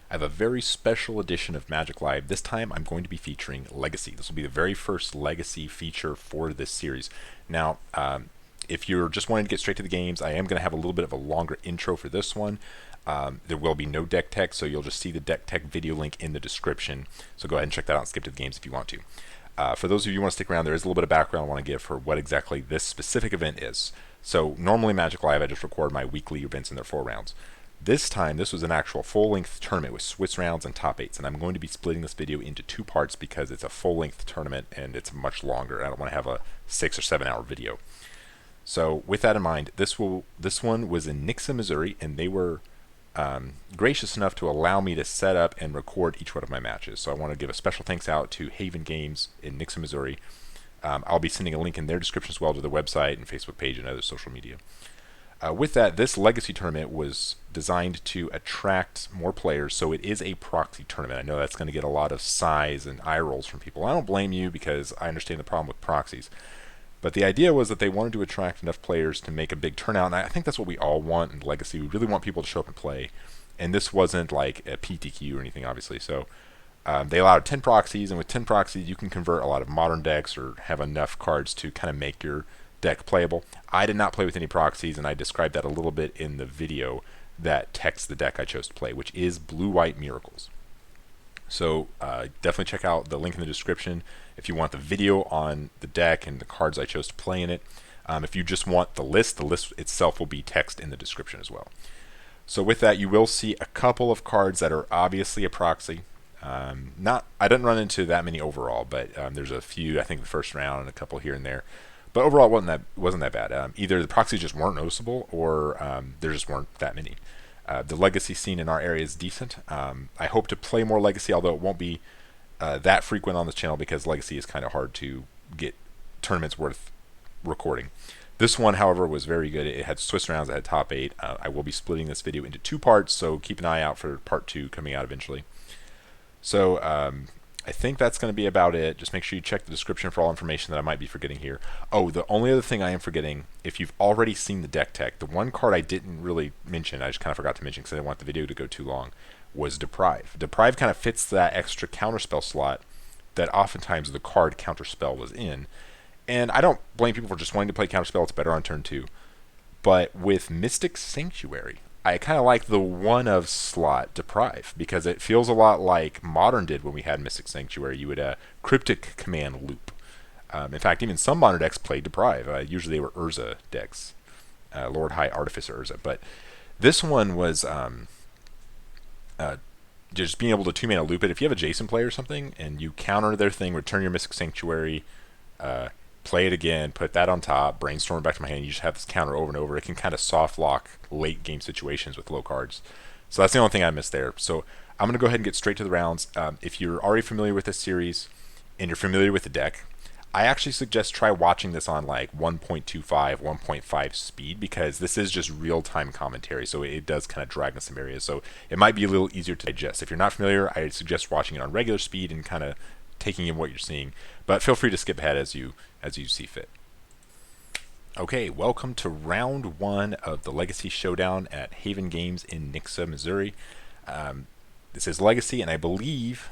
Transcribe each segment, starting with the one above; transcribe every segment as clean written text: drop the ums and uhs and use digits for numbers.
I have a very special edition of Magic Live. This time I'm going to be featuring Legacy. This will be the very first Legacy feature for this series. Now, if you're just wanting to get straight to the games, I am going to have a little bit of a longer intro for this one. There will be no deck tech, so you'll just see the deck tech video link in the description. So go ahead and check that out and skip to the games if you want to. For those of you who want to stick around, there is a little bit of background I want to give for what exactly this specific event is. So normally Magic Live, I just record my weekly events in their 4 rounds. This time, this was an actual full-length tournament with Swiss rounds and top 8s, and I'm going to be splitting this video into 2 parts because it's a full-length tournament and it's much longer. I don't want to have a 6 or 7 hour video. So with that in mind, this one was in Nixa, Missouri, and they were gracious enough to allow me to set up and record each one of my matches. So I want to give a special thanks out to Haven Games in Nixa, Missouri. I'll be sending a link in their description as well to their website and Facebook page and other social media. With that, this Legacy tournament was designed to attract more players, so it is a proxy tournament. I know that's going to get a lot of sighs and eye rolls from people. I don't blame you because I understand the problem with proxies. But the idea was that they wanted to attract enough players to make a big turnout, and I think that's what we all want in Legacy. We really want people to show up and play. And this wasn't like a PTQ or anything, obviously. So they allowed 10 proxies, and with 10 proxies, you can convert a lot of modern decks or have enough cards to kind of make your deck playable. I did not play with any proxies, and I described that a little bit in the video that texts the deck I chose to play, which is Blue-White Miracles. So definitely check out the link in the description if you want the video on the deck and the cards I chose to play in it. If you just want the list itself will be text in the description as well. So with that, you will see a couple of cards that are obviously a proxy. I didn't run into that many overall, but there's a few, I think, the first round and a couple here and there. But overall, it wasn't that bad. Either the proxies just weren't noticeable, or there just weren't that many. The Legacy scene in our area is decent. I hope to play more Legacy, although it won't be that frequent on this channel because Legacy is kind of hard to get tournaments worth recording. This one, however, was very good. It had Swiss rounds, it had top 8. I will be splitting this video into 2 parts, so keep an eye out for part 2 coming out eventually. So I think that's going to be about it. Just make sure you check the description for all information that I might be forgetting here. Oh, the only other thing I am forgetting, if you've already seen the deck tech, the one card I didn't really mention, I just kind of forgot to mention because I didn't want the video to go too long, was Deprive. Deprive kind of fits that extra counterspell slot that oftentimes the card counterspell was in. And I don't blame people for just wanting to play counterspell. It's better on turn 2. But with Mystic Sanctuary, I kind of like the one of slot Deprive because it feels a lot like Modern did when we had Mystic Sanctuary. You would Cryptic Command loop. In fact, even some Modern decks played Deprive. Usually they were Urza decks, Lord High Artificer Urza. But this one was just being able to 2-mana loop it. If you have a Jason play or something and you counter their thing, return your Mystic Sanctuary, play it again, put that on top, Brainstorm back to my hand, you just have this counter over and over. It can kind of soft lock late game situations with low cards. So that's the only thing I missed there. So I'm going to go ahead and get straight to the rounds. If you're already familiar with this series and you're familiar with the deck, I actually suggest try watching this on like 1.25, 1.5 speed because this is just real-time commentary, so it does kind of drag in some areas. So it might be a little easier to digest. If you're not familiar, I suggest watching it on regular speed and kind of taking in what you're seeing, but feel free to skip ahead as you see fit. Okay, welcome to round 1 of the Legacy Showdown at Haven Games in Nixa, Missouri. This is Legacy, and I believe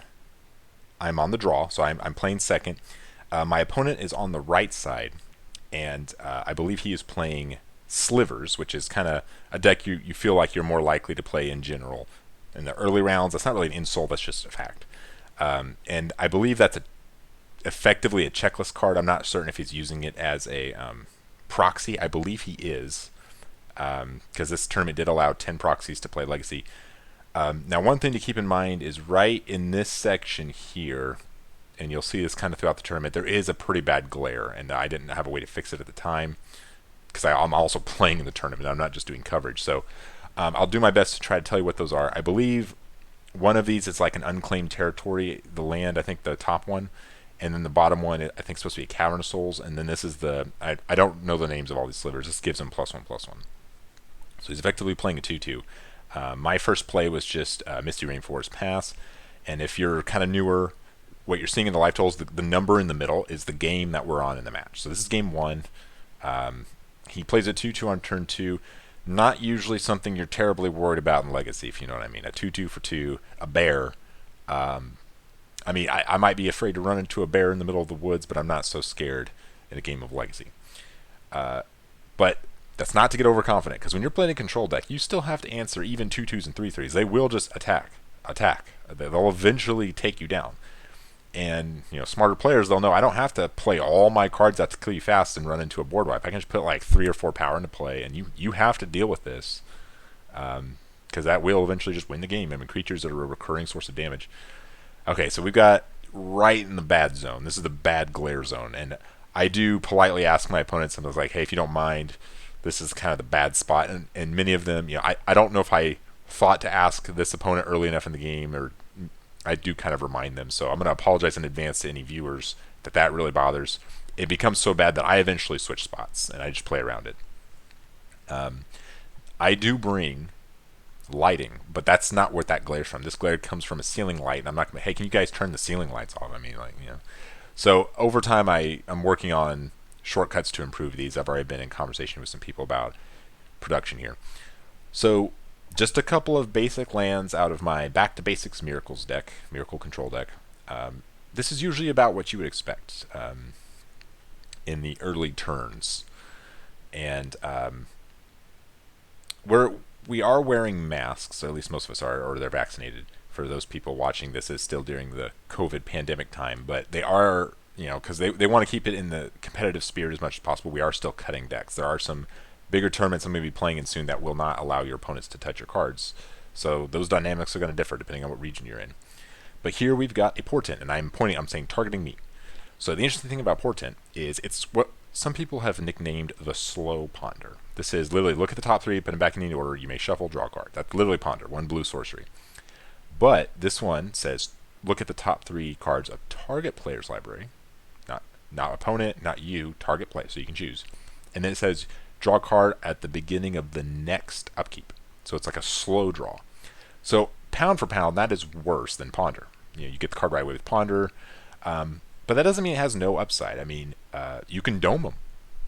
I'm on the draw, so I'm playing second. My opponent is on the right side, and I believe he is playing Slivers, which is kind of a deck you feel like you're more likely to play in general. In the early rounds, that's not really an insult, that's just a fact. And I believe that's effectively a checklist card. I'm not certain if he's using it as a proxy. I believe he is, because this tournament did allow 10 proxies to play Legacy. Now, one thing to keep in mind is right in this section here, and you'll see this kind of throughout the tournament, there is a pretty bad glare, and I didn't have a way to fix it at the time because I'm also playing in the tournament. I'm not just doing coverage. So I'll do my best to try to tell you what those are. I believe one of these is like an unclaimed territory, the land, I think the top one, and then the bottom one I think is supposed to be a Cavern of Souls, and then this is the, I don't know the names of all these slivers. This gives him +1/+1. So he's effectively playing a 2/2. My first play was just Misty Rainforest Pass, and if you're kind of newer, what you're seeing in the life totals, the number in the middle is the game that we're on in the match. So this is game 1. He plays a 2/2 on turn 2. Not usually something you're terribly worried about in Legacy, if you know what I mean. A 2/2 for 2, a bear. Um, I mean, I might be afraid to run into a bear in the middle of the woods, but I'm not so scared in a game of Legacy. But that's not to get overconfident, because when you're playing a control deck, you still have to answer even 2/2s and 3/3s. They will just attack. They'll eventually take you down. And smarter players, they'll know I don't have to play all my cards out to kill you fast and run into a board wipe. I can just put like 3 or 4 power into play, and you have to deal with this, because that will eventually just win the game. I mean, creatures that are a recurring source of damage. Okay, so we've got right in the bad zone. This is the bad glare zone, and I do politely ask my opponents, and I was like, hey, if you don't mind, this is kind of the bad spot. And many of them, I don't know if I thought to ask this opponent early enough in the game, or I do kind of remind them. So I'm going to apologize in advance to any viewers that really bothers. It becomes so bad that I eventually switch spots, and I just play around it. I do bring lighting, but that's not where that glare's from. This glare comes from a ceiling light, and I'm not going to, hey, can you guys turn the ceiling lights off? I mean, So over time, I'm working on shortcuts to improve these. I've already been in conversation with some people about production here. So just a couple of basic lands out of my Back to Basics Miracles deck, Miracle Control deck. This is usually about what you would expect in the early turns. And we are wearing masks, at least most of us are, or they're vaccinated. For those people watching, this is still during the COVID pandemic time, but they are, because they want to keep it in the competitive spirit as much as possible. We are still cutting decks. There are some bigger tournaments I'm going to be playing in soon that will not allow your opponents to touch your cards. So those dynamics are going to differ depending on what region you're in. But here we've got a Portent, and I'm saying targeting me. So the interesting thing about Portent is it's what some people have nicknamed the slow ponder. This is literally look at the top 3, put them back in any order, you may shuffle, draw a card. That's literally ponder, 1 blue sorcery. But this one says look at the top 3 cards of target player's library. Not opponent, not you, target player, so you can choose. And then it says draw a card at the beginning of the next upkeep. So it's like a slow draw. So pound for pound, that is worse than ponder. You get the card right away with ponder. But that doesn't mean it has no upside. I mean, you can dome them.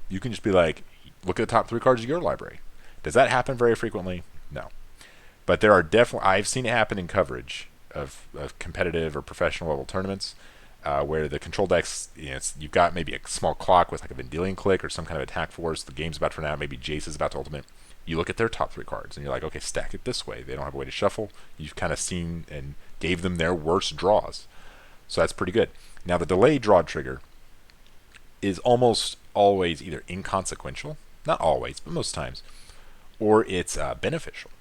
You can just be like, look at the top 3 cards of your library. Does that happen very frequently? No. But there are definitely, I've seen it happen in coverage of competitive or professional level tournaments, where the control decks, you've got maybe a small clock with like a Vendilion click or some kind of attack force. The game's about to run out. Maybe Jace is about to ultimate. You look at their top 3 cards and you're like, okay, stack it this way. They don't have a way to shuffle. You've kind of seen and gave them their worst draws. So that's pretty good. Now the delayed draw trigger is almost always either inconsequential, not always, but most times, or it's beneficial.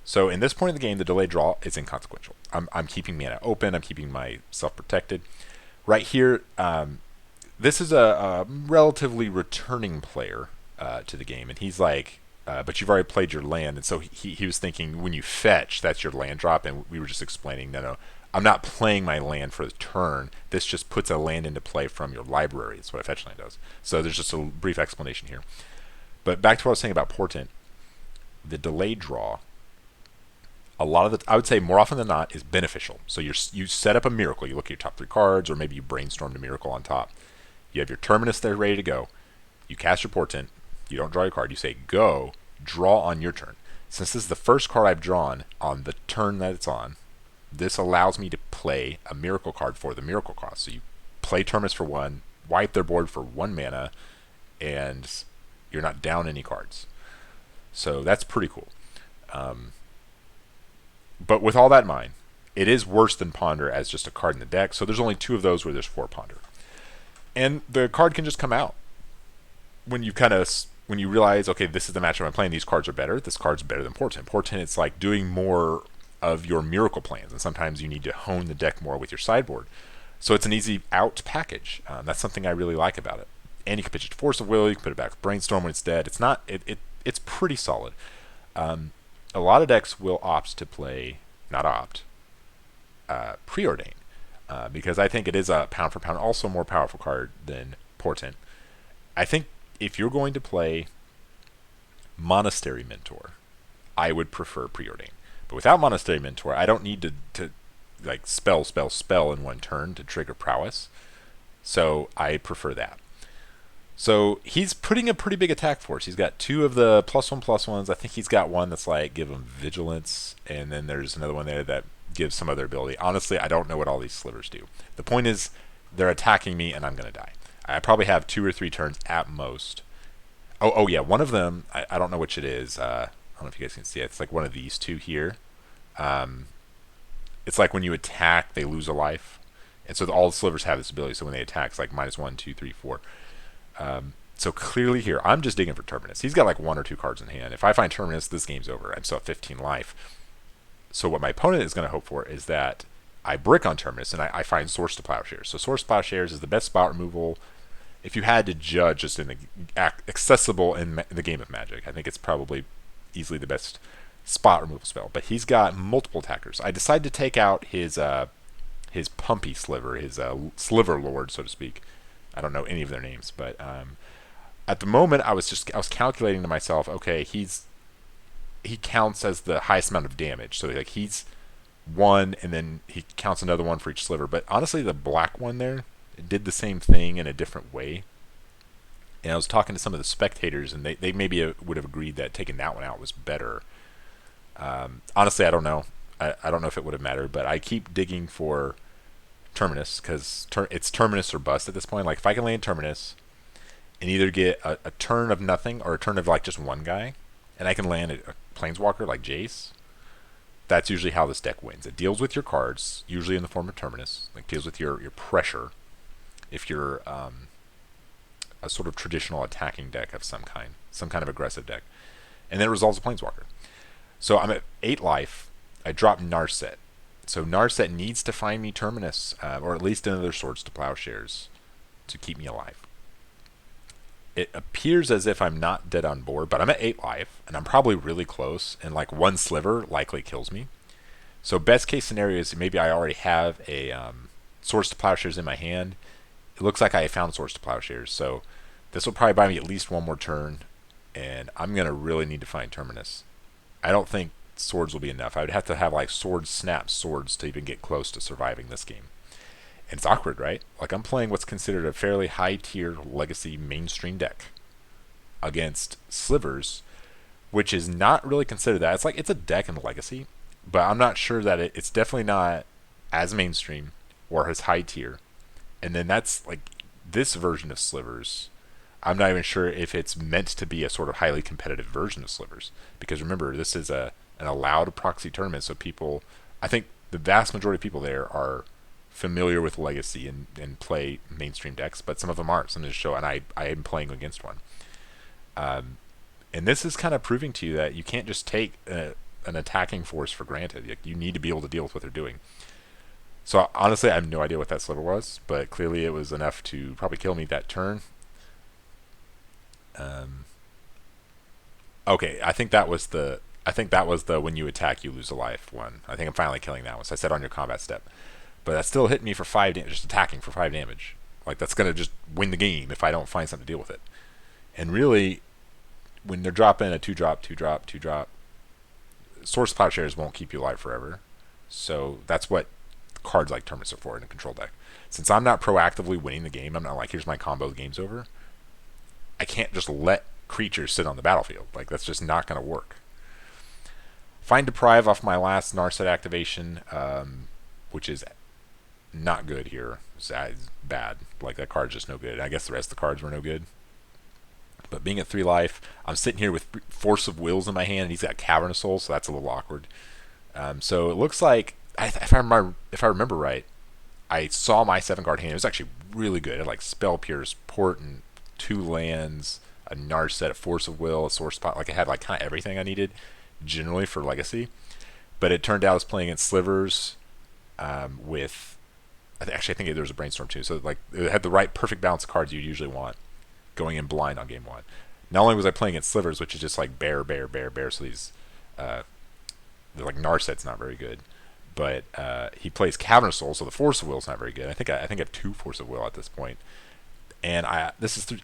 So in this point of the game, the delayed draw is inconsequential. I'm keeping mana open. I'm keeping myself protected. Right here, this is a relatively returning player to the game, and he's like, but you've already played your land, and so he was thinking when you fetch, that's your land drop, and we were just explaining, no, I'm not playing my land for the turn. This just puts a land into play from your library. That's what a fetch land does. So there's just a brief explanation here. But back to what I was saying about Portent, the delayed draw, a lot of I would say more often than not, is beneficial. So you set up a miracle. You look at your top 3 cards, or maybe you brainstormed a miracle on top. You have your Terminus there ready to go. You cast your Portent. You don't draw your card. You say go, draw on your turn. Since this is the first card I've drawn on the turn that it's on, this allows me to play a miracle card for the miracle cost. So you play Terminus for 1, wipe their board for 1 mana, and you're not down any cards. So that's pretty cool. But with all that in mind, it is worse than ponder as just a card in the deck. So there's only 2 of those where there's 4 ponder. And the card can just come out when you realize, okay, this is the matchup I'm playing. These cards are better. This card's better than Portent. Portent, it's like doing more of your miracle plans, and sometimes you need to hone the deck more with your sideboard. So it's an easy out package. That's something I really like about it. And you can pitch it to Force of Will. You can put it back with Brainstorm when it's dead. It's pretty solid. A lot of decks will opt to play, Preordain, because I think it is a pound for pound, also more powerful card than Portent. I think if you're going to play Monastery Mentor, I would prefer Preordain. But without Monastery Mentor, I don't need to like spell in one turn to trigger prowess. So I prefer that. So he's putting a pretty big attack force. He's got 2 of the +1/+1s. I think he's got one that's like give him vigilance, and then there's another one there that gives some other ability. Honestly, I don't know what all these slivers do. The point is, they're attacking me, and I'm gonna die. I probably have 2 or 3 turns at most. Oh yeah, one of them. I don't know which it is. I don't know if you guys can see it. It's like one of these 2 here. It's like when you attack, they lose a life, and so all the slivers have this ability. So when they attack, it's like -1, 2, 3, 4. So clearly here, I'm just digging for Terminus. He's got like 1 or 2 cards in hand. If I find Terminus, this game's over. I'm still at 15 life. So what my opponent is going to hope for is that I brick on Terminus and I find Source to Plowshares. So Source Plowshares is the best spot removal. If you had to judge just in the accessible in the game of Magic, I think it's probably easily the best spot removal spell. But he's got multiple attackers. I decided to take out his Pumpy Sliver, his Sliver Lord, so to speak. I don't know any of their names, but at the moment I was calculating to myself, okay, he counts as the highest amount of damage, so like he's 1, and then he counts another 1 for each sliver. But honestly, the black one there did the same thing in a different way. And I was talking to some of the spectators, and they maybe would have agreed that taking that one out was better. Honestly, I don't know. I don't know if it would have mattered, but I keep digging for Terminus, because it's Terminus or bust at this point. Like if I can land Terminus and either get a turn of nothing or a turn of like just 1 guy, and I can land a Planeswalker like Jace, that's usually how this deck wins. It deals with your cards, usually in the form of Terminus, like deals with your pressure if you're a sort of traditional attacking deck of some kind of aggressive deck, and then it resolves a Planeswalker. So I'm at 8 life. I drop Narset. So Narset needs to find me Terminus, or at least another Swords to Plowshares to keep me alive. It appears as if I'm not dead on board, but I'm at 8 life, and I'm probably really close, and like 1 sliver likely kills me. So best case scenario is maybe I already have a Swords to Plowshares in my hand. It looks like I found Swords to Plowshares, so this will probably buy me at least 1 more turn, and I'm going to really need to find Terminus. I don't think swords will be enough. I would have to have like swords snap swords to even get close to surviving this game. And it's awkward, right? Like I'm playing what's considered a fairly high tier legacy mainstream deck against slivers, which is not really considered that. It's like it's a deck in legacy, but I'm not sure that it's definitely not as mainstream or as high tier. And then that's like this version of slivers. I'm not even sure if it's meant to be a sort of highly competitive version of slivers, because remember, this is an allowed proxy tournament, so people, I think the vast majority of people there are familiar with Legacy and play mainstream decks, but some of them aren't. Some of the show, and I am playing against one. And this is kind of proving to you that you can't just take an attacking force for granted. You need to be able to deal with what they're doing. So honestly, I have no idea what that sliver was, but clearly it was enough to probably kill me that turn. Okay, I think that was the when you attack you lose a life one. I think I'm finally killing that one. So I said on your combat step, but that still hit me for 5 damage, just attacking for 5 damage. Like that's gonna just win the game if I don't find something to deal with it. And really, when they're dropping a 2-drop, 2-drop, 2-drop, Source Plowshares won't keep you alive forever. So that's what cards like Terminus are for in a control deck. Since I'm not proactively winning the game, I'm not like, here's my combo, the game's over. I can't just let creatures sit on the battlefield. Like that's just not going to work. Find Deprive off my last Narset activation, which is not good here. It's bad. Like that card's just no good. I guess the rest of the cards were no good. But being at 3 life, I'm sitting here with Force of Wills in my hand, and he's got Cavernous Soul, so that's a little awkward. So it looks like, if I remember right, I saw my 7-card hand. It was actually really good. It had like Spell Pierce, Portent, 2 lands, a Narset, a Force of Will, a Source Spot. Like it had like kind of everything I needed generally for Legacy. But it turned out I was playing against slivers with, I think there was a Brainstorm too. So like it had the right perfect balance of cards you'd usually want going in blind on game 1. Not only was I playing against slivers, which is just like bear. So these like Narset's not very good. But he plays Cavernous Soul, so the Force of Will is not very good. I think I have 2 Force of Will at this point. And I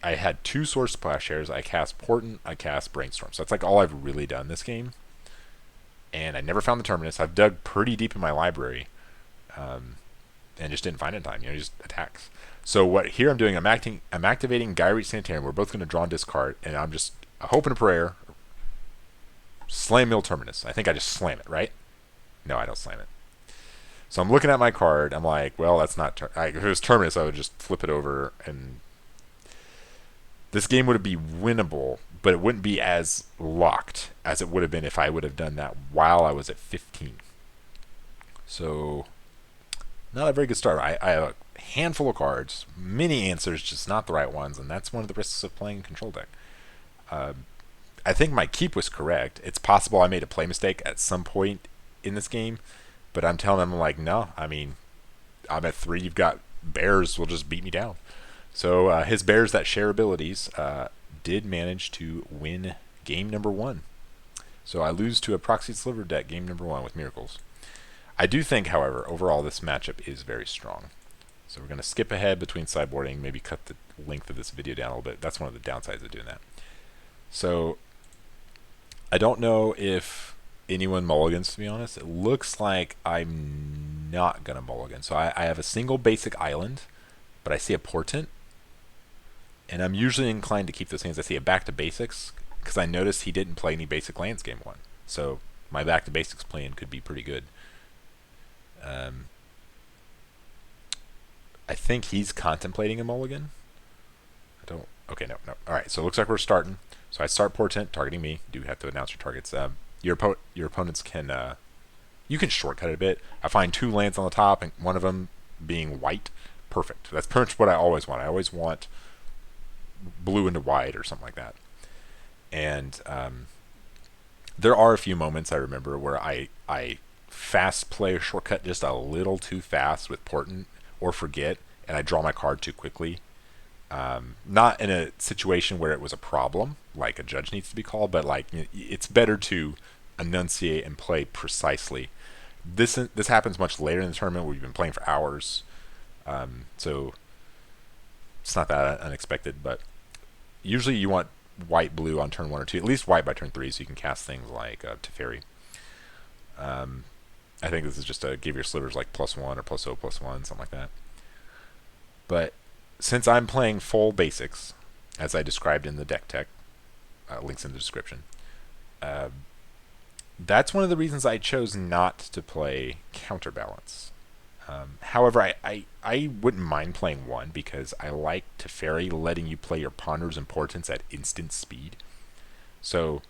had 2 Source Plowshares. I cast Portent, I cast Brainstorm. So that's like all I've really done this game. And I never found the Terminus. I've dug pretty deep in my library. and just didn't find it in time. He just attacks. So what here I'm doing, I'm activating Geier Sanitarium. We're both going to draw and discard, and I'm just hoping a prayer. Slam Mill Terminus. I think I just slam it, right? No, I don't slam it. So I'm looking at my card. I'm like, well, that's not... if it was Terminus, I would just flip it over, and this game would be winnable, but it wouldn't be as locked as it would have been if I would have done that while I was at 15. So, not a very good start. I have a handful of cards, many answers, just not the right ones, and that's one of the risks of playing control deck. I think my keep was correct. It's possible I made a play mistake at some point in this game, but I'm telling them, like, no, I mean, I'm at 3, you've got bears will just beat me down. So his bears that share abilities did manage to win game number 1. So I lose to a Proxy Sliver deck game number 1 with Miracles. I do think, however, overall this matchup is very strong. So we're going to skip ahead between sideboarding, maybe cut the length of this video down a little bit. That's one of the downsides of doing that. So I don't know if anyone mulligans, to be honest. It looks like I'm not going to mulligan. So I have a single basic island, but I see a Portent. And I'm usually inclined to keep those hands. I see a back to basics, because I noticed he didn't play any basic lands game 1. So my back to basics plan could be pretty good. I think he's contemplating a mulligan. Okay, no. Alright, so it looks like we're starting. So I start Portent, targeting me. You do have to announce your targets. Your opponents can... you can shortcut it a bit. I find 2 lands on the top, and one of them being white. Perfect. That's pretty much what I always want. I always want blue into white or something like that. And there are a few moments I remember where I fast play a shortcut just a little too fast with Portent, or forget, and I draw my card too quickly. Not in a situation where it was a problem, like a judge needs to be called, but like it's better to enunciate and play precisely. This happens much later in the tournament where we've been playing for hours, so it's not that unexpected. But usually you want white blue on turn 1 or 2, at least white by turn 3, so you can cast things like Teferi. I think this is just to give your slivers like +1 or +0/+1, something like that. But since I'm playing full basics, as I described in the deck tech, links in the description, that's one of the reasons I chose not to play Counterbalance. However, I wouldn't mind playing 1 because I like Teferi letting you play your Ponders and Portents at instant speed. So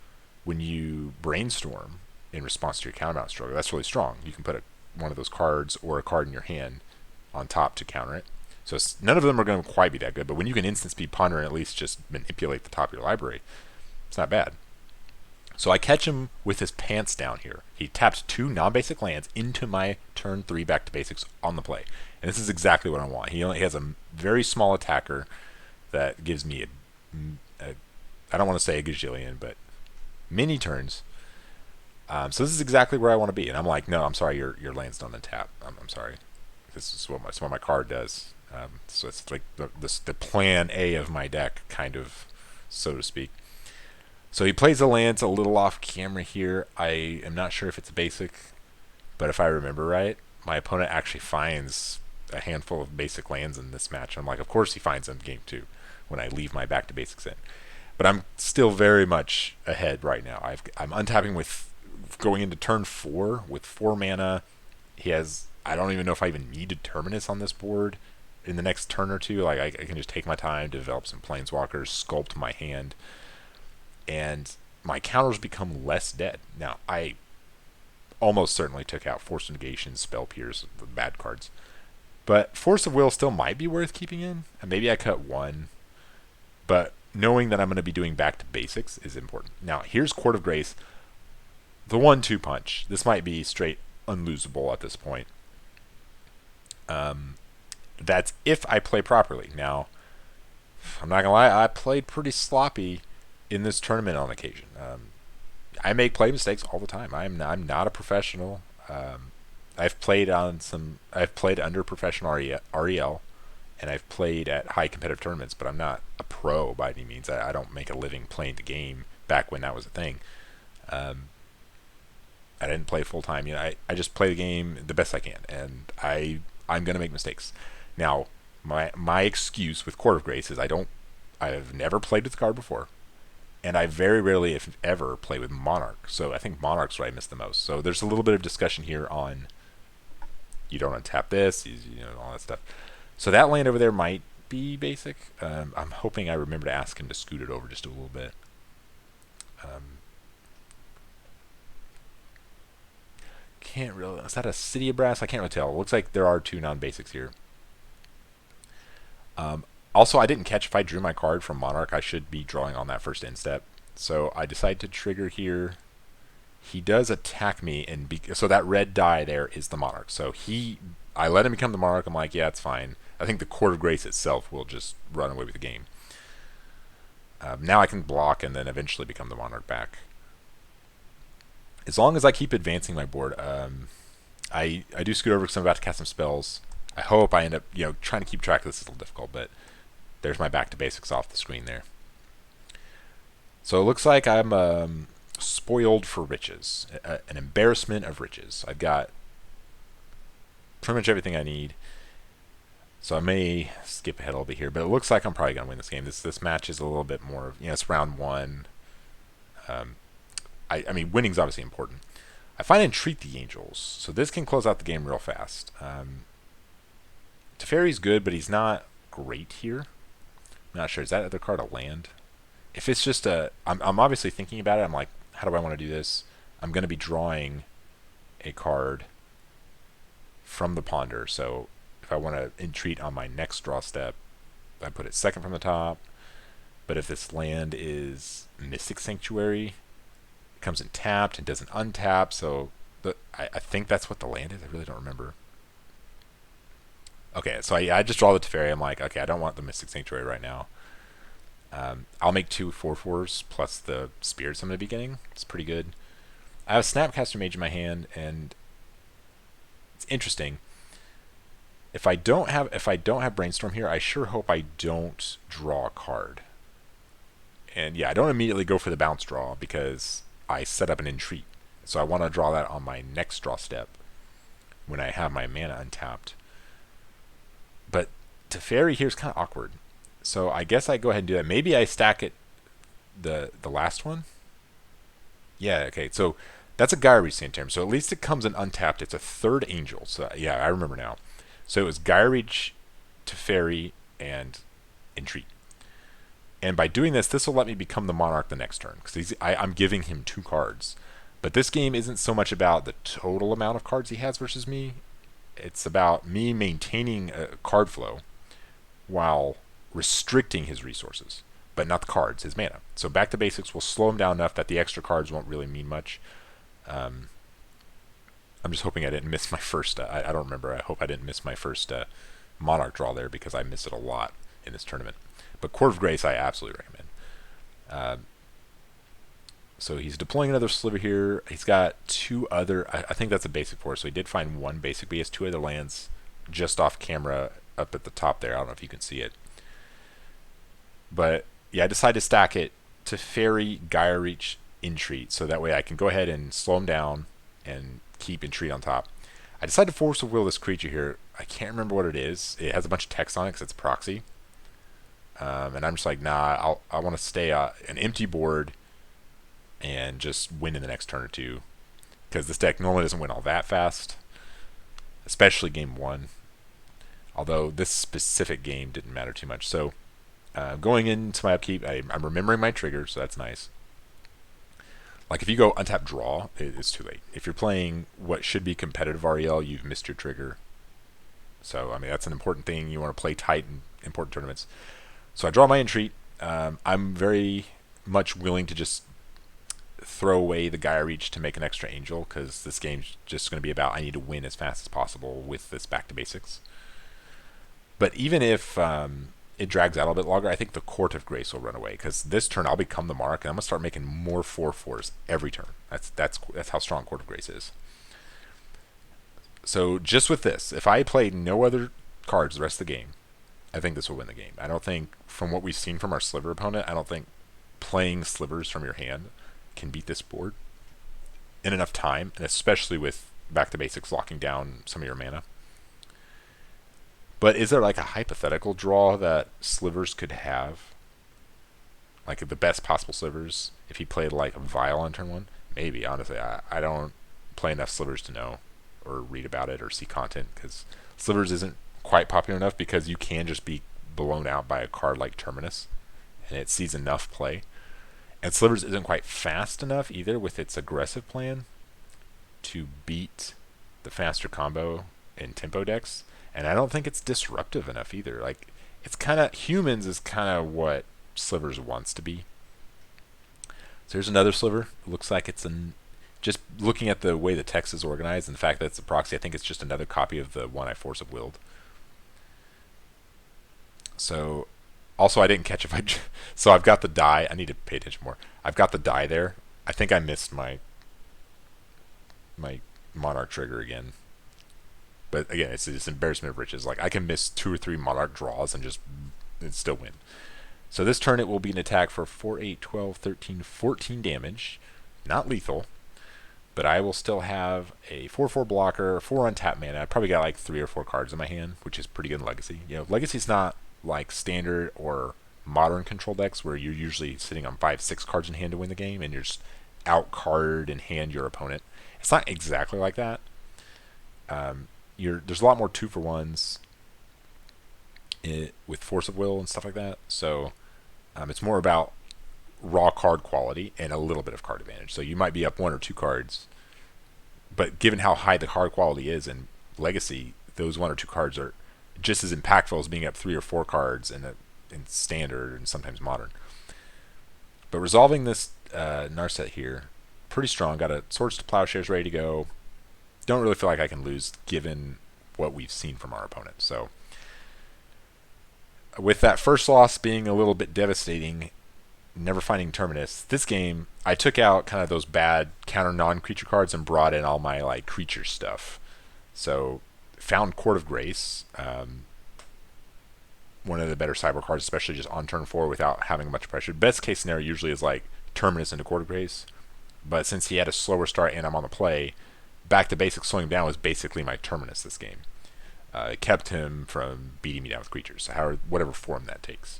when you Brainstorm in response to your counterbalance struggle, that's really strong. You can put one of those cards or a card in your hand on top to counter it. So none of them are going to quite be that good, but when you can instant speed Ponder and at least just manipulate the top of your library, it's not bad. So I catch him with his pants down here. He tapped 2 non-basic lands into my turn 3 back to basics on the play. And this is exactly what I want. He has a very small attacker that gives me I don't want to say a gajillion, but many turns. So this is exactly where I want to be. And I'm like, no, I'm sorry, your land's done the tap. I'm sorry. This is what my card does. So it's like the plan A of my deck, kind of, so to speak. So he plays a land. It's a little off camera here. I am not sure if it's a basic, but if I remember right, my opponent actually finds a handful of basic lands in this match. I'm like, of course he finds them game 2 when I leave my back to basics in. But I'm still very much ahead right now. I'm untapping with going into turn 4 with 4 mana. He has, I don't even know if I even need a Terminus on this board in the next turn or 2. Like I can just take my time to develop some planeswalkers, sculpt my hand, and my counters become less dead. Now I almost certainly took out Force of Negation, Spell Pierce, the bad cards, but Force of Will still might be worth keeping in, and maybe I cut 1, but knowing that I'm going to be doing back to basics is important. Now here's Court of Grace, the 1-2 punch. This might be straight unlosable at this point. That's if I play properly. Now, I'm not gonna lie, I played pretty sloppy in this tournament on occasion. I make play mistakes all the time. I'm not a professional. I've played under professional REL, and I've played at high competitive tournaments, but I'm not a pro by any means. I don't make a living playing the game back when that was a thing. I didn't play full time. I just play the game the best I can, and I I'm going to make mistakes. Now, my excuse with Court of Grace is I've never played with the card before, and I very rarely, if ever, play with Monarch. So I think Monarch's where I miss the most. So there's a little bit of discussion here on you don't untap this, all that stuff. So that land over there might be basic. I'm hoping I remember to ask him to scoot it over just a little bit. Can't really. Is that a City of Brass? I can't really tell. It looks like there are 2 non-basics here. Also, I didn't catch if I drew my card from Monarch, I should be drawing on that first end step. So I decide to trigger here. He does attack me, and so that red die there is the Monarch. So I let him become the Monarch. I'm like, yeah, it's fine. I think the Court of Grace itself will just run away with the game. Now I can block and then eventually become the Monarch back. As long as I keep advancing my board, I do scoot over because I'm about to cast some spells. I hope I end up, trying to keep track of this is a little difficult, but there's my back to basics off the screen there. So it looks like I'm spoiled for riches, an embarrassment of riches. I've got pretty much everything I need. So I may skip ahead a little bit here, but it looks like I'm probably going to win this game. This match is a little bit more, it's round 1. I mean, winning's obviously important. I find Entreat the Angels, so this can close out the game real fast. Teferi's good, but he's not great here. I'm not sure. Is that other card a land? If it's just I'm obviously thinking about it. I'm like, how do I want to do this? I'm going to be drawing a card from the Ponder. So if I want to entreat on my next draw step, I put it second from the top. But if this land is Mystic Sanctuary, it comes in tapped and doesn't untap. So I think that's what the land is. I really don't remember. Okay, so I just draw the Teferi. I'm like, okay, I don't want the Mystic Sanctuary right now. I'll make 2 4/4s plus the Spirits I'm going to be getting. It's pretty good. I have a Snapcaster Mage in my hand, and it's interesting. If I don't have Brainstorm here, I sure hope I don't draw a card. And yeah, I don't immediately go for the bounce draw because I set up an Entreat. So I want to draw that on my next draw step when I have my mana untapped. But Teferi here is kind of awkward. So I guess I go ahead and do that. Maybe I stack it the last one. Yeah, okay. So that's a Geier Sanitarium. So at least it comes in untapped. It's a 3rd Angel. So yeah, I remember now. So it was Geier, Teferi, and Entreat. And by doing this will let me become the Monarch the next turn. Because I'm giving him 2 cards. But this game isn't so much about the total amount of cards he has versus me. It's about me maintaining a card flow while restricting his resources, but not the cards, his mana. So back to basics will slow him down enough that the extra cards won't really mean much. I'm just hoping I didn't miss my first, I don't remember, I hope I didn't miss my first Monarch draw there because I miss it a lot in this tournament. But Court of Grace I absolutely recommend. So he's deploying another sliver here. He's got 2 other, I think that's a basic for us. So he did find 1 basic, but he has 2 other lands just off camera up at the top there. I don't know if you can see it. But yeah, I decided to stack it to Teferi, Geier, Entreat, so that way I can go ahead and slow him down and keep Entreat on top. I decided to Force of Will this creature here. I can't remember what it is. It has a bunch of text on it because it's proxy. And I'm just like, nah, I want to stay an empty board and just win in the next turn or 2. Because this deck normally doesn't win all that fast. Especially game 1. Although this specific game didn't matter too much. So going into my upkeep, I'm remembering my trigger, so that's nice. Like if you go untap draw, it's too late. If you're playing what should be competitive REL, you've missed your trigger. So I mean that's an important thing. You want to play tight in important tournaments. So I draw my Entreat. I'm very much willing to just throw away the Geier to make an extra Angel because this game's just going to be about I need to win as fast as possible with this back to basics. But even if it drags out a little bit longer, I think the Court of Grace will run away because this turn I'll become the Monarch and I'm gonna start making more 4/4s every turn. That's how strong Court of Grace is. So just with this, if I play no other cards the rest of the game, I think this will win the game. I don't think, from what we've seen from our sliver opponent, I don't think playing slivers from your hand can beat this board in enough time, and especially with back to basics locking down some of your mana. But is there like a hypothetical draw that Slivers could have? Like the best possible Slivers if he played like a Vial on turn one? Maybe, honestly. I don't play enough Slivers to know or read about it or see content because Slivers isn't quite popular enough because you can just be blown out by a card like Terminus and it sees enough play. And Slivers isn't quite fast enough either with its aggressive plan to beat the faster combo in tempo decks. And I don't think it's disruptive enough either. Like, it's kind of, humans is kind of what Slivers wants to be. So here's another Sliver. It looks like it's just looking at the way the text is organized and the fact that it's a proxy, I think it's just another copy of the one I Force of Willed. So, also I didn't catch if I, so I've got the die. I need to pay attention more. I've got the die there. I think I missed my Monarch trigger again. But again, it's this embarrassment of riches. Like, I can miss 2 or 3 Monarch draws and still win. So this turn it will be an attack for 4, 8, 12, 13, 14 damage. Not lethal. But I will still have a 4/4 blocker, 4 untapped mana. I probably got like 3 or 4 cards in my hand, which is pretty good in Legacy. You know, Legacy's not like standard or modern control decks where you're usually sitting on 5, 6 cards in hand to win the game and you're just out-carded in hand your opponent. It's not exactly like that. There's a lot more 2-for-1s with Force of Will and stuff like that. So it's more about raw card quality and a little bit of card advantage. So you might be up 1 or 2 cards, but given how high the card quality is in Legacy, those 1 or 2 cards are just as impactful as being up 3 or 4 cards in Standard and sometimes Modern. But resolving this Narset here, pretty strong. Got a Swords to Plowshares ready to go. Don't really feel like I can lose given what we've seen from our opponent. So with that first loss being a little bit devastating, never finding Terminus, this game I took out kind of those bad counter non-creature cards and brought in all my like creature stuff. So found Court of Grace, one of the better cyber cards, especially just on turn 4 without having much pressure. Best case scenario usually is like Terminus into Court of Grace, but since he had a slower start and I'm on the play, back to basics slowing him down was basically my Terminus this game. It kept him from beating me down with creatures, whatever form that takes.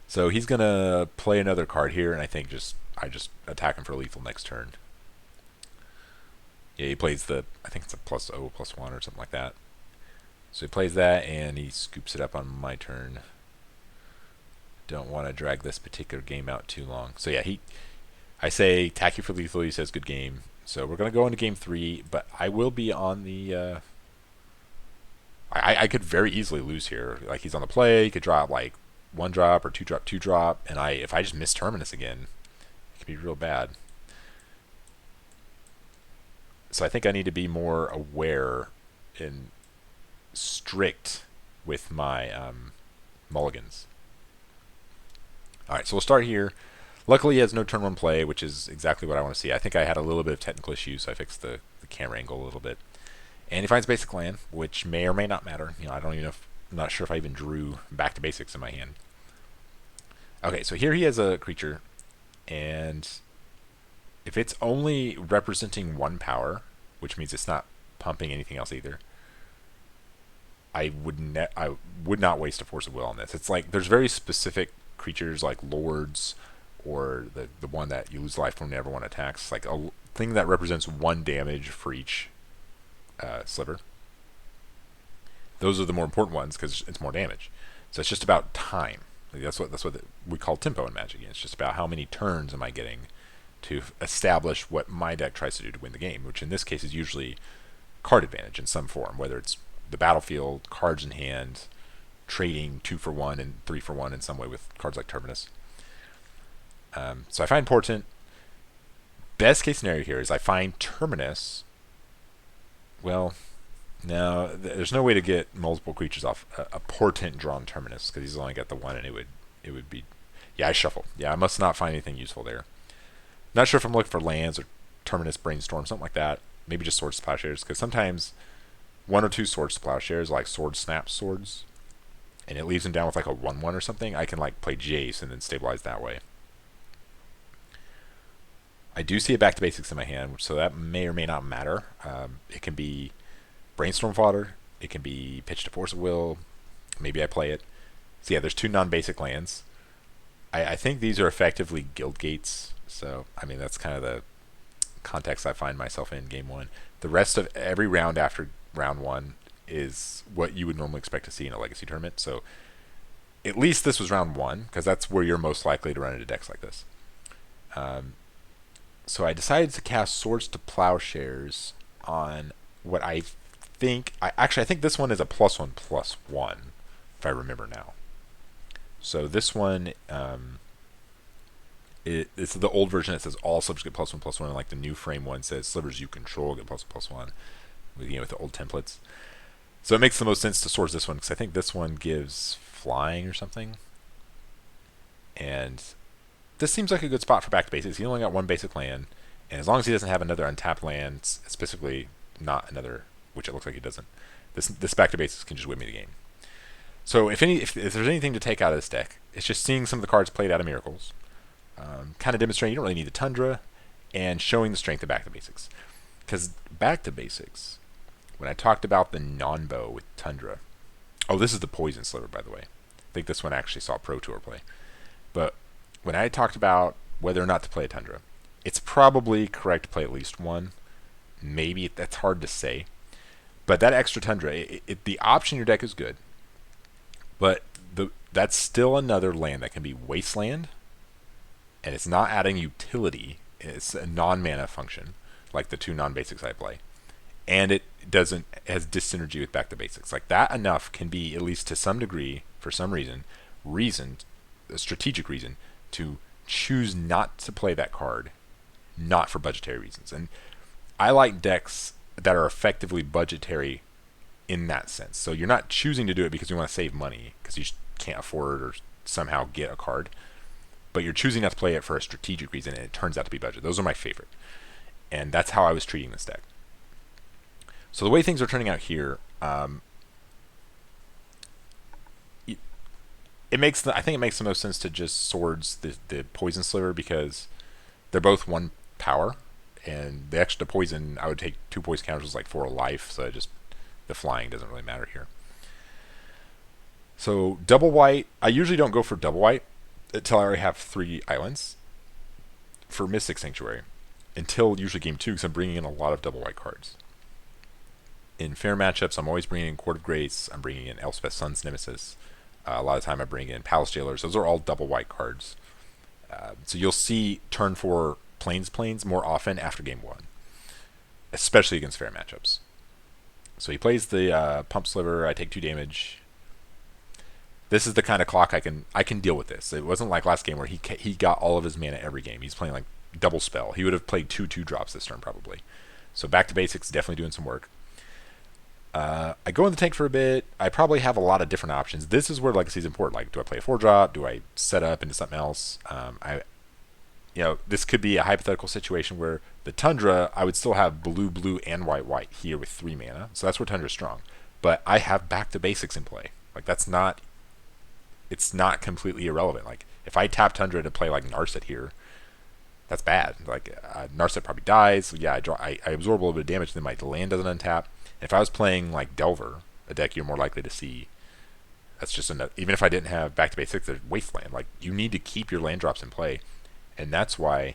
So he's gonna play another card here, and I think I just attack him for lethal next turn. Yeah, he plays I think it's a +0/+1 or something like that. So he plays that, and he scoops it up on my turn. Don't want to drag this particular game out too long. So yeah, I say attack you for lethal. He says good game. So we're gonna go into game 3, but I will be on the. I could very easily lose here. Like, he's on the play. He could drop like 1-drop or 2-drop, 2-drop, and if I just miss Terminus again, it could be real bad. So I think I need to be more aware and strict with my mulligans. Alright, so we'll start here. Luckily, he has no turn 1 play, which is exactly what I want to see. I think I had a little bit of technical issues, so I fixed the camera angle a little bit. And he finds basic land, which may or may not matter. You know, I don't even know I'm not sure if I even drew back to basics in my hand. Okay, so here he has a creature, and if it's only representing 1 power, which means it's not pumping anything else either, I would not waste a Force of Will on this. It's like there's very specific creatures like Lords or the one that you lose life from whenever one attacks, like a thing that represents 1 damage for each sliver. Those are the more important ones because it's more damage. So it's just about time. Like that's what we call tempo in Magic. It's just about how many turns am I getting to establish what my deck tries to do to win the game, which in this case is usually card advantage in some form, whether it's the battlefield, cards in hand, trading 2-for-1 and 3-for-1 in some way with cards like Terminus. So I find Portent. Best case scenario here is I find Terminus. Well, no, there's no way to get multiple creatures off a Portent drawn Terminus because he's only got the 1, and it would be. Yeah, I shuffle. Yeah, I must not find anything useful there. Not sure if I'm looking for lands or Terminus, Brainstorm, something like that. Maybe just Swords to Plowshares, because sometimes 1 or 2 Swords to Plowshares, like Sword snaps swords, and it leaves him down with like a 1/1 or something. I can like play Jace and then stabilize that way. I do see a back to basics in my hand, so that may or may not matter. It can be Brainstorm fodder. It can be pitched to Force of Will. Maybe I play it. So yeah, there's 2 non-basic lands. I think these are effectively guild gates. So, I mean, that's kind of the context I find myself in game 1. The rest of every round after round 1 is what you would normally expect to see in a Legacy tournament. So, at least this was round 1, because that's where you're most likely to run into decks like this. So I decided to cast Swords to Plowshares on what I think... I think this one is a +1/+1, if I remember now. So this one, it's the old version. It says all slivers get +1/+1, and like the new frame one says slivers you control get +1/+1, with the old templates. So it makes the most sense to source this one, because I think this one gives flying or something. And this seems like a good spot for back to basics. He only got 1 basic land, and as long as he doesn't have another untapped land, specifically not another, which it looks like he doesn't, this back to basics can just win me the game. So if there's anything to take out of this deck, it's just seeing some of the cards played out of Miracles, kind of demonstrating you don't really need the Tundra, and showing the strength of back to basics. Because back to basics, when I talked about the non-bow with Tundra, oh, this is the Poison Sliver, by the way. I think this one actually saw Pro Tour play. But when I talked about whether or not to play a Tundra, it's probably correct to play at least one. Maybe that's hard to say. But that extra Tundra, the option in your deck is good. But that's still another land that can be Wasteland, and it's not adding utility. It's a non-mana function, like the 2 non-basics I play. And it has dyssynergy with back to basics. Like that enough can be, at least to some degree, for some reason, a strategic reason, to choose not to play that card, not for budgetary reasons. And I like decks that are effectively budgetary in that sense. So you're not choosing to do it because you want to save money, because you can't afford or somehow get a card, but you're choosing not to play it for a strategic reason, and it turns out to be budget. Those are my favorite. And that's how I was treating this deck. So the way things are turning out here, I think it makes the most sense to just Swords the Poison Sliver, because they're both 1 power, and the extra poison, I would take 2 poison counters like 4 life, so the flying doesn't really matter here. So double white, I usually don't go for double white until I already have 3 islands for Mystic Sanctuary, until usually game 2, because I'm bringing in a lot of double white cards. In fair matchups, I'm always bringing in Court of Grace, I'm bringing in Elspeth Sun's Nemesis, a lot of time I bring in Palace Jailers. Those are all double white cards. So you'll see turn 4 Plains more often after game 1, especially against fair matchups. So he plays the Pump Sliver, I take 2 damage. This is the kind of clock I can deal with this. It wasn't like last game where he got all of his mana every game. He's playing like double spell. He would have played 2/2 drops this turn probably. So back to basics, definitely doing some work. I go in the tank for a bit. I probably have a lot of different options. This is where Legacy is important. Like, do I play a 4-drop? Do I set up into something else? This could be a hypothetical situation where the Tundra, I would still have blue, and white here with 3 mana. So that's where Tundra's strong. But I have back to basics in play. Like, it's not completely irrelevant. Like, if I tap Tundra to play like Narset here, that's bad. Like, Narset probably dies. So yeah, I absorb a little bit of damage, then my land doesn't untap. If I was playing like Delver, a deck you're more likely to see, that's just another. Even if I didn't have back to basics, there's Wasteland. Like, you need to keep your land drops in play, and that's why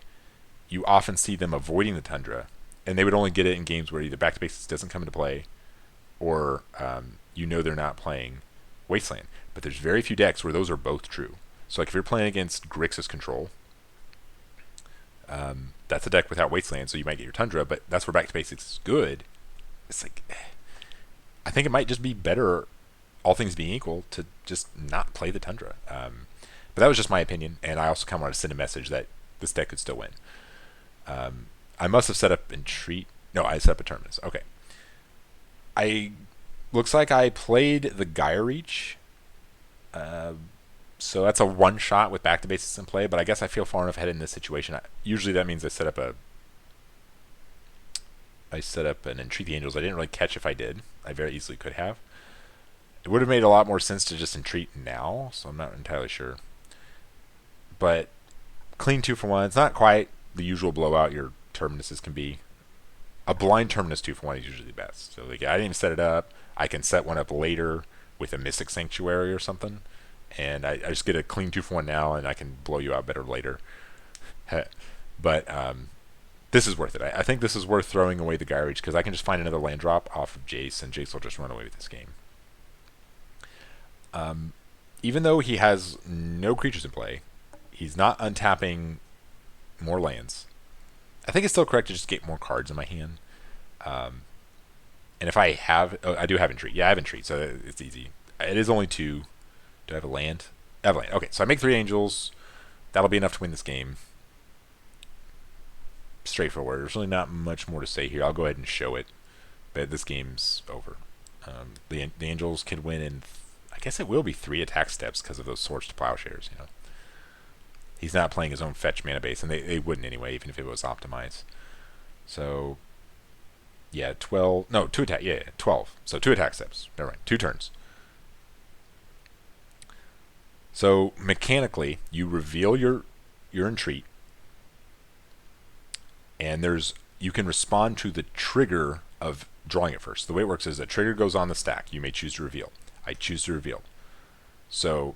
you often see them avoiding the Tundra, and they would only get it in games where either back to basics doesn't come into play, or they're not playing Wasteland. But there's very few decks where those are both true. So like if you're playing against Grixis Control, that's a deck without Wasteland, so you might get your Tundra, but that's where back to basics is good. It's like, I think it might just be better, all things being equal, to just not play the Tundra. But that was just my opinion, and I also kind of wanted to send a message that this deck could still win. I must have set up Entreat. No, I set up a Terminus. Okay. Looks like I played the Geier Reach. So that's a 1-shot with back to basics in play, but I guess I feel far enough ahead in this situation. Usually that means I set up an Entreat the Angels. I didn't really catch if I did. I very easily could have. It would have made a lot more sense to just Entreat now, so I'm not entirely sure. But clean 2 for 1. It's not quite the usual blowout your Terminuses can be. A blind Terminus 2 for 1 is usually the best. So like, I didn't even set it up. I can set one up later with a Mystic Sanctuary or something, and I just get a clean 2-for-1 now, and I can blow you out better later. But this is worth it. I think this is worth throwing away the Geier because I can just find another land drop off of Jace, and Jace will just run away with this game. Even though he has no creatures in play, he's not untapping more lands. I think it's still correct to just get more cards in my hand. And if I have... Oh, I do have Entreat. Yeah, I have Entreat, so it's easy. It is only 2. Do I have a land? I have a land. Okay, so I make 3 Angels. That'll be enough to win this game. Straightforward. There's really not much more to say here. I'll go ahead and show it. But this game's over. The Angels can win in... I guess it will be 3 attack steps because of those Swords to Plowshares, you know. He's not playing his own fetch mana base, and they wouldn't anyway, even if it was optimized. So... Yeah, 12. No, 2 attack. Yeah, 12. So 2 attack steps. Never mind. 2 turns. So mechanically, you reveal your Entreat, and you can respond to the trigger of drawing it first. The way it works is a trigger goes on the stack. You may choose to reveal. I choose to reveal. So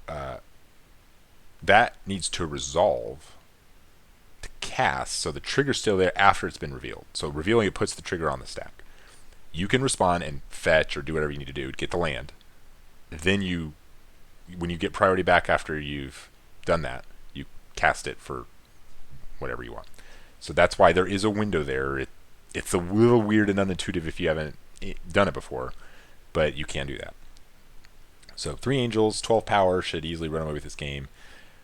that needs to resolve to cast, so the trigger's still there after it's been revealed. So revealing it puts the trigger on the stack. You can respond and fetch or do whatever you need to do to get the land. Then when you get priority back after you've done that, you cast it for whatever you want. So that's why there is a window there. It's a little weird and unintuitive if you haven't done it before, but you can do that. So 3 Angels, 12 power, should easily run away with this game.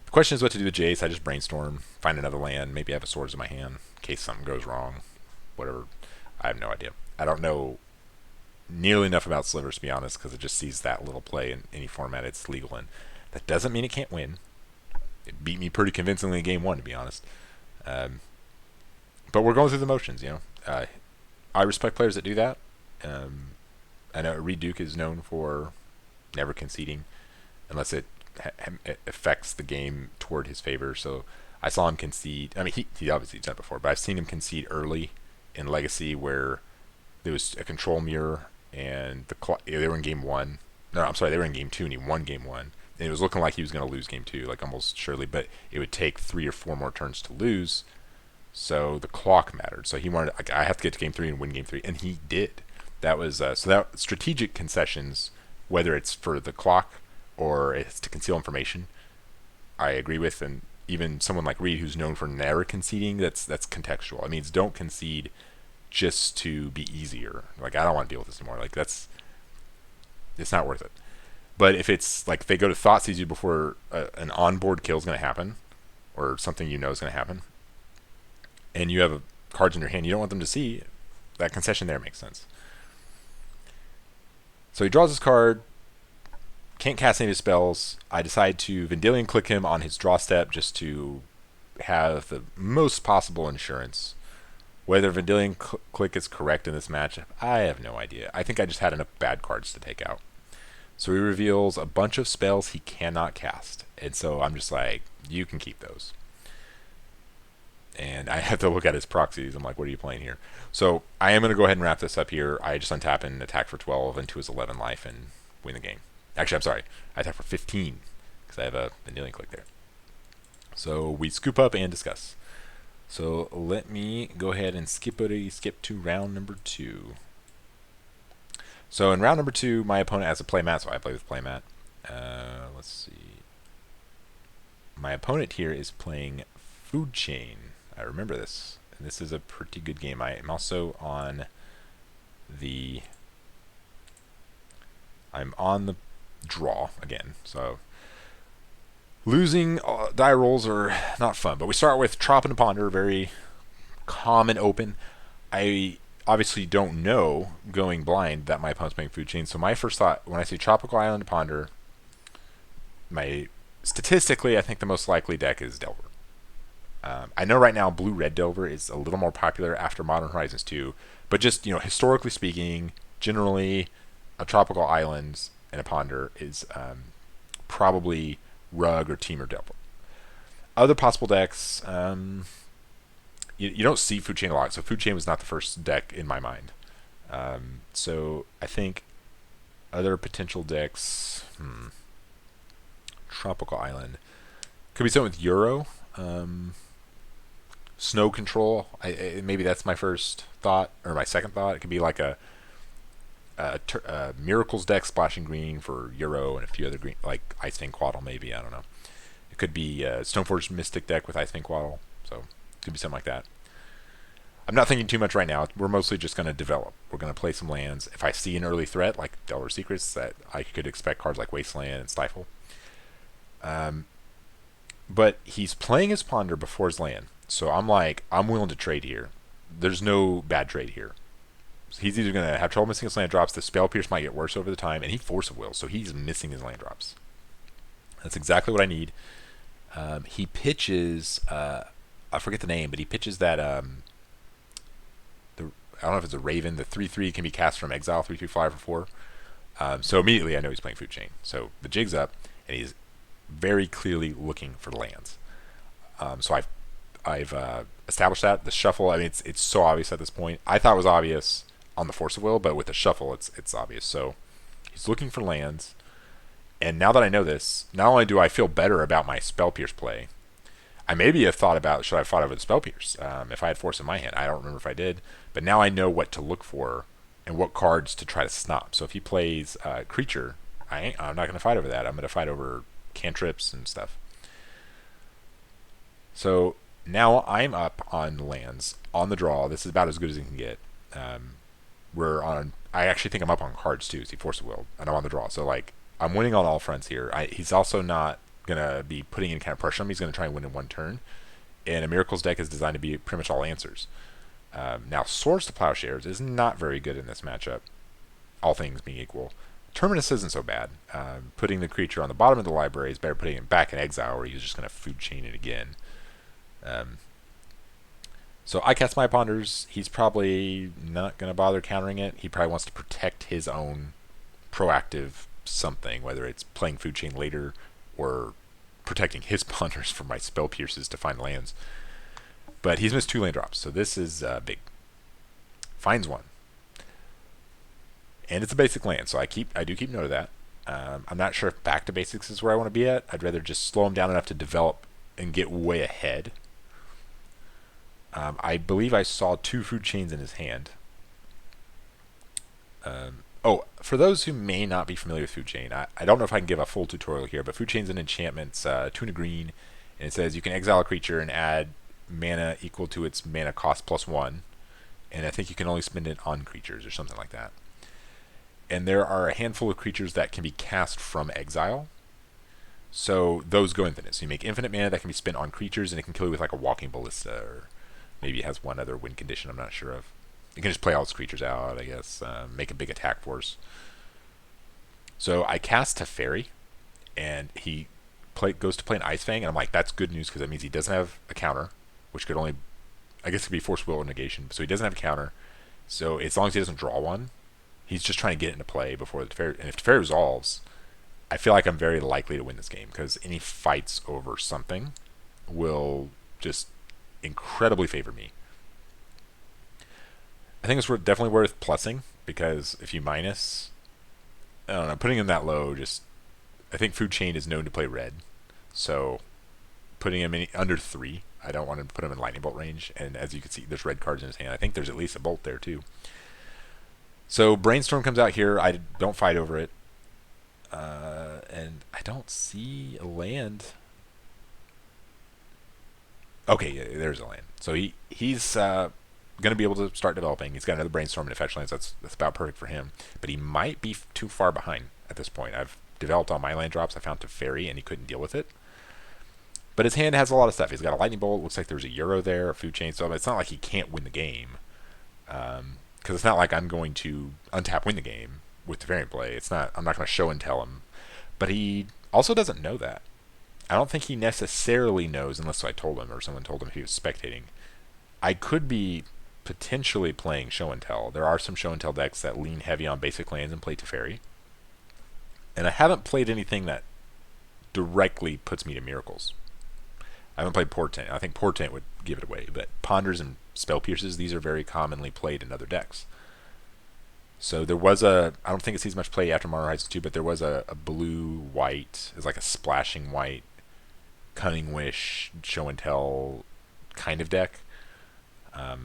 The question is what to do with Jace. I just brainstorm, find another land, maybe I have a Swords in my hand in case something goes wrong. Whatever. I have no idea. I don't know nearly enough about Slivers, to be honest, because it just sees that little play in any format it's legal in. That doesn't mean it can't win. It beat me pretty convincingly in game 1, to be honest. But we're going through the motions, you know. I respect players that do that. I know Reed Duke is known for never conceding unless it affects the game toward his favor. So I saw him concede. I mean, he obviously done it before, but I've seen him concede early in Legacy where there was a control mirror and they were in game 1. No, I'm sorry, they were in game 2 and he won game 1. And it was looking like he was going to lose game 2, like almost surely, but it would take 3 or 4 more turns to lose. So the clock mattered. So he wanted, like, I have to get to game 3 and win game 3, and he did. That was so that strategic concessions, whether it's for the clock or it's to conceal information, I agree with. And even someone like Reed, who's known for never conceding, that's contextual. I mean, don't concede just to be easier. Like, I don't want to deal with this anymore. Like, it's not worth it. But if it's like they go to Thoughtseize you before an onboard kill is going to happen, or something you know is going to happen, and you have cards in your hand you don't want them to see, that concession there makes sense. So he draws his card, can't cast any of his spells. I decide to Vendilion click him on his draw step just to have the most possible insurance. Whether Vendilion click is correct in this matchup, I have no idea. I think I just had enough bad cards to take out. So he reveals a bunch of spells he cannot cast. And so I'm just like, you can keep those. And I have to look at his proxies. I'm like, what are you playing here? So I am going to go ahead and wrap this up here. I just untap and attack for 12 into his 11 life and win the game. Actually, I'm sorry. I attack for 15 because I have a Vendilion click there. So we scoop up and discuss. So let me go ahead and skip to round number 2. So in round number 2, my opponent has a playmat, so I play with playmat. Let's see. My opponent here is playing Food Chain. I remember this. And this is a pretty good game. I am also on the... I'm on the draw again. So losing die rolls are not fun. But we start with Trop and Ponder, very common open. I obviously don't know going blind that my opponent's playing Food Chain. So my first thought, when I say Tropical Island Ponder, statistically, I think the most likely deck is Delver. I know right now Blue-Red Delver is a little more popular after Modern Horizons 2, but just, you know, historically speaking, generally a Tropical Islands and a Ponder is probably Rug or Team or Delver. Other possible decks, you don't see Food Chain a lot, so Food Chain was not the first deck in my mind. So I think other potential decks, Tropical Island. Could be something with Euro. Snow Control. Maybe that's my first thought, or my second thought. It could be like a Miracles deck, splashing green for Euro and a few other green, like Icefang Quaddle maybe, I don't know. It could be a Stoneforge Mystic deck with Icefang Quaddle, so it could be something like that. I'm not thinking too much right now. We're mostly just going to develop. We're going to play some lands. If I see an early threat, like Delver Secrets, that I could expect cards like Wasteland and Stifle. But he's playing his Ponder before his land, so I'm willing to trade here. There's no bad trade here. He's either going to have trouble missing his land drops, the Spell Pierce might get worse over the time, and he Force of Will, so he's missing his land drops. That's exactly what I need. He pitches, I forget the name, but he pitches that, I don't know if it's a Raven, the 3/3 can be cast from exile, 3/3 flyer for 4. So immediately I know he's playing Food Chain. So the jig's up, and he's very clearly looking for lands. So I've established that. The shuffle, I mean, it's so obvious at this point. I thought it was obvious on the Force of Will, but with the shuffle, it's obvious. So he's looking for lands, and now that I know this, not only do I feel better about my Spell Pierce play, I maybe have thought about, should I have fought over the Spell Pierce if I had Force in my hand. I don't remember if I did, but now I know what to look for and what cards to try to stop. So if he plays Creature, I'm not going to fight over that. I'm going to fight over cantrips and stuff. So now I'm up on lands on the draw. This is about as good as it can get. I actually think I'm up on cards too. See, Force of Will, and I'm on the draw. So like, I'm winning on all fronts here. He's also not gonna be putting any kind of pressure on me. He's gonna try and win in one turn. And a Miracles deck is designed to be pretty much all answers. Now, Swords to Plowshares is not very good in this matchup, all things being equal. Terminus isn't so bad. Putting the creature on the bottom of the library is better putting it back in exile, where he's just going to Food Chain it again. So I cast my Ponders. He's probably not going to bother countering it. He probably wants to protect his own proactive something, whether it's playing Food Chain later or protecting his Ponders from my Spell Pierces to find lands. But he's missed 2 land drops, so this is big. Finds one. And it's a basic land, so I do keep note of that. I'm not sure if back to basics is where I want to be at. I'd rather just slow him down enough to develop and get way ahead. I believe I saw 2 Food Chains in his hand. For those who may not be familiar with Food Chain, I don't know if I can give a full tutorial here, but Food Chain's an enchantment, 2 and a green, and it says you can exile a creature and add mana equal to its mana cost +1, and I think you can only spend it on creatures or something like that. And there are a handful of creatures that can be cast from exile, so those go infinite. So you make infinite mana that can be spent on creatures, and it can kill you with like a Walking Ballista, or maybe it has one other win condition I'm not sure of. You can just play all its creatures out, I guess, make a big attack force. So I cast Teferi, and he goes to play an Icefang, and I'm like, that's good news, because that means he doesn't have a counter, which could only, I guess it could be Force Will or Negation, so he doesn't have a counter. So as long as he doesn't draw one, he's just trying to get it into play before the Teferi, and if Teferi resolves, I feel like I'm very likely to win this game, because any fights over something will just incredibly favor me. I think it's definitely worth plussing, because if you minus, I don't know, putting him that low, I think Food Chain is known to play red, so putting him under 3, I don't want to put him in Lightning Bolt range, and as you can see, there's red cards in his hand. I think there's at least a Bolt there too. So Brainstorm comes out here. I don't fight over it, and I don't see a land. Okay, yeah, there's a land. So he's going to be able to start developing. He's got another Brainstorm and fetch lands. That's about perfect for him. But he might be too far behind at this point. I've developed all my land drops. I found Teferi, and he couldn't deal with it. But his hand has a lot of stuff. He's got a Lightning Bolt. Looks like there's a Euro there, a Food Chain. So it's not like he can't win the game. Because it's not like I'm going to untap win the game with Teferi in play. I'm not going to show and tell him. But he also doesn't know that. I don't think he necessarily knows, unless I told him or someone told him if he was spectating. I could be potentially playing show and tell. There are some show and tell decks that lean heavy on basic lands and play Teferi. And I haven't played anything that directly puts me to Miracles. I haven't played Portent. I think Portent would give it away, but Ponders and Spell Pierces, these are very commonly played in other decks. So there was I don't think it sees much play after Modern Horizons 2, but there was a blue-white, it's like a splashing white, Cunning Wish, Show and Tell kind of deck. I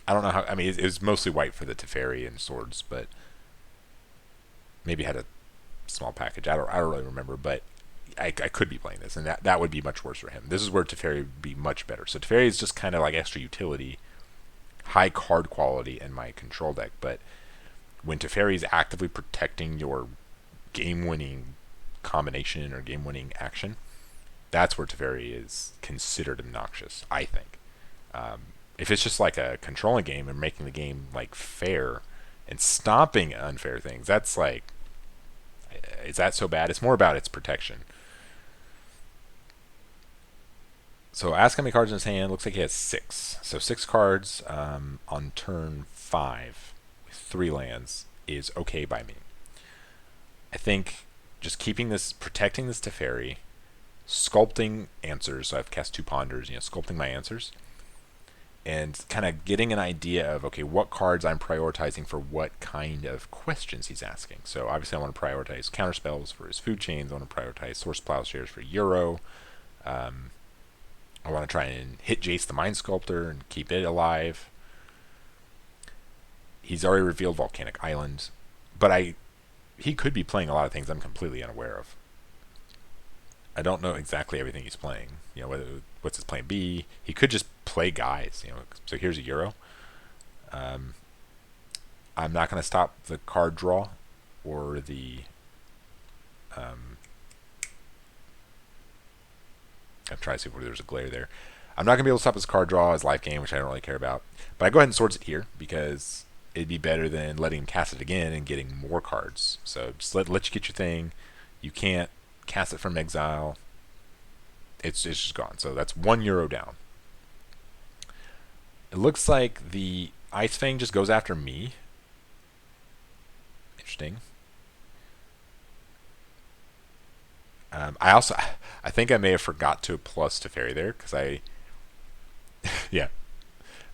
don't know how, I mean, it was mostly white for the Teferi and swords, but maybe had a small package. I don't really remember, but I could be playing this, and that would be much worse for him. This is where Teferi would be much better. So Teferi is just kind of like extra utility, high card quality in my control deck, but when Teferi is actively protecting your game-winning combination or game-winning action, that's where Teferi is considered obnoxious, I think. If it's just like a controlling game and making the game like fair and stopping unfair things, that's like, is that so bad? It's more about its protection. So ask how many cards in his hand. Looks like he has 6. So 6 cards on turn 5 with 3 lands is okay by me. I think just keeping this, protecting this Teferi, sculpting answers. So I've cast 2 ponders, sculpting my answers, and kind of getting an idea of, okay, what cards I'm prioritizing for what kind of questions he's asking. So obviously I want to prioritize counterspells for his food chains. I want to prioritize source plowshares for Euro. I want to try and hit Jace the Mind Sculptor and keep it alive. He's already revealed Volcanic Island, but he could be playing a lot of things I'm completely unaware of. I don't know exactly everything he's playing. What's his plan B? He could just play guys. So here's a Euro. I'm not going to stop the card draw or the. I'm trying to see if there's a glare there. I'm not going to be able to stop his card draw, his life gain, which I don't really care about. But I go ahead and swords it here because it'd be better than letting him cast it again and getting more cards. So just let you get your thing. You can't cast it from exile. It's just gone. So that's €1 down. It looks like the Ice Fang just goes after me. Interesting. I think I may have forgot to plus Teferi there because yeah.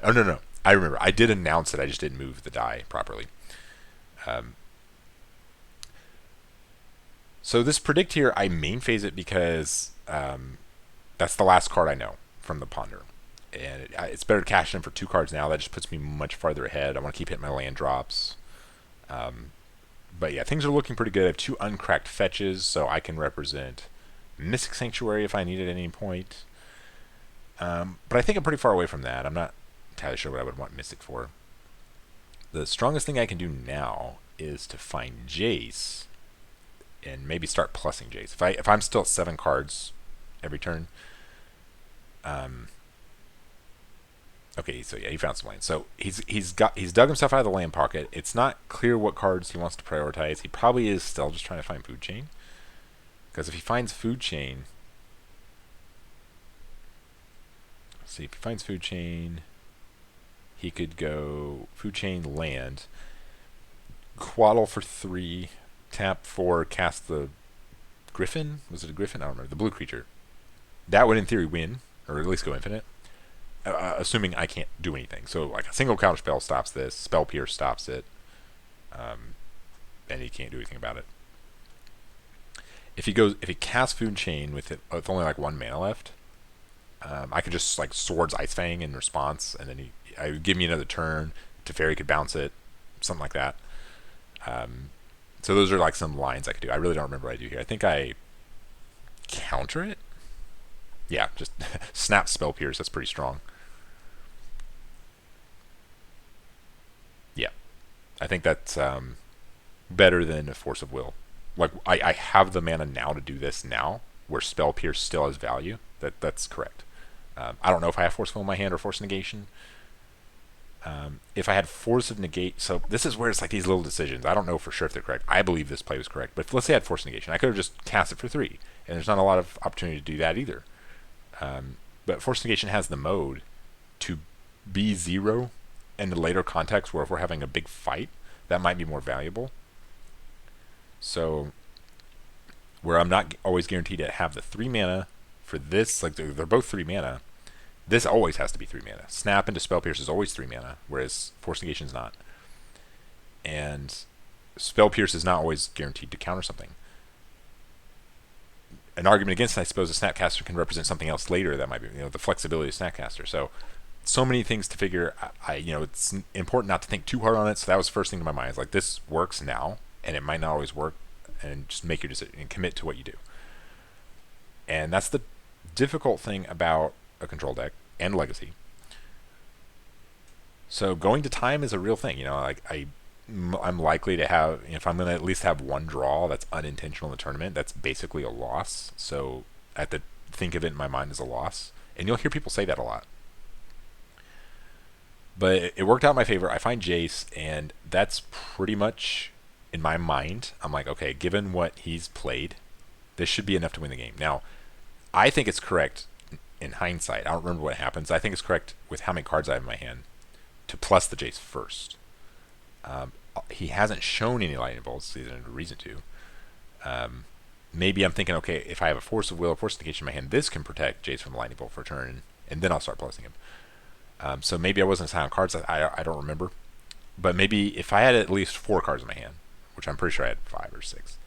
Oh no, I remember. I did announce it. I just didn't move the die properly. So this predict here, I main phase it because that's the last card I know from the ponder, and it's better to cash in for 2 cards now. That just puts me much farther ahead. I want to keep hitting my land drops. But yeah, things are looking pretty good. I have 2 uncracked fetches, so I can represent Mystic Sanctuary if I need it at any point. But I think I'm pretty far away from that. I'm not entirely sure what I would want Mystic for. The strongest thing I can do now is to find Jace and maybe start plussing Jace. If I'm still at 7 cards every turn. Okay, so yeah, he found some land. So he's dug himself out of the land pocket. It's not clear what cards he wants to prioritize. He probably is still just trying to find food chain. Because if he finds food chain, let's see, if he finds food chain, he could go food chain land, Quaddle for 3, tap 4, cast the Griffin. Was it a Griffin? I don't remember. The blue creature. That would in theory win, or at least go infinite. Assuming I can't do anything. So like a single counter spell stops this, Spell Pierce stops it, and he can't do anything about it. If he casts Food Chain with only like 1 mana left, I could just like Swords Ice Fang in response, and then I would give me another turn. Teferi could bounce it, something like that. So those are like some lines I could do. I really don't remember what I do here. I think I counter it. Yeah, just snap Spell Pierce. That's pretty strong. Yeah, I think that's better than a Force of Will. Like I have the mana now to do this now, where Spell Pierce still has value. That's correct. I don't know if I have Force of Will in my hand or Force of Negation. If I had Force of Negate, so this is where it's like these little decisions. I don't know for sure if they're correct. I believe this play was correct, but let's say I had Force of Negation. I could have just cast it for 3, and there's not a lot of opportunity to do that either. But Force of Negation has the mode to be 0 in the later context where if we're having a big fight, that might be more valuable. So, where I'm not always guaranteed to have the 3 mana for this, like they're both 3 mana, this always has to be 3 mana. Snap into Spell Pierce is always 3 mana, whereas Force Negation is not. and Spell Pierce is not always guaranteed to counter something. An argument against it, I suppose, a Snapcaster can represent something else later that might be, the flexibility of Snapcaster. So many things to figure. It's important not to think too hard on it. So that was the first thing to my mind. It's like, this works now, and it might not always work, and just make your decision and commit to what you do. And that's the difficult thing about a control deck and Legacy. So going to time is a real thing. I'm likely to have, if I'm going to at least have one draw that's unintentional in the tournament, that's basically a loss. So I have to think of it in my mind as a loss. And you'll hear people say that a lot. But it worked out in my favor. I find Jace, and that's pretty much, in my mind, I'm like, okay, given what he's played, this should be enough to win the game. Now, I think it's correct in hindsight. I don't remember what happens. I think it's correct with how many cards I have in my hand to plus the Jace first. He hasn't shown any lightning bolts. He doesn't have a reason to. Maybe I'm thinking, okay, if I have a Force of Will, Force of Negation in my hand, this can protect Jace from a lightning bolt for a turn, and then I'll start plussing him. So maybe I wasn't high on cards. I don't remember. But maybe if I had at least 4 cards in my hand, which I'm pretty sure I had 5 or 6,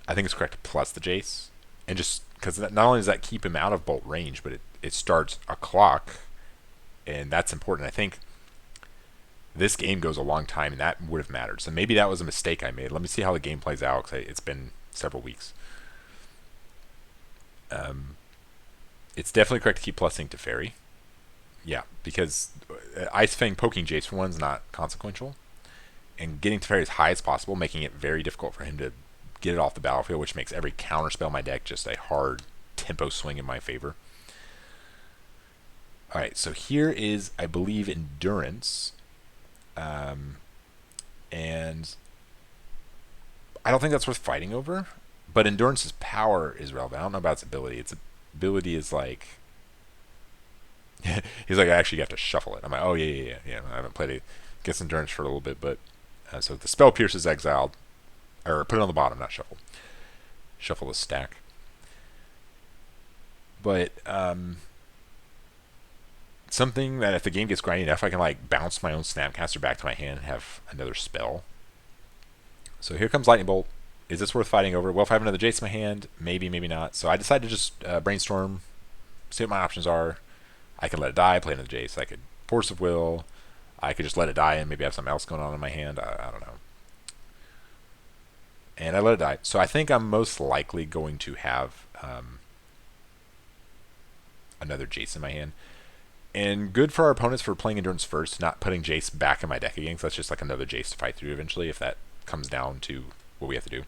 I think it's correct to plus the Jace. And just because not only does that keep him out of bolt range, but it starts a clock, and that's important. I think this game goes a long time, and that would have mattered. So maybe that was a mistake I made. Let me see how the game plays out, because it's been several weeks. It's definitely correct to keep plussing Teferi. Yeah, because Ice Fang poking Jace for one's not consequential, and getting Teferi as high as possible, making it very difficult for him to get it off the battlefield, which makes every counterspell in my deck just a hard tempo swing in my favor. Alright, so here is, I believe, Endurance. And I don't think that's worth fighting over, but Endurance's power is relevant. I don't know about its ability. Its ability is like... He's like, actually, you have to shuffle it. I'm like, oh, yeah. I haven't played against Endurance for a little bit, but... so the Spell Pierce is exiled. Or put it on the bottom, not shuffle. Shuffle the stack. But, something that if the game gets grindy enough, I can like bounce my own Snapcaster back to my hand and have another spell. So here comes Lightning Bolt. Is this worth fighting over? Well, if I have another Jace in my hand, maybe, maybe not. So I decided to just brainstorm, see what my options are. I could let it die, play another Jace. I could Force of Will. I could just let it die and maybe have something else going on in my hand. I don't know. And I let it die. So I think I'm most likely going to have another Jace in my hand. And good for our opponents for playing Endurance first, not putting Jace back in my deck again, because that's just like another Jace to fight through eventually if that comes down to what we have to do.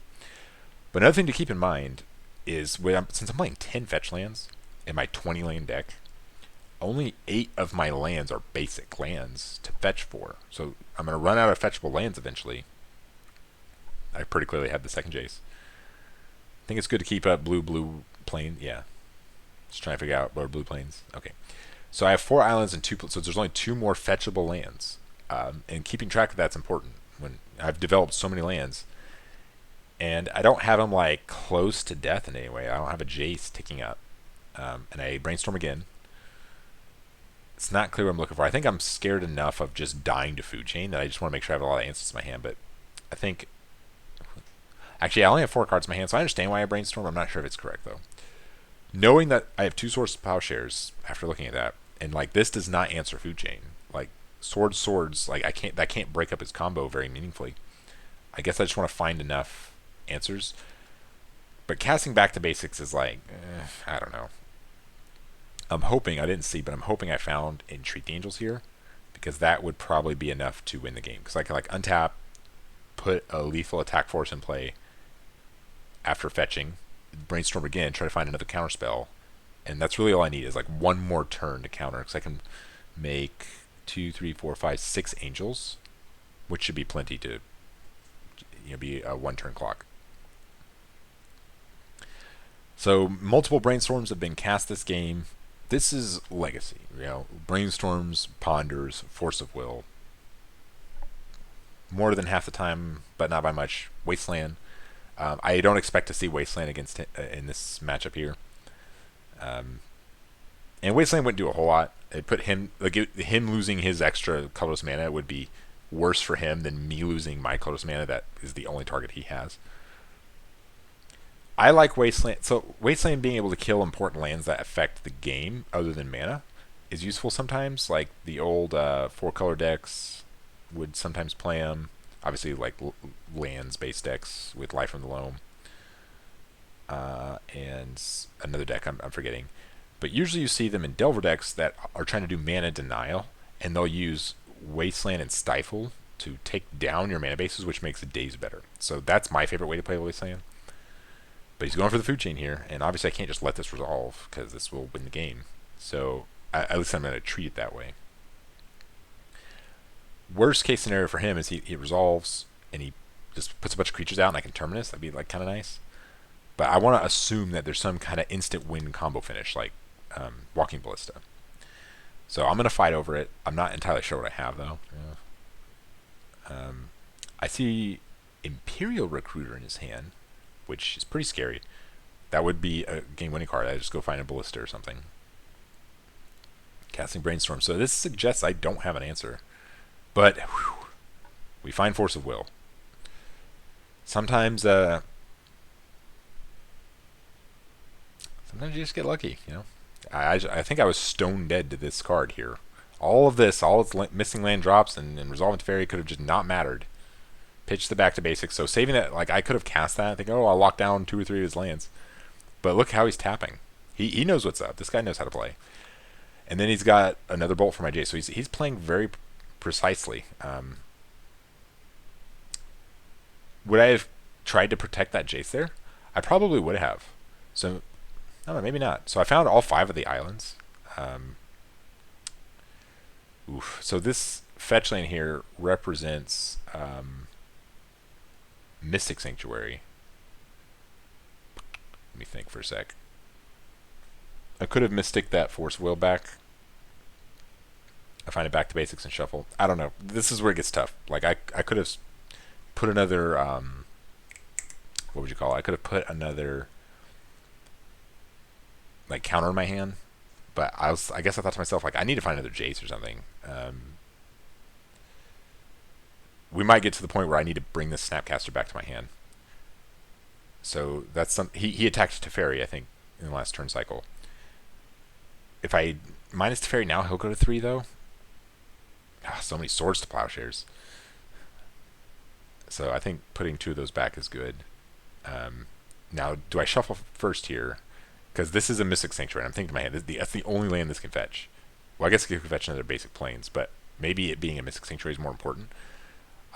But another thing to keep in mind is, since I'm playing 10 fetch lands in my 20 lane deck, only 8 of my lands are basic lands to fetch for. So I'm going to run out of fetchable lands eventually. I pretty clearly had the second Jace. I think it's good to keep up blue plane. Yeah. Just trying to figure out what are blue planes. Okay. So I have 4 islands and 2, so there's only 2 more fetchable lands. And keeping track of that's important when I've developed so many lands. And I don't have them like close to death in any way. I don't have a Jace ticking up. And I brainstorm again. It's not clear what I'm looking for. I think I'm scared enough of just dying to food chain that I just want to make sure I have a lot of answers in my hand. But I think... Actually, I only have 4 cards in my hand, so I understand why I brainstorm. I'm not sure if it's correct, though. Knowing that I have 2 Swords of Plowshares, after looking at that, and like this does not answer food chain. Like swords, like that can't break up his combo very meaningfully. I guess I just want to find enough answers. But casting back to basics is like, I don't know. I'm hoping, I didn't see, but I'm hoping I found Entreat the Angels here, because that would probably be enough to win the game. Because I can like untap, put a lethal attack force in play after fetching, brainstorm again, try to find another counter spell, and that's really all I need is like one more turn to counter, because I can make 2, 3, 4, 5, 6 angels, which should be plenty to be a 1-turn clock. So multiple brainstorms have been cast this game. This is Legacy, brainstorms, ponders, Force of Will. More than half the time, but not by much, Wasteland. I don't expect to see Wasteland against in this matchup here. And Wasteland wouldn't do a whole lot. It put him, him losing his extra colorless mana would be worse for him than me losing my colorless mana that is the only target he has. I like Wasteland. So Wasteland being able to kill important lands that affect the game other than mana is useful sometimes. Like the old 4-color decks would sometimes play them. Obviously, like lands-based decks with Life from the Loam. And another deck I'm forgetting. But usually you see them in Delver decks that are trying to do mana denial, and they'll use Wasteland and Stifle to take down your mana bases, which makes the days better. So that's my favorite way to play Wasteland. But he's going for the food chain here, and obviously I can't just let this resolve, because this will win the game. So at least I'm going to treat it that way. Worst case scenario for him is he resolves, and he just puts a bunch of creatures out, and I can Terminus. That'd be like kind of nice. But I want to assume that there's some kind of instant win combo finish, like Walking Ballista. So I'm going to fight over it. I'm not entirely sure what I have, though. I see Imperial Recruiter in his hand, which is pretty scary. That would be a game-winning card. I just go find a Ballista or something. Casting Brainstorm. So this suggests I don't have an answer. But whew, we find Force of Will. Sometimes you just get lucky, you know. I think I was stone dead to this card here. All of this, all its missing land drops and Resolving Teferi could have just not mattered. Pitch the back to basics. So saving that, like I could have cast that. I think, oh, I'll lock down 2 or 3 of his lands. But look how he's tapping. He knows what's up. This guy knows how to play. And then he's got another bolt for my Jace. So he's playing very precisely. Would I have tried to protect that Jace there? I probably would have. So, I don't know, maybe not. So I found all 5 of the islands. So this fetch lane here represents Mystic Sanctuary. Let me think for a sec. I could have Mystic that Force Will back. I find it back to basics and shuffle. I don't know. This is where it gets tough. Like I could have put another what would you call it? I could have put another like counter in my hand, but I guess I thought to myself like I need to find another Jace or something. We might get to the point where I need to bring this Snapcaster back to my hand. So that's some. He attacked Teferi, I think, in the last turn cycle. If I minus Teferi now, he'll go to 3 though. So many swords to Plowshares. So I think putting 2 of those back is good. Now, do I shuffle first here? Because this is a Mystic Sanctuary. I'm thinking to my hand, that's the only land this can fetch. Well, I guess it could fetch another basic planes, but maybe it being a Mystic Sanctuary is more important.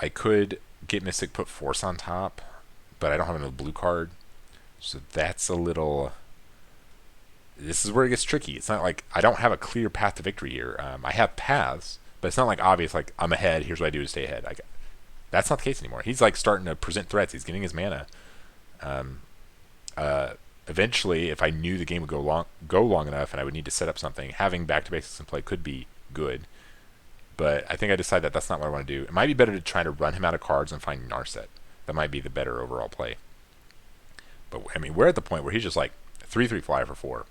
I could get Mystic, put Force on top, but I don't have another blue card. So that's a little... This is where it gets tricky. It's not like I don't have a clear path to victory here. I have paths, but it's not like obvious, like I'm ahead, here's what I do to stay ahead. That's not the case anymore. He's like starting to present threats. He's getting his mana. Eventually, if I knew the game would go long enough and I would need to set up something, having back to basics in play could be good. But I think I decided that that's not what I want to do. It might be better to try to run him out of cards and find Narset. That might be the better overall play. But I mean, we're at the point where he's just like 3/3 flyer for 4.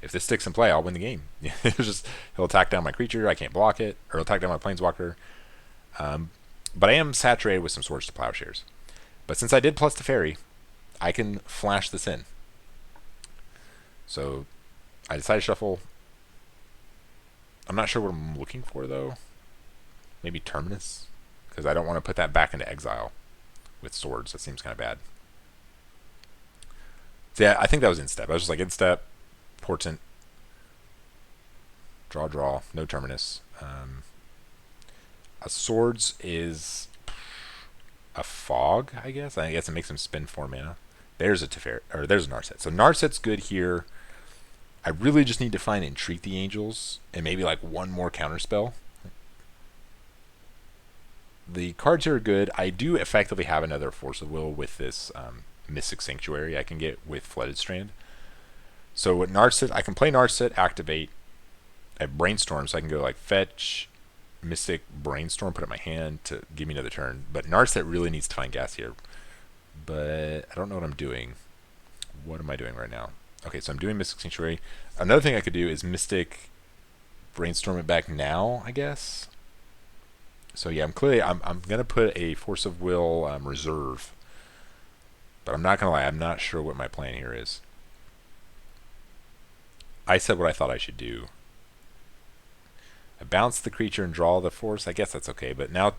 If this sticks in play, I'll win the game. It's just he'll attack down my creature, I can't block it, or he'll attack down my planeswalker. But I am saturated with some swords to Plowshares. But since I did plus Teferi, I can flash this in. So I decided to shuffle. I'm not sure what I'm looking for though. Maybe Terminus, because I don't want to put that back into exile with swords. That seems kind of bad. So yeah, I think that was instep. I was just like instep, Portent, draw, no Terminus. A swords is a fog, I guess. I guess it makes him spend 4 mana. There's a Teferi, or there's a Narset. So Narset's good here. I really just need to find Entreat the Angels and maybe like one more counterspell. The cards here are good. I do effectively have another Force of Will with this Mystic Sanctuary I can get with Flooded Strand. So with Narset, I can play Narset, activate a Brainstorm, so I can go like fetch, Mystic, Brainstorm, put it in my hand to give me another turn. But Narset really needs to find gas here. But I don't know what I'm doing. What am I doing right now? Okay, so I'm doing Mystic Sanctuary. Another thing I could do is Mystic, Brainstorm it back now, I guess. So yeah, I'm gonna put a Force of Will reserve, but I'm not gonna lie, I'm not sure what my plan here is. I said what I thought I should do. I bounce the creature and draw the force. I guess that's okay, but now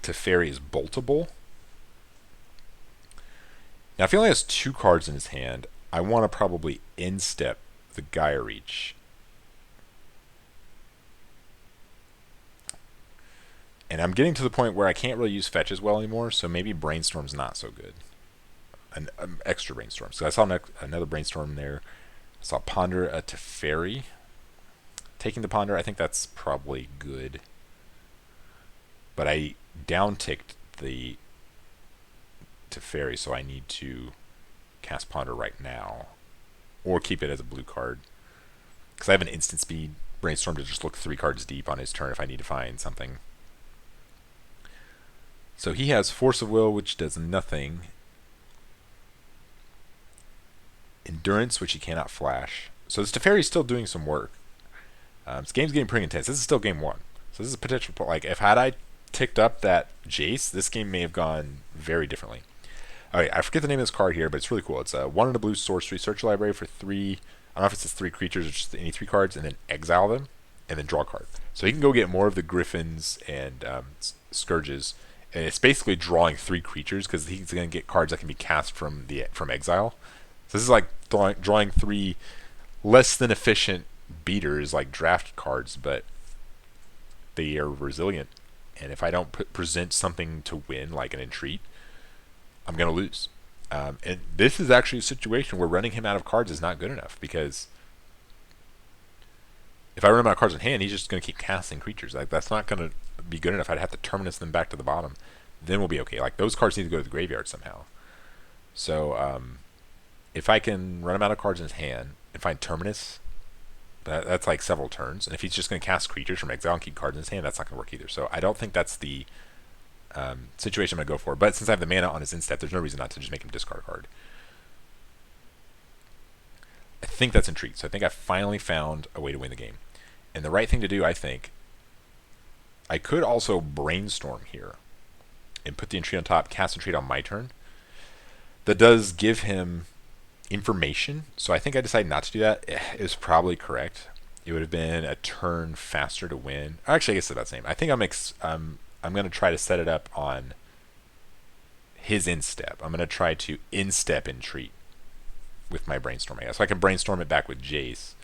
Teferi is boltable. Now if he only has 2 cards in his hand, I want to probably instep the Geier Reach. And I'm getting to the point where I can't really use fetch as well anymore, so maybe Brainstorm's not so good. An extra Brainstorm. So I saw another Brainstorm there. I saw Ponder a Teferi. Taking the Ponder, I think that's probably good. But I down-ticked the Teferi, so I need to cast Ponder right now. Or keep it as a blue card. Because I have an instant speed Brainstorm to just look 3 cards deep on his turn if I need to find something. So he has Force of Will, which does nothing. Endurance, which he cannot flash. So this Teferi is still doing some work. This game's getting pretty intense. This is still game 1. So this is a potential... Like, had I ticked up that Jace, this game may have gone very differently. Alright, I forget the name of this card here, but it's really cool. It's a 1 and a blue sorcery. Search your library for 3... I don't know if it says 3 creatures or just any 3 cards, and then exile them, and then draw a card. So he can go get more of the Griffins and Scourges. And it's basically drawing 3 creatures because he's going to get cards that can be cast from exile. So this is like drawing 3 less than efficient beaters, like draft cards, but they are resilient. And if I don't present something to win, like an Entreat, I'm going to lose. And this is actually a situation where running him out of cards is not good enough, because if I run him out of cards in hand, he's just going to keep casting creatures. Like, that's not going to be good enough. I'd have to Terminus them back to the bottom. Then we'll be okay. Like, those cards need to go to the graveyard somehow. So if I can run him out of cards in his hand and find Terminus, that's like several turns. And if he's just going to cast creatures from exile and keep cards in his hand, that's not going to work either. So I don't think that's the situation I'm going to go for. But since I have the mana on his instep, there's no reason not to just make him discard a card. I think that's Entreat. So I think I finally found a way to win the game. And the right thing to do, I think, I could also Brainstorm here and put the Entreat on top, cast Entreat on my turn. That does give him information, so I think I decided not to do that. It was probably correct. It would have been a turn faster to win. Actually, I guess it's about the same. I think I'm going to try to set it up on his instep. I'm going to try to instep Entreat with my Brainstorm, I guess. So I can Brainstorm it back with Jace.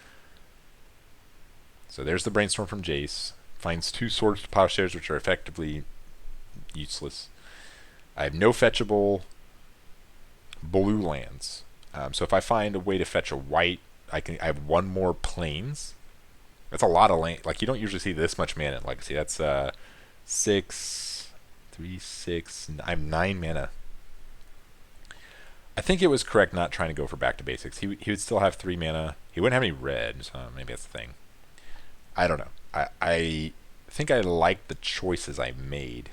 So there's the Brainstorm from Jace. Finds 2 swords to Plowshares, which are effectively useless. I have no fetchable blue lands. So if I find a way to fetch a white, I have 1 more plains. That's a lot of land. Like, you don't usually see this much mana in Legacy. That's 6, 3, 6. I have 9 mana. I think it was correct not trying to go for back to basics. He would still have 3 mana. He wouldn't have any red, so maybe that's the thing. I don't know. I think I like the choices I made,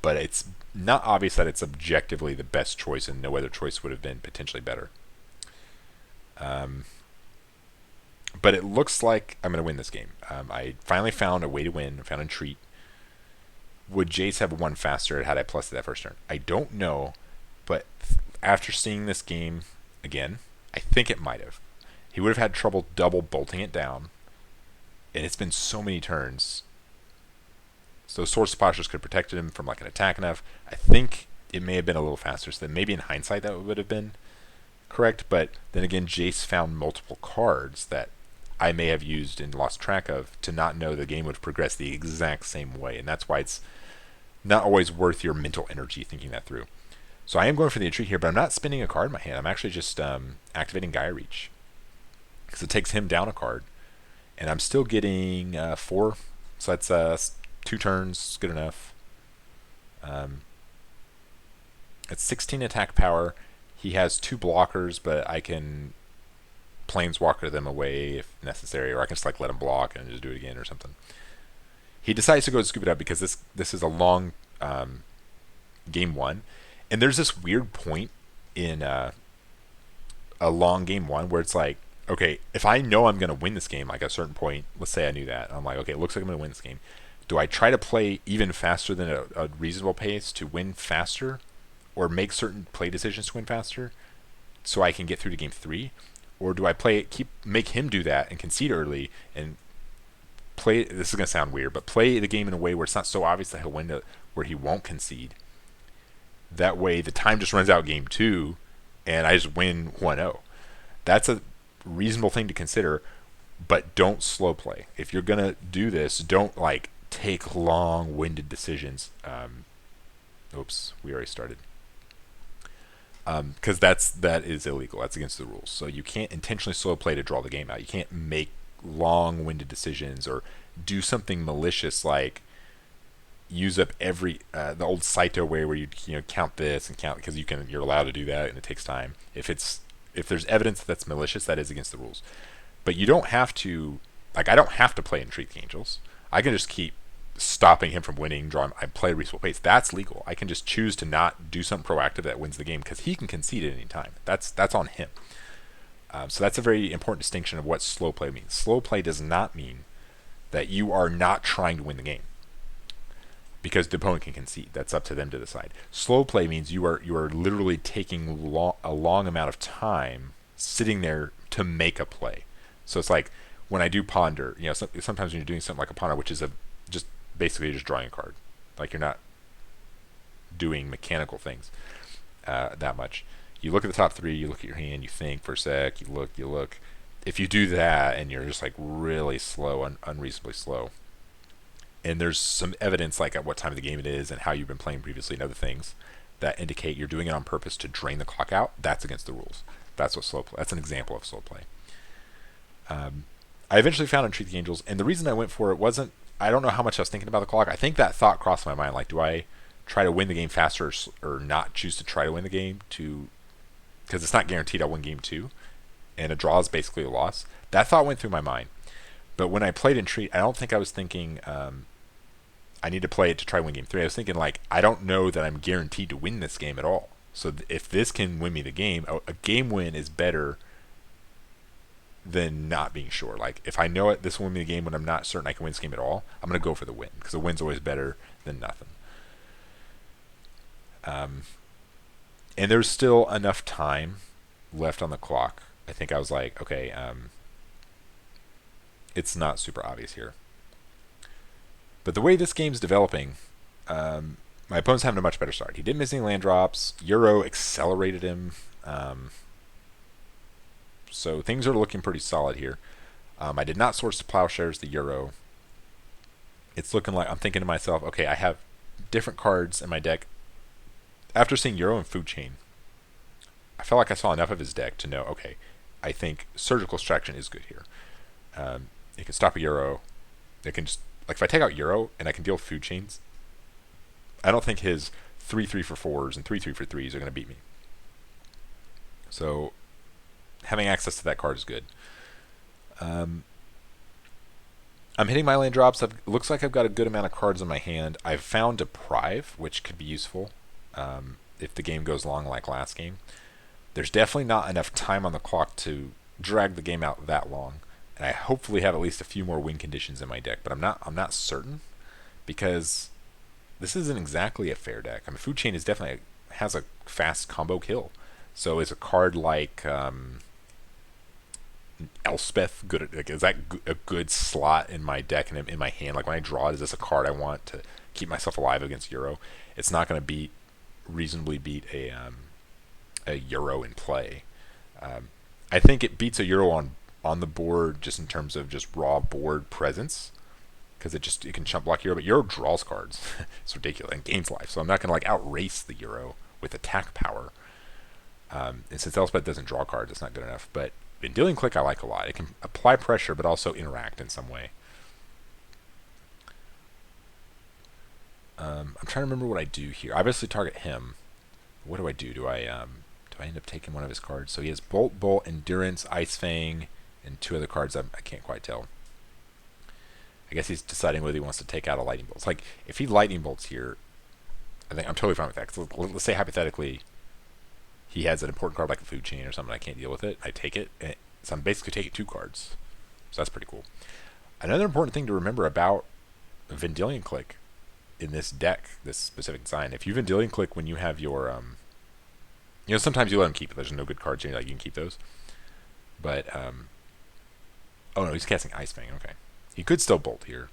but it's not obvious that it's objectively the best choice, and no other choice would have been potentially better. But it looks like I'm going to win this game. I finally found a way to win. I found Entreat. Would Jace have 1 faster had I plused that first turn? I don't know, but after seeing this game again, I think it might have. He would have had trouble double bolting it down, and it's been so many turns. So Swords to Plowshares could have protected him from like an attack enough. I think it may have been a little faster, so then maybe in hindsight that would have been correct. But then again, Jace found multiple cards that I may have used and lost track of to not know the game would progress the exact same way. And that's why it's not always worth your mental energy thinking that through. So I am going for the Entreat here, but I'm not spinning a card in my hand. I'm actually just activating Geier Reach, because it takes him down a card. And I'm still getting 4. So that's 2 turns, good enough. It's 16 attack power. He has 2 blockers, but I can Planeswalker them away if necessary, or I can just like let him block and just do it again or something. He decides to go scoop it up because this is a long game 1, and there's this weird point in a long game 1 where it's like, okay, if I know I'm going to win this game, like at a certain point, let's say I knew that, I'm like, okay, it looks like I'm going to win this game. Do I try to play even faster than a reasonable pace to win faster, or make certain play decisions to win faster, so I can get through to game 3? Or do I make him do that and concede early and play? This is gonna sound weird, but play the game in a way where it's not so obvious that he'll win, where he won't concede. That way, the time just runs out game 2, and I just win 1-0. That's a reasonable thing to consider, but don't slow play. If you're gonna do this, don't like take long-winded decisions. Oops, we already started. Because that is illegal. That's against the rules. So you can't intentionally slow play to draw the game out. You can't make long-winded decisions or do something malicious like use up every the old Saito way where you count this and count, because you're allowed to do that and it takes time. If there's evidence that's malicious, that is against the rules. But you don't have to, like, I don't have to play Entreat the Angels. I can just keep stopping him from winning, I play a reasonable pace. That's legal. I can just choose to not do something proactive that wins the game, because he can concede at any time. That's on him. So that's a very important distinction of what slow play means. Slow play does not mean that you are not trying to win the game, because the opponent can concede. That's up to them to decide. Slow play means you are literally taking a long amount of time sitting there to make a play. So it's like when I do ponder, sometimes when you're doing something like a ponder, which is just basically just drawing a card, like you're not doing mechanical things that much. You look at the top 3, you look at your hand, you think for a sec, you look. If you do that and you're just like really slow, unreasonably slow, and there's some evidence like at what time of the game it is and how you've been playing previously and other things that indicate you're doing it on purpose to drain the clock out, that's against the rules. That's an example of slow play. I eventually found Entreat the Angels, and the reason I went for it wasn't, I don't know how much I was thinking about the clock. I think that thought crossed my mind, like, do I try to win the game faster or not choose to try to win the game, because it's not guaranteed I'll win game 2, and a draw is basically a loss. That thought went through my mind. But when I played Entreat, I don't think I was thinking I need to play it to try to win game 3. I was thinking, like, I don't know that I'm guaranteed to win this game at all. So if this can win me the game, a game win is better than not being sure. Like, if I know this will win me the game when I'm not certain I can win this game at all, I'm going to go for the win, because a win's always better than nothing. And there's still enough time left on the clock. I think I was like, okay, it's not super obvious here. But the way this game's developing, my opponent's having a much better start. He didn't miss any land drops. Euro accelerated him. So things are looking pretty solid here. I did not source the Plowshares, the Euro. It's looking like, I'm thinking to myself, okay, I have different cards in my deck. After seeing Euro and Food Chain, I felt like I saw enough of his deck to know, okay, I think Surgical Extraction is good here. It can stop a Euro. It can just, like, if I take out Euro and I can deal with Food Chains, I don't think his 3/3 for 4s and 3/3 for 3s are going to beat me. So having access to that card is good. I'm hitting my land drops. It looks like I've got a good amount of cards in my hand. I've found Deprive, which could be useful if the game goes long like last game. There's definitely not enough time on the clock to drag the game out that long, and I hopefully have at least a few more win conditions in my deck, but I'm not certain, because this isn't exactly a fair deck. I mean, Food Chain definitely has a fast combo kill, so is a card like Elspeth good? Like, is that a good slot in my deck and in my hand? Like, when I draw it, is this a card I want to keep myself alive against Euro? It's not going to reasonably beat a Euro in play. I think it beats a Euro on the board just in terms of just raw board presence, because it can chump block Euro, but Euro draws cards. It's ridiculous and gains life. So I'm not going to like outrace the Euro with attack power. And since Elspeth doesn't draw cards, it's not good enough. But in dealing click, I like a lot. It can apply pressure, but also interact in some way. I'm trying to remember what I do here. I obviously target him. What do I do? Do I end up taking one of his cards? So he has Bolt, Endurance, Ice Fang, and 2 other cards I can't quite tell. I guess he's deciding whether he wants to take out a Lightning Bolt. It's like, if he Lightning Bolts here, I think I'm totally fine with that. So let's say hypothetically he has an important card like a Food Chain or something, I can't deal with it. I take it. So I'm basically taking 2 cards. So that's pretty cool. Another important thing to remember about Vendilion Click in this deck, this specific design. If you Vendilion Click when you have your, sometimes you let him keep it. There's no good cards here, like you can keep those. But, oh no, he's casting Ice Fang, okay. He could still Bolt here,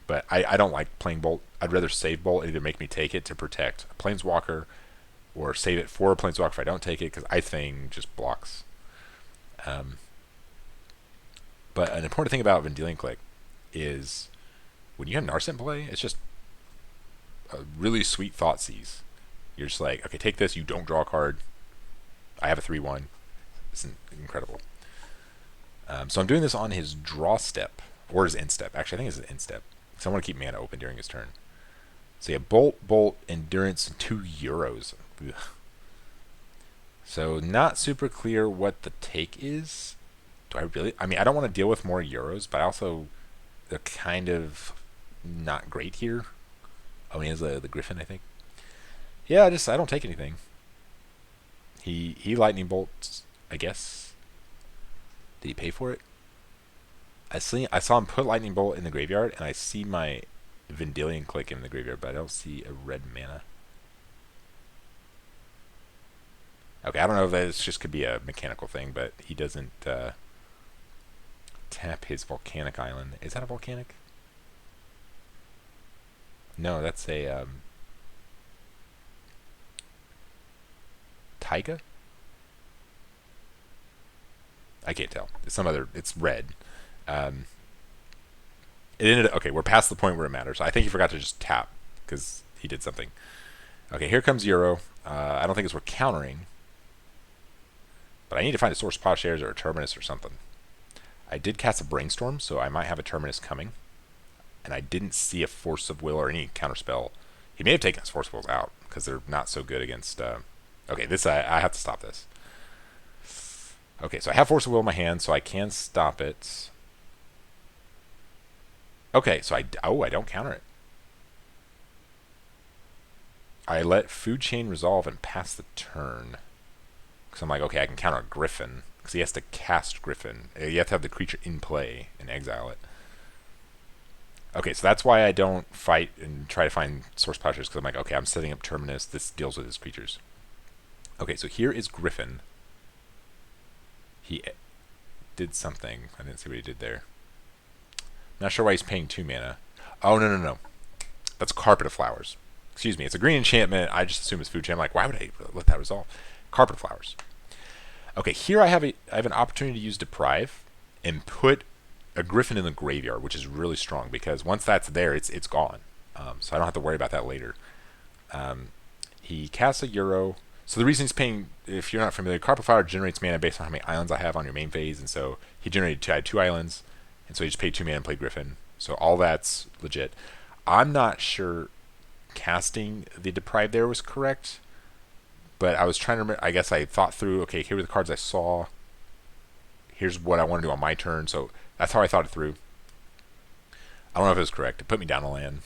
but I don't like playing Bolt. I'd rather save Bolt and either make me take it to protect a Planeswalker, or save it for a Planeswalker if I don't take it, because Ice Fang just blocks. But an important thing about Vendilion Click is when you have Narset in play, it's just a really sweet Thoughtseize. You're just like, okay, take this, you don't draw a card. I have a 3/1. It's incredible. So I'm doing this on his draw step, or his end step. Actually, I think it's his end step. So I want to keep mana open during his turn. So you have Bolt, Endurance, and 2 euros. Ugh. So not super clear what the take is. Do I really? I mean, I don't want to deal with more euros, but also they're kind of not great here. Oh, he has the Griffin, I think. Yeah, I don't take anything. He Lightning Bolts, I guess. Did he pay for it? I saw him put Lightning Bolt in the graveyard, and I see my Vendilion Click in the graveyard, but I don't see a red mana. Okay, I don't know if this just could be a mechanical thing, but he doesn't tap his Volcanic Island. Is that a Volcanic? No, that's a Taiga? I can't tell. It's some other. It's red. It ended up, okay, we're past the point where it matters. I think he forgot to just tap because he did something. Okay, here comes Euro. I don't think it's worth countering, but I need to find a source Plowshares or a Terminus or something. I did cast a Brainstorm, so I might have a Terminus coming. And I didn't see a Force of Will or any counterspell. He may have taken his Force of Wills out because they're not so good against... okay, this I have to stop this. Okay, so I have Force of Will in my hand, so I can stop it. Okay, so I don't counter it. I let Food Chain resolve and pass the turn. Because I'm like, okay, I can counter a Griffin. Because he has to cast Griffin. You have to have the creature in play and exile it. Okay, so that's why I don't fight and try to find Source Plowshares. Because I'm like, okay, I'm setting up Terminus. This deals with his creatures. Okay, so here is Griffin. He did something. I didn't see what he did there. Not sure why he's paying 2 mana. Oh, no. That's Carpet of Flowers. Excuse me, it's a green enchantment. I just assume it's Food Chain. I'm like, why would I let that resolve? Carpet of Flowers. Okay, here I have an opportunity to use Deprive and put a Griffin in the graveyard, which is really strong because once that's there, it's gone. So I don't have to worry about that later. He casts a Euro. So the reason he's paying, if you're not familiar, Carpet of Flower generates mana based on how many islands I have on your main phase, and so he generated I had 2 islands, and so he just paid 2 mana and played Griffin. So all that's legit. I'm not sure casting the Deprive there was correct, but I was trying to remember. I guess I thought through, okay, here were the cards I saw. Here's what I want to do on my turn. So that's how I thought it through. I don't know if it was correct. It put me down a land.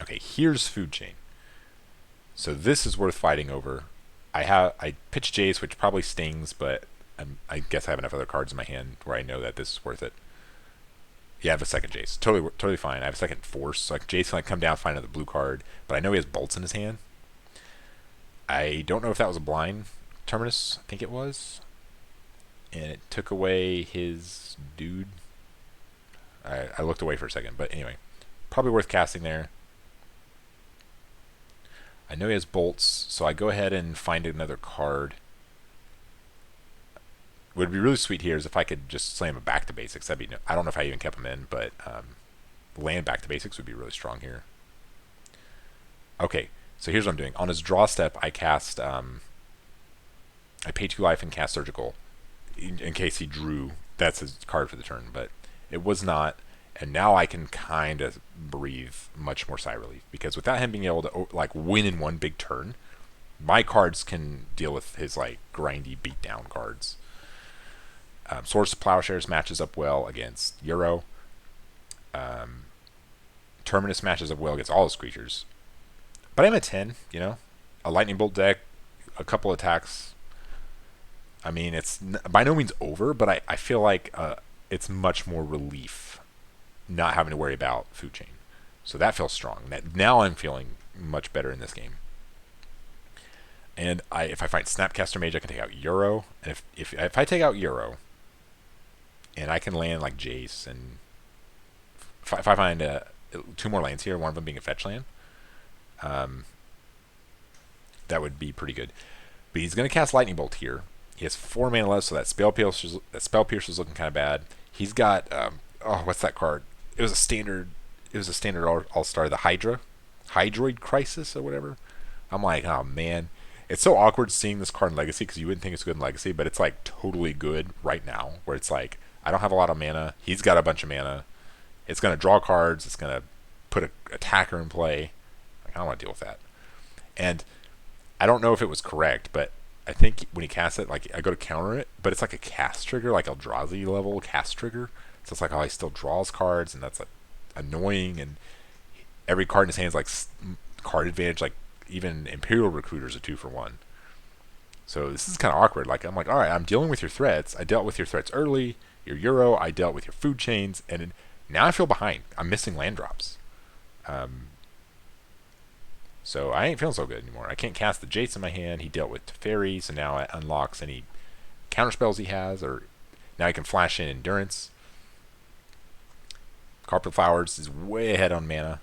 Okay, here's Food Chain. So this is worth fighting over. I pitched Jace, which probably stings, but I guess I have enough other cards in my hand where I know that this is worth it. Yeah, I have a second Jace. Totally fine. I have a second Force, so Jace can come down, find another blue card, but I know he has bolts in his hand. I don't know if that was a blind Terminus. I think it was. And it took away his dude. I looked away for a second, but anyway. Probably worth casting there. I know he has bolts, so I go ahead and find another card. What would be really sweet here is if I could just slam a Back to Basics. That'd be I don't know if I even kept him in, but land Back to Basics would be really strong here. Okay, so here's what I'm doing. On his draw step, I cast... I pay 2 life and cast Surgical. In case he drew, that's his card for the turn, but it was not. And now I can kind of breathe much more sigh relief, because without him being able to like win in one big turn, my cards can deal with his like grindy beatdown cards. Source Plowshares matches up well against Euro. Terminus matches up well against all his creatures. But I'm at 10, you know, a Lightning Bolt deck, a couple attacks. I mean, it's by no means over, but I feel like it's much more relief not having to worry about food chain. So that feels strong. Now I'm feeling much better in this game. And if I find Snapcaster Mage, I can take out Euro. And if I take out Euro, and I can land like Jace, and if I find 2 more lands here, one of them being a fetch land, that would be pretty good. But he's going to cast Lightning Bolt here. He has 4 mana left, so that Spell Pierce is looking kind of bad. He's got what's that card? It was a standard all-star, the Hydroid Crisis or whatever. I'm like, oh man, it's so awkward seeing this card in Legacy because you wouldn't think it's good in Legacy, but it's like totally good right now. Where it's like I don't have a lot of mana. He's got a bunch of mana. It's gonna draw cards. It's gonna put an attacker in play. Like, I don't want to deal with that. And I don't know if it was correct, but I think when he casts it, like I go to counter it, but it's like a cast trigger, like Eldrazi level cast trigger. So it's like, oh, he still draws cards, and that's like annoying. And every card in his hand is like card advantage. Like even Imperial Recruiter's a 2-for-1. So this is kind of awkward. Like I'm like, all right, I'm dealing with your threats. I dealt with your threats early. Your Euro, I dealt with your food chains, and now I feel behind. I'm missing land drops. So I ain't feeling so good anymore. I can't cast the Jace in my hand. He dealt with Teferi, so now it unlocks any counter spells he has, or now I can flash in Endurance. Carpet Flowers is way ahead on mana.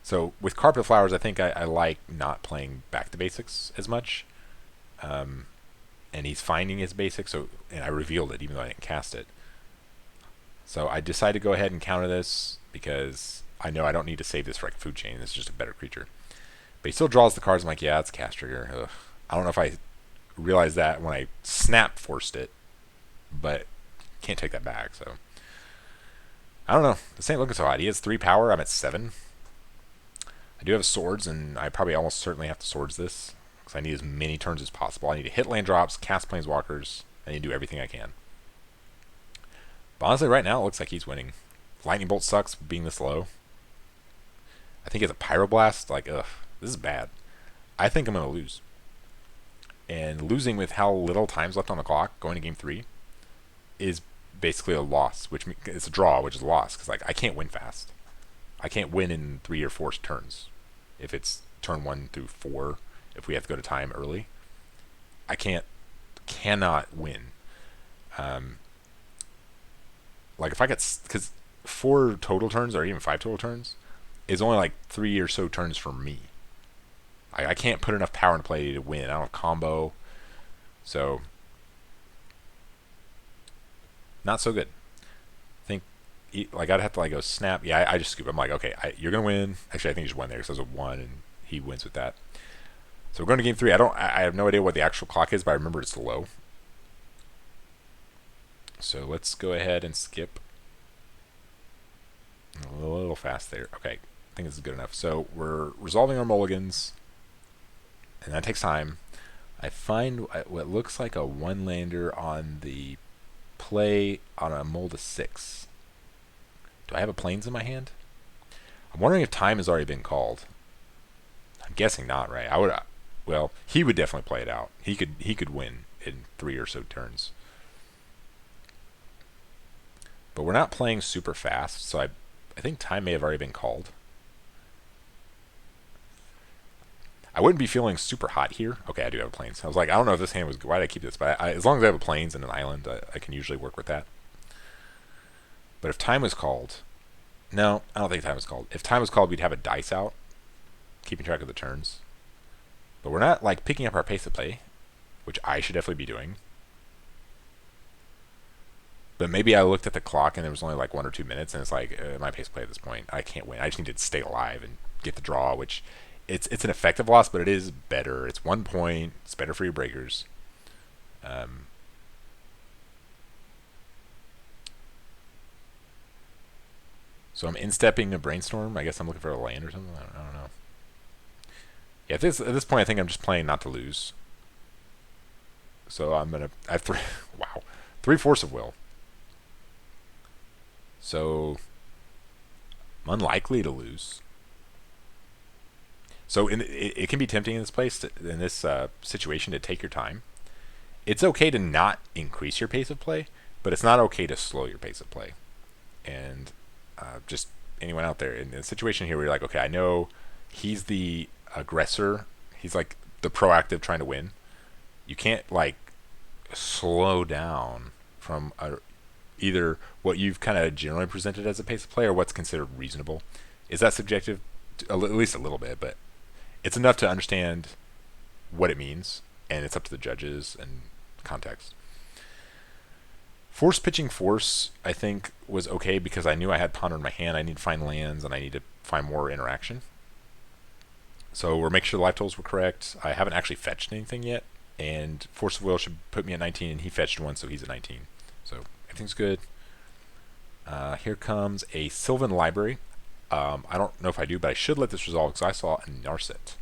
So with Carpet Flowers, I think I like not playing back to basics as much. And he's finding his basics, and I revealed it even though I didn't cast it. So I decided to go ahead and counter this because I know I don't need to save this for like a food chain. This is just a better creature. But he still draws the cards. I'm like, yeah, it's cast trigger. Ugh. I don't know if I realized that when I snap forced it, but can't take that back. So I don't know. This ain't looking so hot. He has 3 power. I'm at 7. I do have swords, and I probably almost certainly have to swords this because I need as many turns as possible. I need to hit land drops, cast planeswalkers. I need to do everything I can. But honestly, right now it looks like he's winning. Lightning Bolt sucks being this low. I think he has a Pyroblast. Like, ugh, this is bad. I think I'm going to lose. And losing with how little time's left on the clock, going to game 3, is basically a loss, which it's a draw, which is a loss, because like I can't win fast. I can't win in 3 or 4 turns. If it's turn 1 through 4, if we have to go to time early, I cannot win. Like if I get, because 4 total turns or even 5 total turns is only like 3 or so turns for me. I can't put enough power into play to win. I don't have combo, so not so good. I think like I'd have to like go snap. Yeah, I just scoop. I'm like, okay, you're gonna win. Actually, I think you just won there because it was a 1 and he wins with that. So we're going to game 3. I have no idea what the actual clock is, but I remember it's low. So let's go ahead and skip. A little fast there. Okay, I think this is good enough. So we're resolving our mulligans, and that takes time. I find what looks like a 1-lander on the play on a mold of 6. Do I have a plains in my hand? I'm wondering if time has already been called. I'm guessing not, right? I would. Well, he would definitely play it out. He could win in 3 or so turns. But we're not playing super fast, so I think time may have already been called. I wouldn't be feeling super hot here. Okay, I do have a plains. I was like, I don't know if this hand was good. Why did I keep this? But as long as I have a plains and an island, I can usually work with that. But if time was called, no, I don't think time was called. If time was called, we'd have a dice out, keeping track of the turns. But we're not like picking up our pace of play, which I should definitely be doing. But maybe I looked at the clock and there was only like 1 or 2 minutes, and it's like my pace of play at this point. I can't win. I just need to stay alive and get the draw, which it's an effective loss, but it is better. It's 1 point. It's better for your breakers. So I'm instepping a Brainstorm. I guess I'm looking for a land or something. I don't know. Yeah, at this point, I think I'm just playing not to lose. So I have 3. Wow, 3 Force of Will. So I'm unlikely to lose. So it can be tempting in this place, in this situation, to take your time. It's okay to not increase your pace of play, but it's not okay to slow your pace of play. And just anyone out there in the situation here where you're like, okay, I know he's the aggressor. He's like the proactive trying to win. You can't like slow down from either what you've kind of generally presented as a pace of play or what's considered reasonable. Is that subjective? At least a little bit, but it's enough to understand what it means, and it's up to the judges and context. Force pitching Force, I think, was okay because I knew I had Ponder in my hand. I need to find lands, and I need to find more interaction. So we're making sure the life totals were correct. I haven't actually fetched anything yet, and Force of Will should put me at 19, and he fetched one, so he's at 19. So everything's good. Here comes a Sylvan Library. I don't know if I do, but I should let this resolve because I saw a Narset.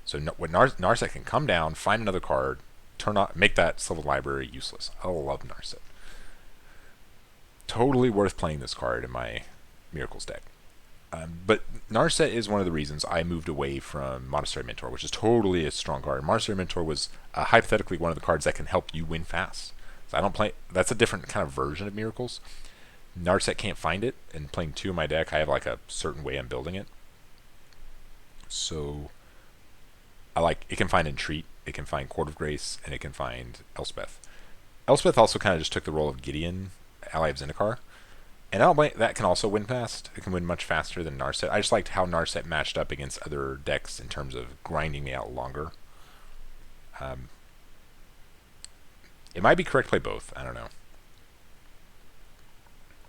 So when Narset can come down, find another card, make that Sylvan Library useless. I love Narset. Totally worth playing this card in my Miracles deck. But Narset is one of the reasons I moved away from Monastery Mentor, which is totally a strong card. Monastery Mentor was hypothetically one of the cards that can help you win fast. So I don't play. That's a different kind of version of Miracles. Narset can't find it, and playing 2 in my deck, I have like a certain way I'm building it. So I like it can find Entreat, it can find Court of Grace, and it can find Elspeth. Elspeth also kind of just took the role of Gideon, ally of Zendikar. And that can also win fast. It can win much faster than Narset. I just liked how Narset matched up against other decks in terms of grinding me out longer. It might be correct to play both. I don't know.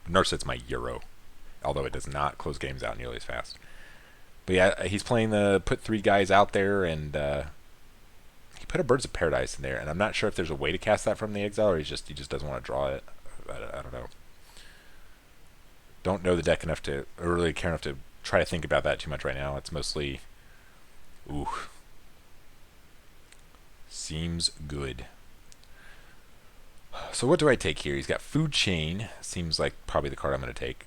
Narset's my Euro, although it does not close games out nearly as fast. But yeah, he's playing the put 3 guys out there, and he put a Birds of Paradise in there, and I'm not sure if there's a way to cast that from the exile, or he just doesn't want to draw it. I don't know. Don't know the deck enough to, or really care enough to try to think about that too much right now. It's mostly, ooh, seems good. So what do I take here? He's got Food Chain. Seems like probably the card I'm going to take.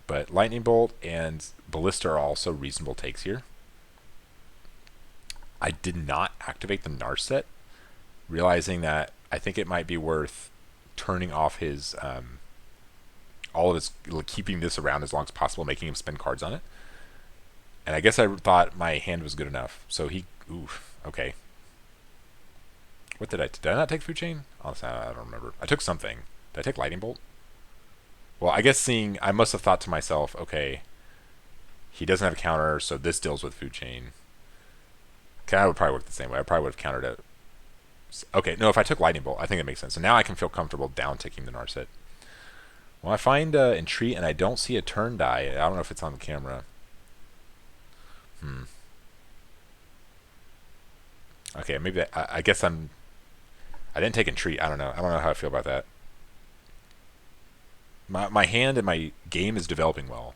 But Lightning Bolt and Ballista are also reasonable takes here. I did not activate the Narset, realizing that I think it might be worth turning off his all of his, keeping this around as long as possible, making him spend cards on it. And I guess I thought my hand was good enough. So okay. What did I not take Food Chain? Honestly, I don't remember. I took something. Did I take Lightning Bolt? Well, I guess I must have thought to myself, okay, he doesn't have a counter, so this deals with Food Chain. Okay, I would probably work the same way. I probably would have countered it. Okay, no, if I took Lightning Bolt, I think it makes sense. So now I can feel comfortable down-ticking the Narset. Well, I find Entreat, and I don't see a turn die. I don't know if it's on the camera. Okay, maybe I guess I didn't take Entreat. I don't know. I don't know how I feel about that. My hand and my game is developing well.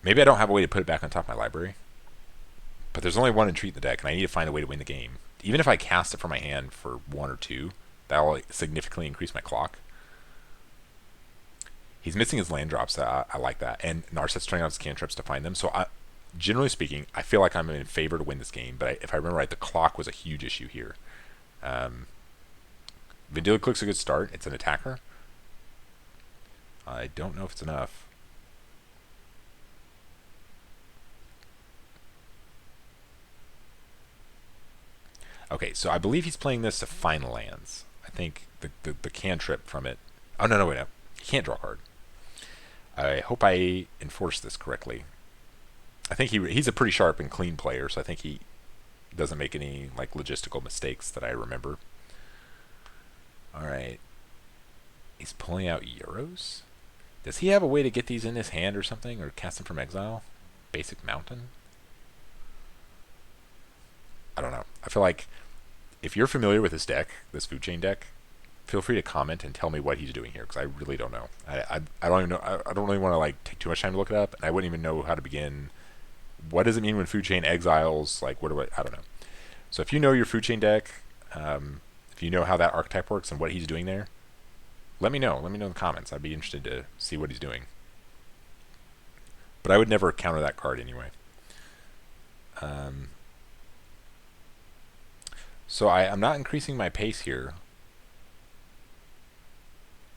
Maybe I don't have a way to put it back on top of my library. But there's only 1 Entreat in the deck, and I need to find a way to win the game. Even if I cast it from my hand for 1 or 2, that will significantly increase my clock. He's missing his land drops. I like that. And Narset's turning out his cantrips to find them. So generally speaking, I feel like I'm in favor to win this game. But if I remember right, the clock was a huge issue here. Vendilion Clique's a good start. It's an attacker. I don't know if it's enough. Okay, so I believe he's playing this to find lands. I think the cantrip from it. Oh, no, wait, no. He can't draw a card. I hope I enforce this correctly. I think he's a pretty sharp and clean player, so I think he doesn't make any like logistical mistakes that I remember. All right. He's pulling out Euros. Does he have a way to get these in his hand or something, or cast them from exile? Basic Mountain? I don't know. I feel like if you're familiar with this deck, this Food Chain deck, feel free to comment and tell me what he's doing here, because I really don't know. I don't even know. I don't really want to like take too much time to look it up, and I wouldn't even know how to begin. What does it mean when Food Chain exiles? Like, what do I don't know. So if you know your Food Chain deck, if you know how that archetype works and what he's doing there, let me know. Let me know in the comments. I'd be interested to see what he's doing. But I would never counter that card anyway. So I'm not increasing my pace here.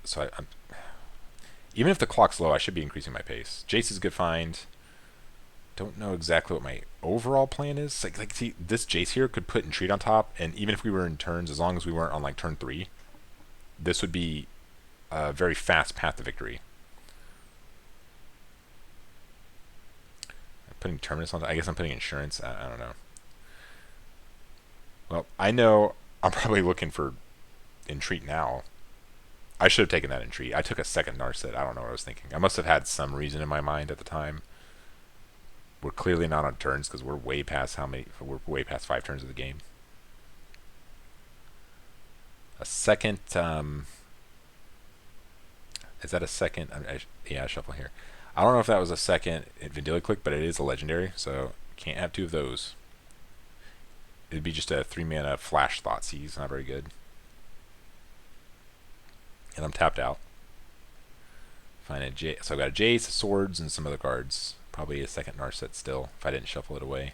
So Even if the clock's low, I should be increasing my pace. Jace is a good find. Don't know exactly what my overall plan is. Like see, this Jace here could put Entreat on top, and even if we were in turns, as long as we weren't on like turn 3, this would be a very fast path to victory. I'm putting Terminus on. I guess I'm putting Insurance. I don't know. Well, I know I'm probably looking for Entreat now. I should have taken that Entreat. I took a second Narset. I don't know what I was thinking. I must have had some reason in my mind at the time. We're clearly not on turns because we're way past we're way past 5 turns of the game. A second, is that a second? Yeah, shuffle here. I don't know if that was a second Vendilion Click, but it is a legendary, so can't have 2 of those. It'd be just a 3-mana flash Thoughtseize, not very good. And I'm tapped out. Find a Jace. So I've got a Jace, Swords, and some other cards. Probably a second Narset still, if I didn't shuffle it away.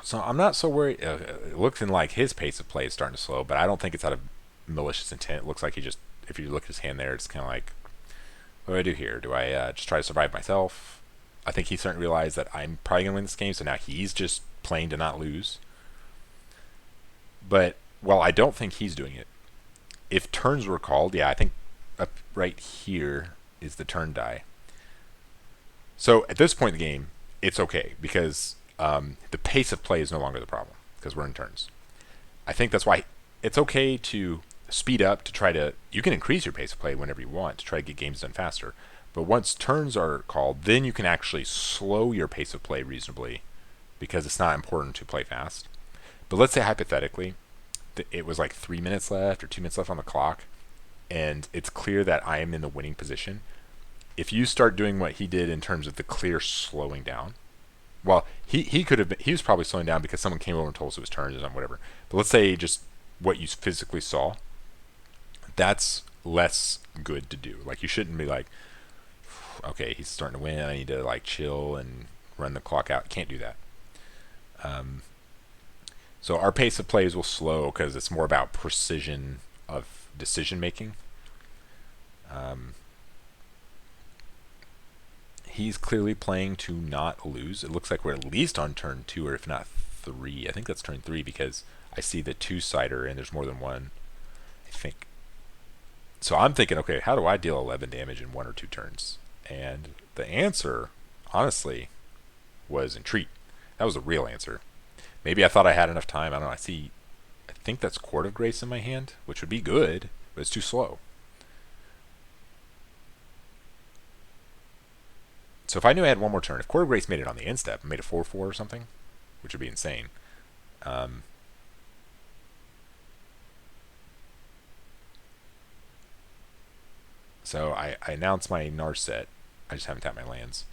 So I'm not so worried. It looks like his pace of play is starting to slow, but I don't think it's out of malicious intent. It looks like he just, if you look at his hand there, it's kind of like, what do I do here? Do I just try to survive myself? I think he's starting to realize that I'm probably going to win this game, so now he's just playing to not lose. But, well, I don't think he's doing it. If turns were called, yeah, I think up right here is the turn die. So at this point in the game, it's okay because the pace of play is no longer the problem because we're in turns. I think that's why it's okay to speed up to try to, you can increase your pace of play whenever you want to try to get games done faster. But once turns are called, then you can actually slow your pace of play reasonably because it's not important to play fast. But let's say hypothetically, it was like 3 minutes left or 2 minutes left on the clock, and it's clear that I am in the winning position. If you start doing what he did in terms of the clear slowing down, well, he could have been, he was probably slowing down because someone came over and told us it was turns or whatever. But let's say just what you physically saw, that's less good to do. Like you shouldn't be like, okay, he's starting to win, I need to like chill and run the clock out. Can't do that. So our pace of plays will slow because it's more about precision of decision making. He's clearly playing to not lose. It looks like we're at least on turn 2 or if not 3. I think that's turn 3 because I see the 2-sider and there's more than one, I think. So I'm thinking, okay, how do I deal 11 damage in 1 or 2 turns? And the answer, honestly, was Entreat. That was the real answer. Maybe I thought I had enough time. I don't know. I think that's Court of Grace in my hand, which would be good, but it's too slow. So if I knew I had one more turn, if Court of Grace made it on the end step, made a 4/4 or something, which would be insane. So I announced my Narset. I just haven't tapped my lands.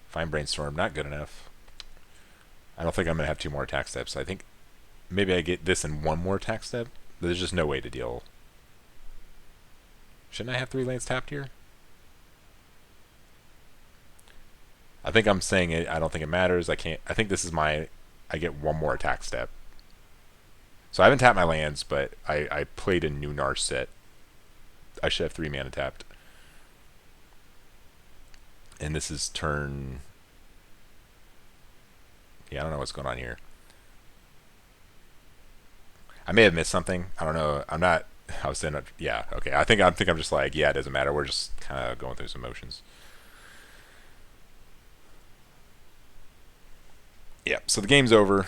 Find Brainstorm, not good enough. I don't think I'm going to have 2 more attack steps. I think maybe I get this in 1 more attack step. But there's just no way to deal. Shouldn't I have 3 lands tapped here? I think I'm saying it. I don't think it matters. I think this is I get 1 more attack step. So I haven't tapped my lands, but I played a new Narset. I should have 3 mana tapped. And this is turn... Yeah, I don't know what's going on here. I may have missed something. I don't know. I'm not... I was saying... Yeah, okay. I think I'm just like, yeah, it doesn't matter. We're just kind of going through some motions. Yeah, so the game's over.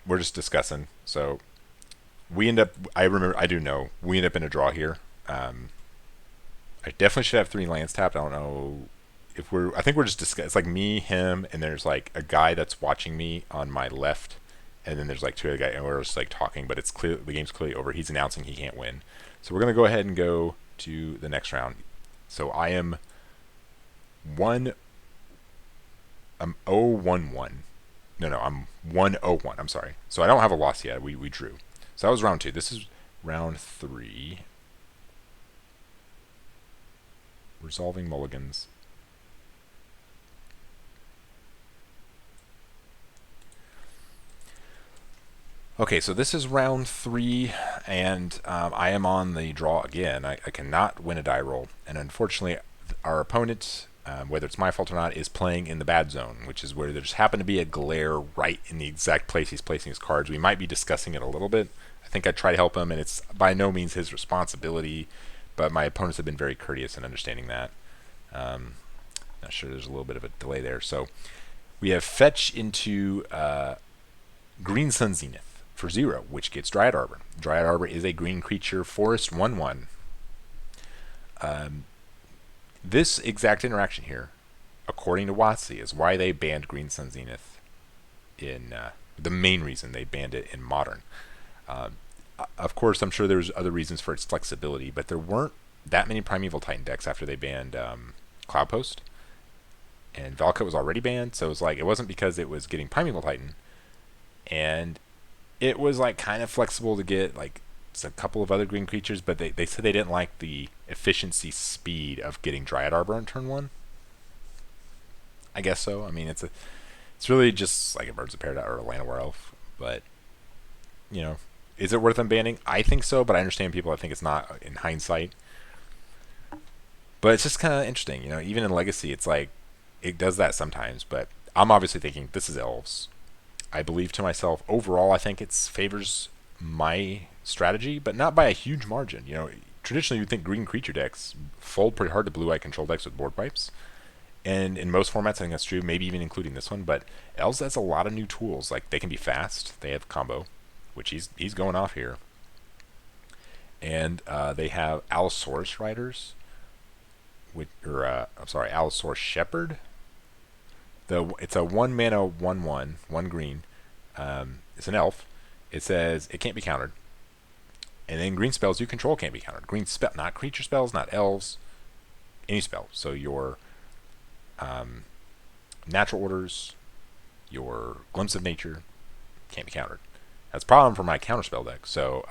We're just discussing. So we end up... I do know. We end up in a draw here. I definitely should have 3 lands tapped. I don't know... I think we're just discussing. It's like me, him, and there's like a guy that's watching me on my left, and then there's like 2 other guys, and we're just like talking. But it's clear the game's clearly over. He's announcing he can't win, so we're gonna go ahead and go to the next round. So I am 0-1-1. No, I'm 1-0-1. I'm sorry. So I don't have a loss yet. We drew. So that was round 2. This is round 3. Resolving mulligans. Okay, so this is round 3, and I am on the draw again. I cannot win a die roll, and unfortunately, our opponent, whether it's my fault or not, is playing in the bad zone, which is where there just happened to be a glare right in the exact place he's placing his cards. We might be discussing it a little bit. I think I try to help him, and it's by no means his responsibility, but my opponents have been very courteous in understanding that. Not sure, there's a little bit of a delay there. So we have fetch into Green Sun Zenith for 0, which gets Dryad Arbor. Dryad Arbor is a green creature, forest 1/1. This exact interaction here, according to WotC, is why they banned Green Sun Zenith in the main reason they banned it in Modern. Of course, I'm sure there's other reasons for its flexibility, but there weren't that many Primeval Titan decks after they banned Cloudpost, and Valka was already banned, so it was like it wasn't because it was getting Primeval Titan, and it was like kind of flexible to get like a couple of other green creatures, but they said they didn't like the efficiency speed of getting Dryad Arbor on turn 1. I guess so. I mean, it's really just like a Birds of Paradise or a Llanowar Elf, but you know, is it worth them banning? I think so, but I understand people I think it's not in hindsight. But it's just kind of interesting, you know, even in Legacy, it's like it does that sometimes, but I'm obviously thinking this is Elves. I believe to myself, overall, I think it favors my strategy, but not by a huge margin. You know, traditionally you'd think green creature decks fold pretty hard to blue-eye control decks with board wipes, and in most formats I think that's true, maybe even including this one, but Elves has a lot of new tools. Like, they can be fast, they have combo, which he's going off here, and they have Allosaurus Riders, Allosaurus Shepherd. It's a 1 mana 1/1, 1 green. It's an elf. It says it can't be countered. And then green spells you control can't be countered. Green spell, not creature spells, not elves, any spell. So your natural orders, your glimpse of nature can't be countered. That's a problem for my counterspell deck. So,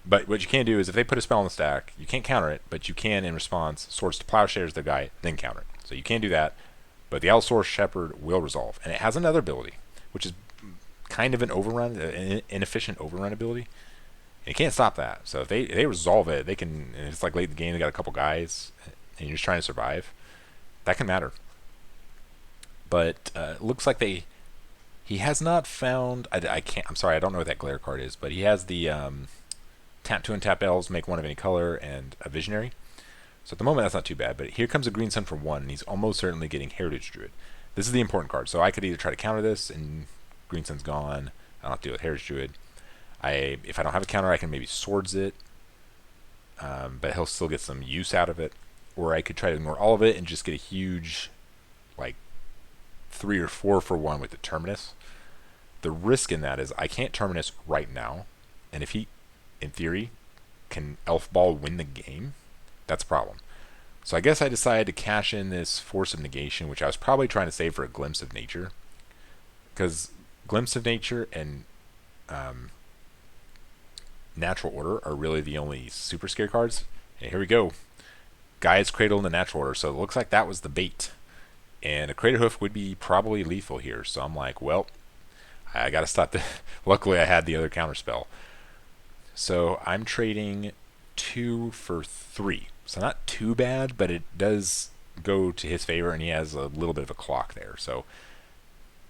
but what you can do is if they put a spell on the stack, you can't counter it, but you can in response Swords to Plowshares the guy, then counter it. So you can do that. But the Allosaurus Shepherd will resolve. And it has another ability, which is kind of an overrun, an inefficient overrun ability. And you can't stop that. So if they resolve it, they can, and it's like late in the game, they got a couple guys, and you're just trying to survive. That can matter. But it looks like he has not found, I'm sorry, I don't know what that glare card is, but he has the tap 2 and tap elves, make 1 of any color, and a visionary. So at the moment, that's not too bad, but here comes a Green Sun for 1, and he's almost certainly getting Heritage Druid. This is the important card, so I could either try to counter this, and Green Sun's gone. I don't have to deal with Heritage Druid. If I don't have a counter, I can maybe Swords it, but he'll still get some use out of it. Or I could try to ignore all of it and just get a huge, like, 3 or 4 for 1 with the Terminus. The risk in that is I can't Terminus right now, and if he, in theory, can Elf Ball win the game, that's a problem. So I guess I decided to cash in this Force of Negation, which I was probably trying to save for a Glimpse of Nature. Because Glimpse of Nature and Natural Order are really the only super scary cards. And here we go. Gaia's Cradle in the Natural Order. So it looks like that was the bait. And a Crater Hoof would be probably lethal here. So I'm like, well, I got to stop the... Luckily, I had the other counterspell. So I'm trading 2 for 3. So not too bad, but it does go to his favor, and he has a little bit of a clock there. So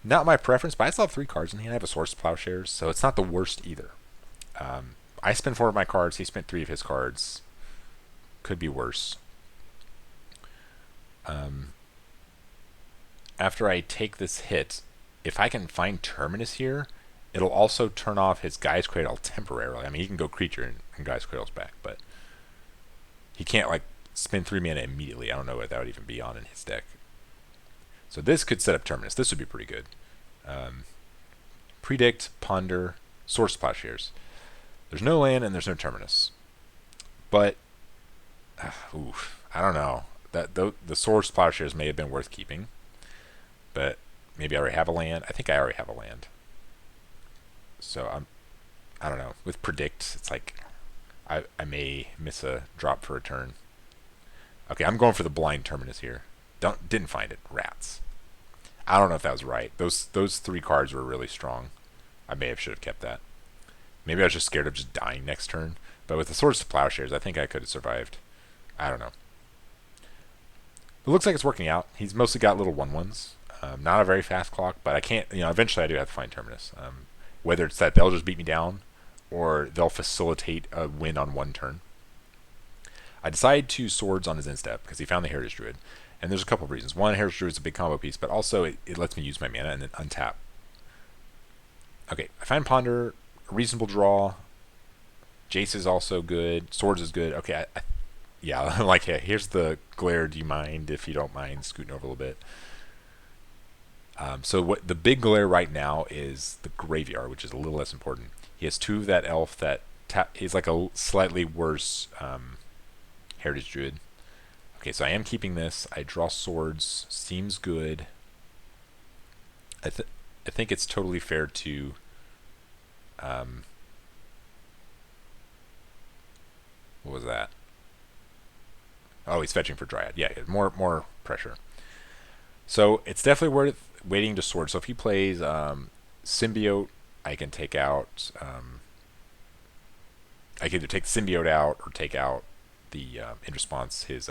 not my preference, but I still have 3 cards in hand. I have a Source of Plowshares, so it's not the worst either. I spent 4 of my cards. He spent 3 of his cards. Could be worse. After I take this hit, if I can find Terminus here, it'll also turn off his Gaia's Cradle temporarily. I mean, he can go creature and Gaia's Cradle's back, but he can't, like, spend 3 mana immediately. I don't know what that would even be on in his deck. So this could set up Terminus. This would be pretty good. Predict, Ponder, Source Plowshares. There's no land and there's no Terminus. But, I don't know. The Source Plowshares may have been worth keeping. But maybe I already have a land. I think I already have a land. So I don't know. With Predict, it's like I may miss a drop for a turn. Okay, I'm going for the blind Terminus here. Didn't find it. Rats. I don't know if that was right. Those 3 cards were really strong. I should have kept that. Maybe I was just scared of just dying next turn. But with the Swords to Plowshares, I think I could have survived. I don't know. It looks like it's working out. He's mostly got little 1/1s. Not a very fast clock, but I can't, eventually I do have to find Terminus. Whether it's that they'll just beat me down or they'll facilitate a win on one turn. I decided to Swords on his instep because he found the Heritage Druid. And there's a couple of reasons. One, Heritage Druid is a big combo piece, but also it lets me use my mana and then untap. Okay, I find Ponder, a reasonable draw. Jace is also good. Swords is good. Okay, yeah, I'm like, hey, here's the glare. Do you mind if you don't mind scooting over a little bit? So what the big glare right now is the graveyard, which is a little less important. He has 2 of that elf that he's like a slightly worse Heritage Druid. Okay, so I am keeping this. I draw Swords. Seems good. I think it's totally fair to what was that? Oh, he's fetching for Dryad. Yeah, more pressure. So it's definitely worth waiting to Sword. So if he plays Symbiote, I can take out. I can either take Symbiote out or take out the in response his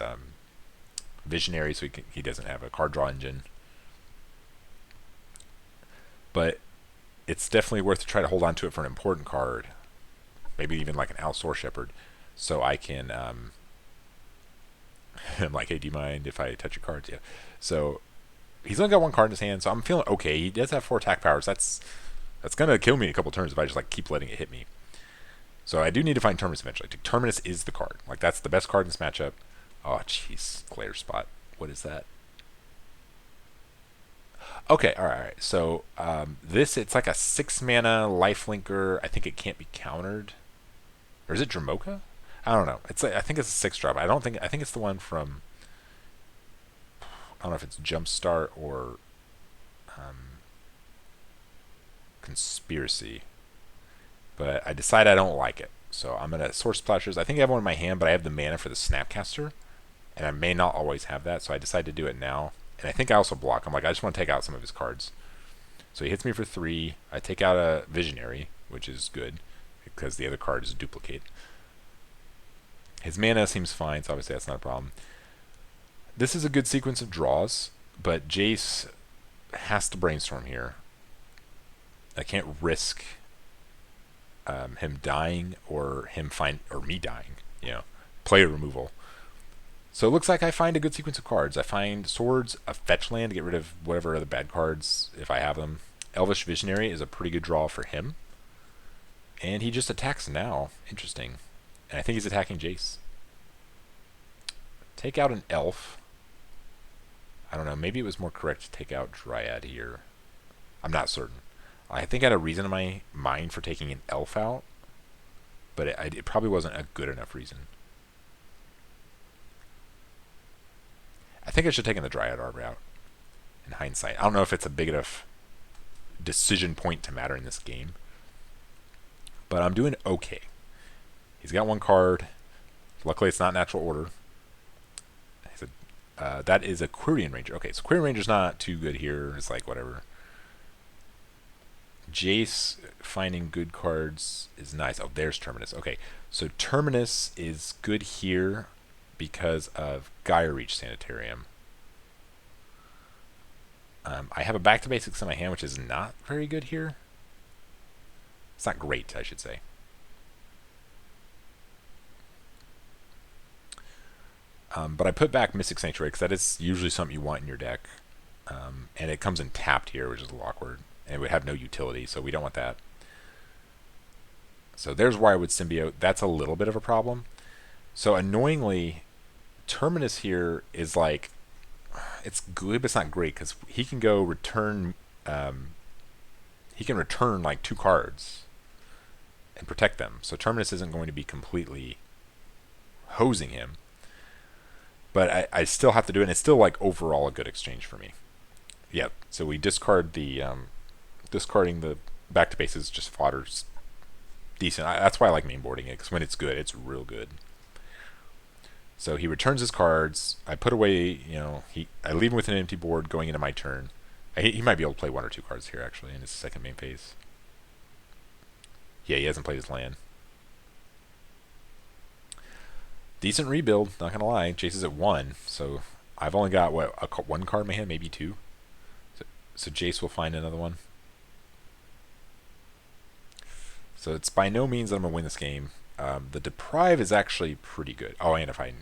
Visionary, so he doesn't have a card draw engine. But it's definitely worth to try to hold on to it for an important card, maybe even like an Alsor Shepherd, so I can. I'm like, hey, do you mind if I touch your cards? Yeah. So he's only got 1 card in his hand, so I'm feeling okay. He does have 4 attack powers. That's gonna kill me in a couple turns if I just like keep letting it hit me. So I do need to find Terminus eventually. Terminus is the card. Like that's the best card in this matchup. Oh jeez, Glare Spot. What is that? Okay, all right. So it's like a 6 mana lifelinker. I think it can't be countered. Or is it Dramoka? I don't know. I think it's a 6 drop. I think it's the one from. I don't know if it's Jumpstart or Conspiracy. But I decide I don't like it. So I'm going to Source Plowshares. I think I have one in my hand, but I have the mana for the Snapcaster. And I may not always have that, so I decide to do it now. And I think I also block. I'm like, I just want to take out some of his cards. So he hits me for 3. I take out a Visionary, which is good, because the other card is a duplicate. His mana seems fine, so obviously that's not a problem. This is a good sequence of draws, but Jace has to Brainstorm here. I can't risk him dying or me dying. Player removal. So it looks like I find a good sequence of cards. I find Swords, a fetch land to get rid of whatever other bad cards if I have them. Elvish Visionary is a pretty good draw for him. And he just attacks now. Interesting. And I think he's attacking Jace. Take out an elf. I don't know. Maybe it was more correct to take out Dryad here. I'm not certain. I think I had a reason in my mind for taking an elf out. But it probably wasn't a good enough reason. I think I should have taken the Dryad Arbor out in hindsight. I don't know if it's a big enough decision point to matter in this game. But I'm doing okay. He's got 1 card. Luckily, it's not natural order. That is a Quirion Ranger. Okay, so Quirion Ranger's not too good here. It's like whatever. Jace finding good cards is nice. Oh, there's Terminus. Okay, so Terminus is good here because of Geier Reach Sanitarium. I have a Back to Basics in my hand, which is not very good here. It's not great, I should say. But I put back Mystic Sanctuary because that is usually something you want in your deck. And it comes in tapped here, which is a little awkward. And it would have no utility, so we don't want that. So there's why I would Symbiote. That's a little bit of a problem. So annoyingly, Terminus here is like, it's good, but it's not great because he can go return. He can return like 2 cards and protect them. So Terminus isn't going to be completely hosing him. But I still have to do it, and it's still like overall a good exchange for me. Yep. So we discard the discarding the Back to Basics just fodder's decent. That's why I like mainboarding it, because when it's good, it's real good. So he returns his cards. I put away, I leave him with an empty board going into my turn. He might be able to play 1 or 2 cards here actually in his second main phase. Yeah, he hasn't played his land. Decent rebuild, not gonna lie. Jace is at 1, so I've only got what, one card in my hand, maybe 2. So Jace will find another one. So it's by no means that I'm gonna win this game. The Deprive is actually pretty good. Oh, and if I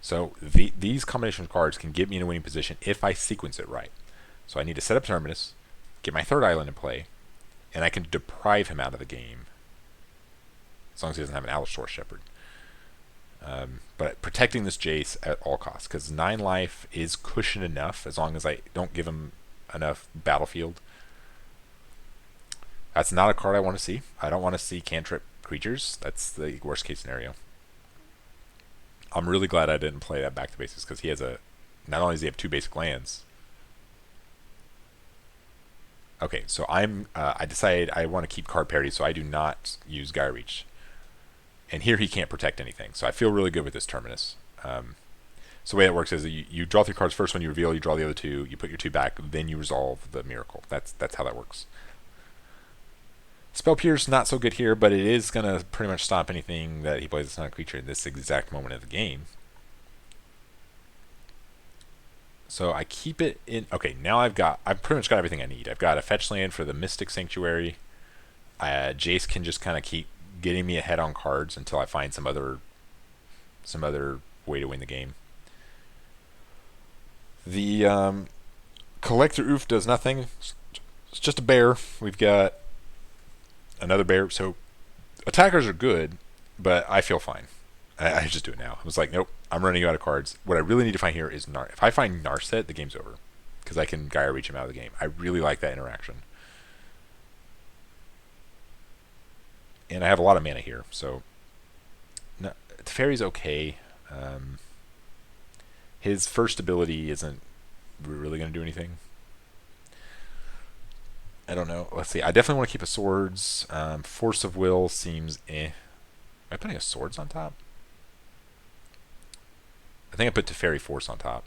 so these combination of cards can get me in a winning position if I sequence it right. So I need to set up Terminus, get my third island in play, and I can deprive him out of the game as long as he doesn't have an Allosaurus Shepherd. But protecting this Jace at all costs, because 9 life is cushion enough as long as I don't give him enough battlefield. That's not a card I want to see. I don't want to see cantrip creatures. That's the worst case scenario. I'm really glad I didn't play that back to basics, because he has a... Not only does he have 2 basic lands... Okay, so I decided I want to keep card parity, so I do not use Geier Reach. And here he can't protect anything, so I feel really good with this Terminus. So the way it works is you draw 3 cards first when you reveal, you draw the other 2, you put your 2 back, then you resolve the miracle. That's how that works. Spell Pierce, not so good here, but it is going to pretty much stop anything that he plays that's not a creature in this exact moment of the game. So I keep it in... Okay, now I've pretty much got everything I need. I've got a fetch land for the Mystic Sanctuary. Jace can just kind of keep getting me ahead on cards until I find some other way to win the game. The Collector Oof does nothing. It's just a bear. We've got another bear. So attackers are good, but I feel fine. I just do it now. I was like, nope, I'm running out of cards. What I really need to find here is If I find Narset, the game's over, because I can Geier Reach him out of the game. I really like that interaction. And I have a lot of mana here, so no, Teferi's okay. His first ability isn't really going to do anything. I don't know. Let's see. I definitely want to keep a swords. Force of Will seems eh. Am I putting a swords on top? I think I put Teferi Force on top.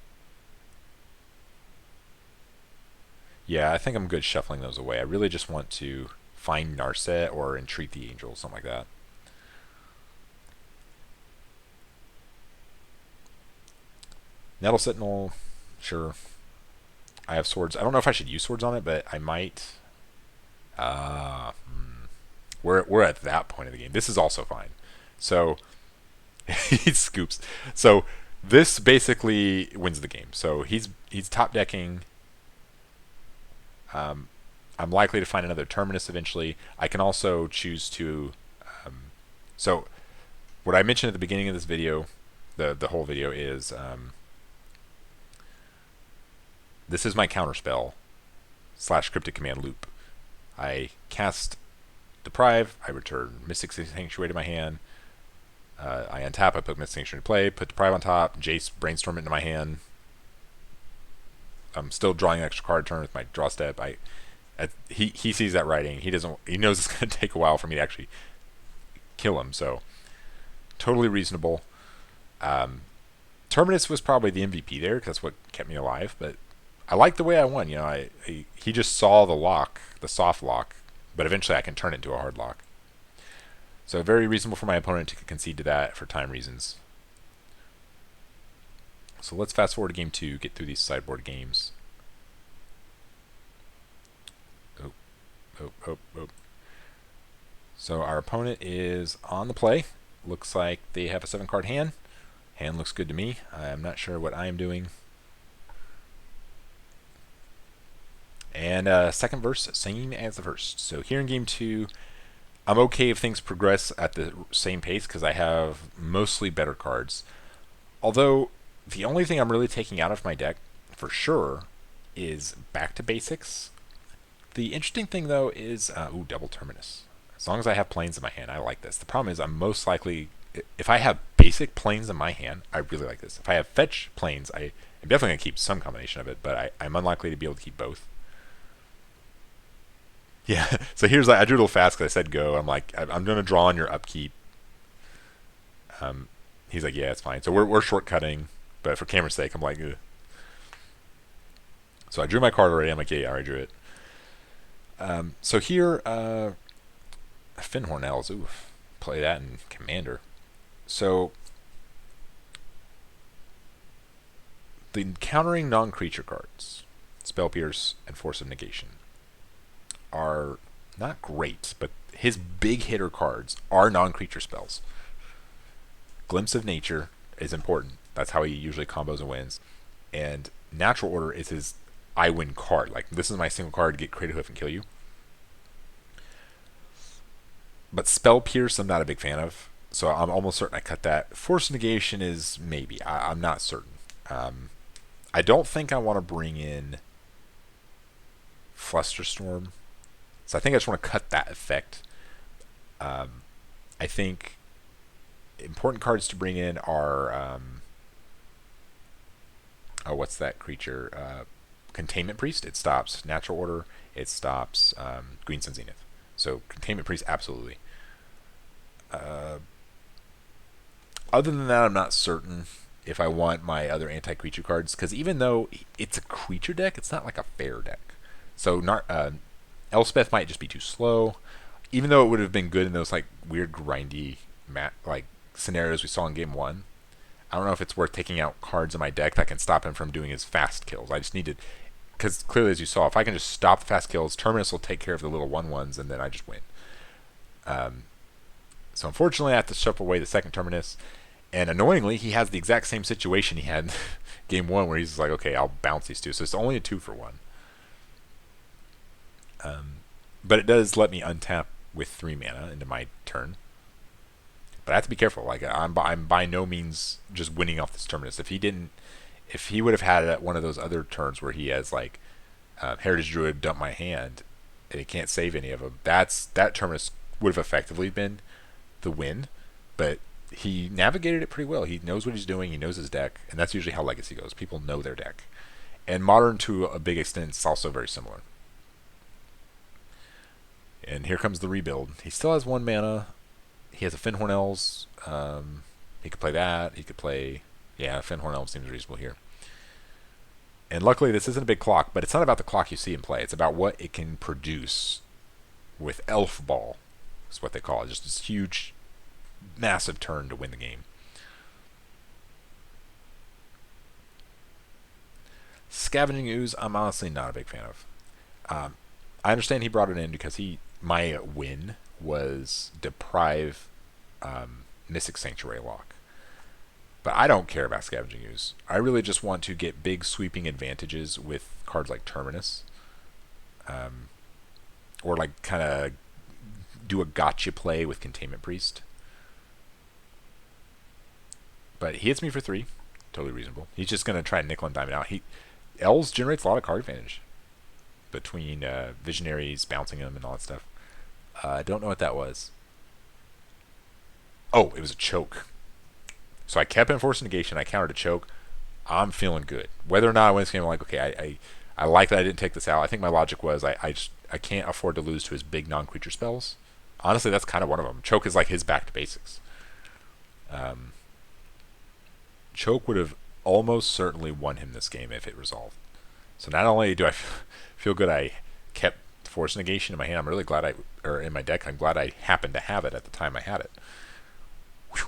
Yeah, I think I'm good shuffling those away. I really just want to find Narset or Entreat the Angels, something like that. Nettle Sentinel, sure. I have swords. I don't know if I should use swords on it, but I might. We're at that point of the game. This is also fine. So he scoops. So this basically wins the game. So he's top decking. I'm likely to find another Terminus eventually. I can also choose to... so what I mentioned at the beginning of this video, the whole video, is this is my counterspell / cryptic command loop. I cast Deprive, I return Mystic Sanctuary to my hand, I untap, I put Mystic Sanctuary to play, put Deprive on top, Jace Brainstorm it into my hand. I'm still drawing an extra card turn with my draw step. He sees that writing. He knows it's going to take a while for me to actually kill him. So totally reasonable. Terminus was probably the MVP there because that's what kept me alive. But I like the way I won. You know, he just saw the lock, the soft lock, but eventually I can turn it into a hard lock. So very reasonable for my opponent to concede to that for time reasons. So let's fast forward to game 2, get through these sideboard games. Oh. So our opponent is on the play. Looks like they have a 7-card hand. Hand looks good to me. I'm not sure what I am doing. And second verse, same as the first. So here in game 2, I'm okay if things progress at the same pace because I have mostly better cards. Although the only thing I'm really taking out of my deck, for sure, is back to basics. The interesting thing, though, is... double Terminus. As long as I have planes in my hand, I like this. The problem is I'm most likely... If I have basic planes in my hand, I really like this. If I have fetch planes, I'm definitely going to keep some combination of it, but I'm unlikely to be able to keep both. Yeah, so here's... I drew a little fast because I said go. I'm like, I'm going to draw on your upkeep. He's like, yeah, it's fine. So we're shortcutting. But for camera's sake, I'm like, ugh. So I drew my card already. I'm like, yeah, I already drew it. So here, Finhorn Elves. Ooh, play that in Commander. So the countering non-creature cards, Spell Pierce and Force of Negation, are not great, but his big hitter cards are non-creature spells. Glimpse of Nature is important. That's how he usually combos and wins. And Natural Order is his I win card. Like, this is my single card to get Crater Hoof and kill you. But Spell Pierce, I'm not a big fan of. So I'm almost certain I cut that. Force Negation is maybe. I'm not certain. I don't think I want to bring in Flusterstorm. So I think I just want to cut that effect. I think important cards to bring in are... what's that creature? Containment Priest. It stops Natural Order. It stops Green Sun Zenith. So Containment Priest, absolutely. Other than that, I'm not certain if I want my other anti-creature cards, because even though it's a creature deck, it's not like a fair deck. So Elspeth might just be too slow, even though it would have been good in those like weird grindy like scenarios we saw in game 1. I don't know if it's worth taking out cards in my deck that can stop him from doing his fast kills. I just need to, because clearly, as you saw, if I can just stop the fast kills, Terminus will take care of the little 1/1s, and then I just win. So unfortunately, I have to shuffle away the second Terminus. And annoyingly, he has the exact same situation he had in game 1, where he's like, okay, I'll bounce these two. So it's only a 2-for-1. But it does let me untap with 3 mana into my turn. But I have to be careful. Like, I'm by no means just winning off this Terminus. If he would have had one of those other turns where he has like Heritage Druid dump my hand, and he can't save any of them, that Terminus would have effectively been the win. But he navigated it pretty well. He knows what he's doing. He knows his deck, and that's usually how Legacy goes. People know their deck. And Modern, to a big extent, is also very similar. And here comes the rebuild. He still has 1 mana. He has a Finhorn Elves. He could play that. He could play... Yeah, Finhorn Elves seems reasonable here. And luckily, this isn't a big clock, but it's not about the clock you see in play. It's about what it can produce with Elf Ball, is what they call it. Just this huge, massive turn to win the game. Scavenging Ooze, I'm honestly not a big fan of. I understand he brought it in because my win was Deprive Mystic Sanctuary lock. But I don't care about Scavenging Ooze. I really just want to get big sweeping advantages with cards like Terminus. Or like kind of do a gotcha play with Containment Priest. But he hits me for 3. Totally reasonable. He's just going to try and nickel and dime it out. Elves generates a lot of card advantage. Between Visionaries, bouncing them, and all that stuff. I don't know what that was. Oh, it was a choke. So I kept in Force of Negation. I countered a choke. I'm feeling good. Whether or not I win this game, I'm like, okay, I like that I didn't take this out. I think my logic was I can't afford to lose to his big non-creature spells. Honestly, that's kind of one of them. Choke is like his back to basics. Choke would have almost certainly won him this game if it resolved. So not only do I feel good I kept Force Negation in my hand, I'm really glad or in my deck, I'm glad I happened to have it at the time I had it. Whew.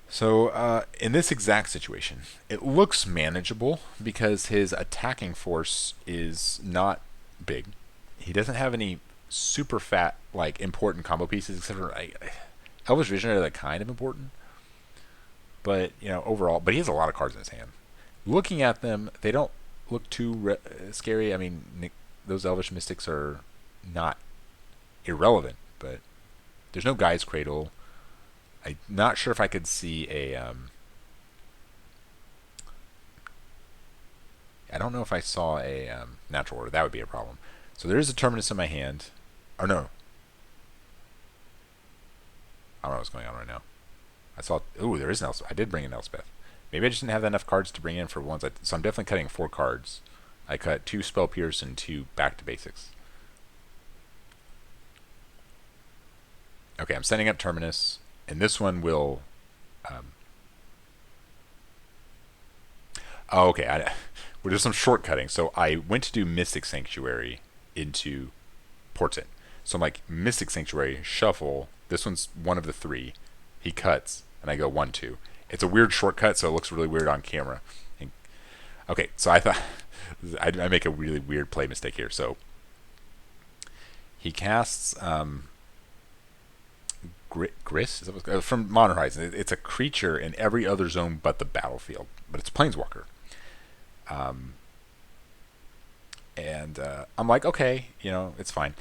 So in this exact situation, it looks manageable because his attacking force is not big. He doesn't have any super fat, like, important combo pieces, except for Elvish Visionary are like kind of important. But, overall, but he has a lot of cards in his hand. Looking at them, they don't look too scary. I mean, those Elvish Mystics are not irrelevant, but there's no Guy's Cradle. I'm not sure if I could see I don't know if I saw a Natural Order. That would be a problem. So there is a Terminus in my hand. Oh, no. I don't know what's going on right now. I saw... Ooh, there is an Elspeth. I did bring in Elspeth. Maybe I just didn't have enough cards to bring in for ones. So I'm definitely cutting 4 cards. I cut 2 Spell Pierce and 2 Back to Basics. Okay, I'm setting up Terminus. And this one will... Oh, okay. Well, there's some shortcutting. So I went to do Mystic Sanctuary into Portent. So I'm like, Mystic Sanctuary, shuffle. This one's one of the three. He cuts, and I go 1-2. It's a weird shortcut, so it looks really weird on camera. And, okay, so I thought I make a really weird play mistake here. So he casts Gris from Modern Horizons. It's a creature in every other zone but the battlefield, but it's a Planeswalker. And I'm like, okay, it's fine.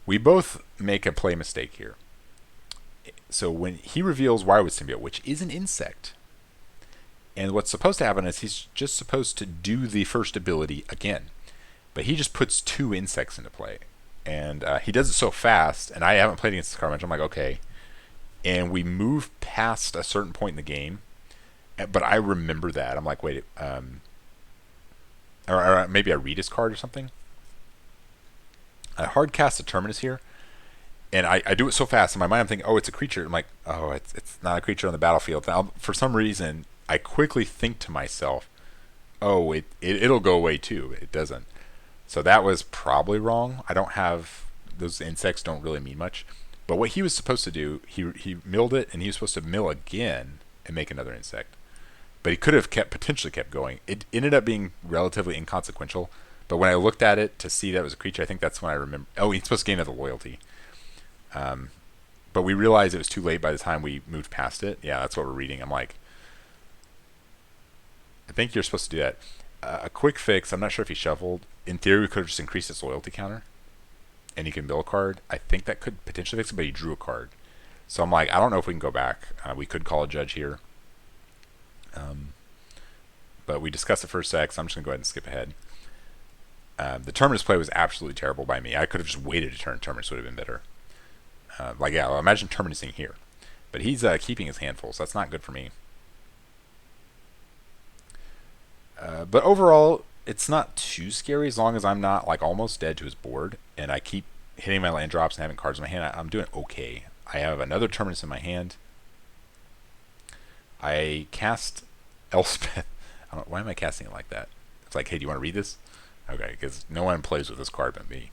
We both make a play mistake here. So when he reveals Wirewood Symbiote, which is an insect, and what's supposed to happen is he's just supposed to do the first ability again, but he just puts 2 insects into play, and he does it so fast, and I haven't played against this card much. I'm like, okay, and we move past a certain point in the game, but I remember that. I'm like, wait, or maybe I read his card or something. I hard cast a Terminus here, and I do it so fast. In my mind, I'm thinking, oh, it's a creature. I'm like, oh, it's not a creature on the battlefield. Now, for some reason, I quickly think to myself, oh, it'll go away too. It doesn't. So that was probably wrong. I don't have, those insects don't really mean much. But what he was supposed to do, he milled it, and he was supposed to mill again and make another insect. But he could have potentially kept going. It ended up being relatively inconsequential. But when I looked at it to see that it was a creature, I think that's when I remember. Oh, he's supposed to gain another loyalty. But we realized it was too late by the time we moved past it. Yeah, that's what we're reading. I'm like, I think you're supposed to do that. A quick fix, I'm not sure if he shuffled. In theory, we could have just increased his loyalty counter, and he can mill a card. I think that could potentially fix it, but he drew a card. So I'm like, I don't know if we can go back. We could call a judge here. But we discussed it for a sec, so I'm just going to go ahead and skip ahead. The Terminus play was absolutely terrible by me. I could have just waited a turn. Terminus would have been better. Well, imagine Terminusing here. But he's keeping his handful, so that's not good for me. But overall, it's not too scary as long as I'm not like almost dead to his board, and I keep hitting my land drops and having cards in my hand. I'm doing okay. I have another Terminus in my hand. I cast Elspeth. Why am I casting it like that? It's like, hey, do you want to read this? Okay, because no one plays with this card but me.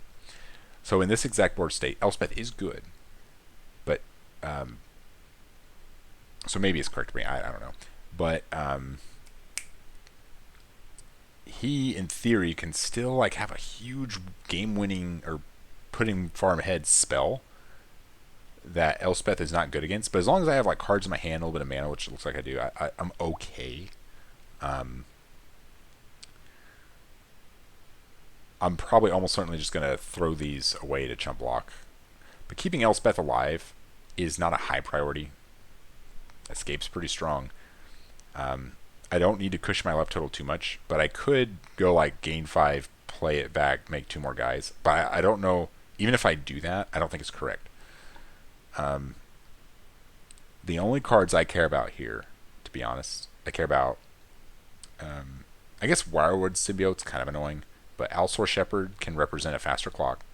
So in this exact board state, Elspeth is good. But, so maybe it's correct to me. I don't know. But, he, in theory, can still like have a huge game-winning or putting farm ahead spell that Elspeth is not good against. But as long as I have like cards in my hand, a little bit of mana, which it looks like I do, I'm okay. I'm probably almost certainly just going to throw these away to chump block. But keeping Elspeth alive is not a high priority. Escape's pretty strong. I don't need to cushion my left total too much, but I could go like gain 5, play it back, make 2 more guys. But I don't know, even if I do that, I don't think it's correct. The only cards I care about here, to be honest, I care about, I guess Wirewood Symbiote's kind of annoying, but Alsor Shepherd can represent a faster clock.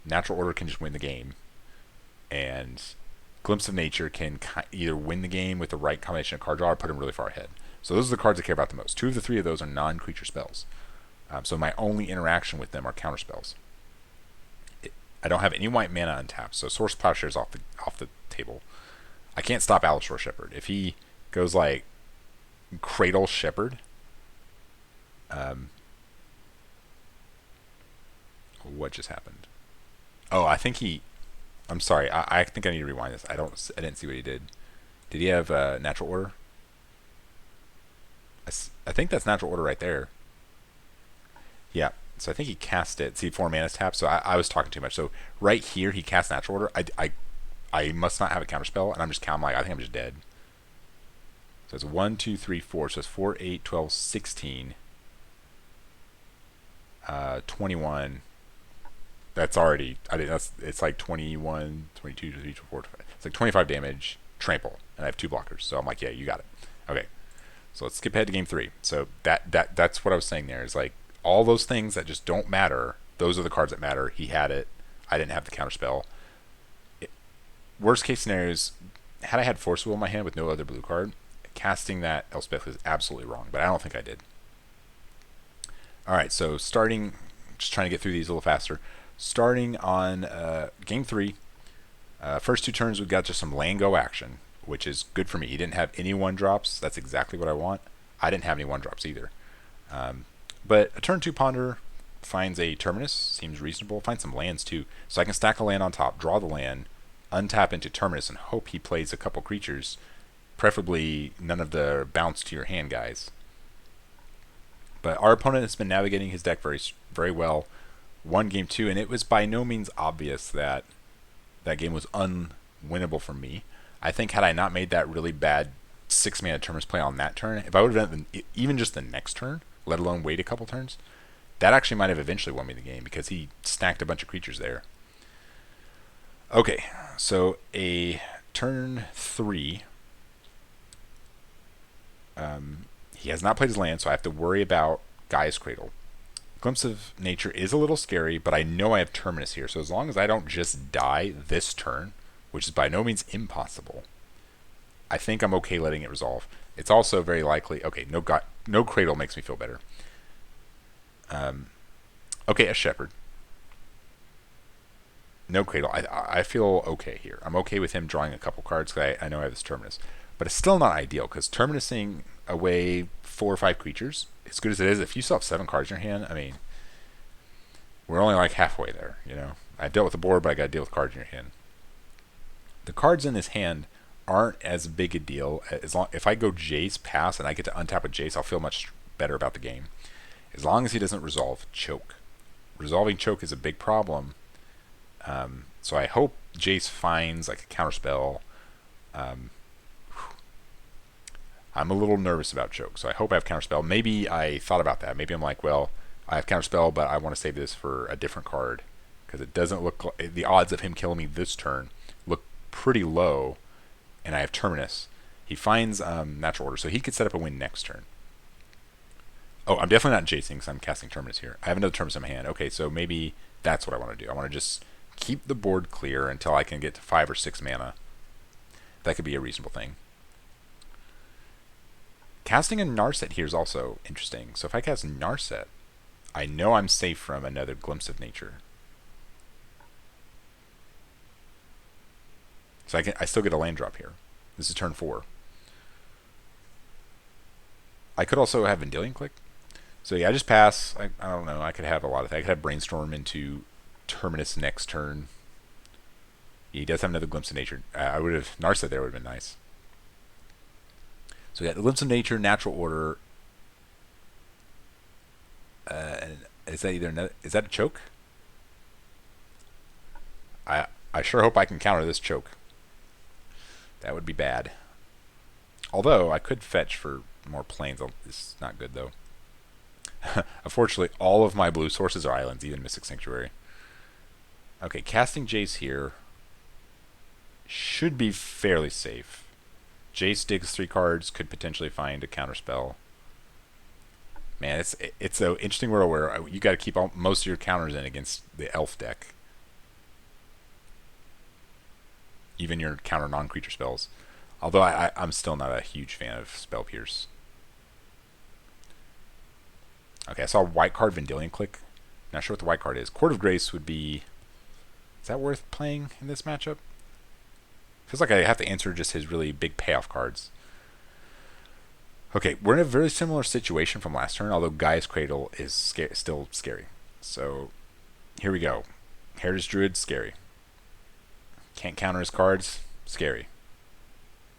Natural Order can just win the game. And Glimpse of Nature can either win the game with the right combination of card draw or put him really far ahead. So those are the cards I care about the most. 2 of the 3 of those are non-creature spells. So my only interaction with them are counter spells. I don't have any white mana untapped, so Source Plowshares off the table. I can't stop Alsor Shepherd. If he goes like Cradle Shepherd, what just happened? Oh, I think he. I'm sorry. I think I need to rewind this. I didn't see what he did. Did he have Natural Order? I think that's Natural Order right there. Yeah. So I think he cast it. See, 4 mana's tapped. So I was talking too much. So right here, he cast Natural Order. I must not have a counterspell, and I'm just counting like I think I'm just dead. So it's 1, 2, 3, 4. So it's 4, 8, 12, 16, 21. That's already. It's like 21, 22, 23, 24, 25. It's like 25 damage. Trample, and I have 2 blockers. So I'm like, yeah, you got it. Okay. So let's skip ahead to game 3. So that's what I was saying there. Is like all those things that just don't matter. Those are the cards that matter. He had it. I didn't have the counterspell. Worst case scenarios, had I had Force Will in my hand with no other blue card, casting that Elspeth was absolutely wrong, but I don't think I did. All right, so starting, just trying to get through these a little faster. Starting on game 3, first 2 turns we've got just some land go action, which is good for me. He didn't have any 1-drops. That's exactly what I want. I didn't have any 1-drops either. But a turn 2 ponder finds a Terminus, seems reasonable. Finds some lands too, so I can stack a land on top, draw the land, untap into Terminus, and hope he plays a couple creatures, preferably none of the bounce to your hand guys. But our opponent has been navigating his deck very well. Won game 2, and it was by no means obvious that that game was unwinnable for me. I think had I not made that really bad 6-mana Terminus play on that turn, if I would have done it even just the next turn, let alone wait a couple turns, that actually might have eventually won me the game because he stacked a bunch of creatures there. Okay, so a turn 3. He has not played his land, so I have to worry about Gaia's Cradle. Glimpse of Nature is a little scary, but I know I have Terminus here, so as long as I don't just die this turn, which is by no means impossible, I think I'm okay letting it resolve. It's also very likely... Okay, no Cradle makes me feel better. Okay, a Shepherd. No Cradle. I feel okay here. I'm okay with him drawing a couple cards because I know I have this Terminus. But it's still not ideal because Terminusing away 4 or 5 creatures, as good as it is, if you still have 7 cards in your hand, I mean, we're only like halfway there, you know? I dealt with the board, but I got to deal with cards in your hand. The cards in his hand aren't as big a deal. If I go Jace, pass, and I get to untap with Jace, I'll feel much better about the game. As long as he doesn't resolve Choke. Resolving Choke is a big problem. So I hope Jace finds like a counterspell. I'm a little nervous about Choke, so I hope I have counterspell. Maybe I thought about that. Maybe I'm like, well, I have counterspell, but I want to save this for a different card because it doesn't look like the odds of him killing me this turn look pretty low, and I have Terminus. He finds Natural Order, so he could set up a win next turn. Oh, I'm definitely not Jacing because I'm casting Terminus here. I have another Terminus in my hand. Okay, so maybe that's what I want to do. I want to just keep the board clear until I can get to 5 or 6 mana. That could be a reasonable thing. Casting a Narset here is also interesting. So if I cast Narset, I know I'm safe from another Glimpse of Nature. So I still get a land drop here. This is turn 4. I could also have Vendilion Click. So yeah, I just pass. I don't know. I could have a lot of things. I could have Brainstorm into Terminus next turn. He does have another Glimpse of Nature. I would have Narset there would have been nice. So yeah, the Glimpse of Nature, Natural Order. Is that a Choke? I sure hope I can counter this Choke. That would be bad. Although I could fetch for more planes. It's not good though. Unfortunately, all of my blue sources are islands, even Mystic Sanctuary. Okay, casting Jace here should be fairly safe. Jace digs 3 cards, could potentially find a counterspell. Man, it's an interesting world where you got to keep most of your counters in against the elf deck. Even your counter non-creature spells. Although I'm still not a huge fan of Spell Pierce. Okay, I saw a white card, Vendilion Click. Not sure what the white card is. Court of Grace would be... Is that worth playing in this matchup? Feels like I have to answer just his really big payoff cards. Okay, we're in a very similar situation from last turn, although Gaia's Cradle is still scary. So, here we go. Heritage Druid, scary. Can't counter his cards, scary.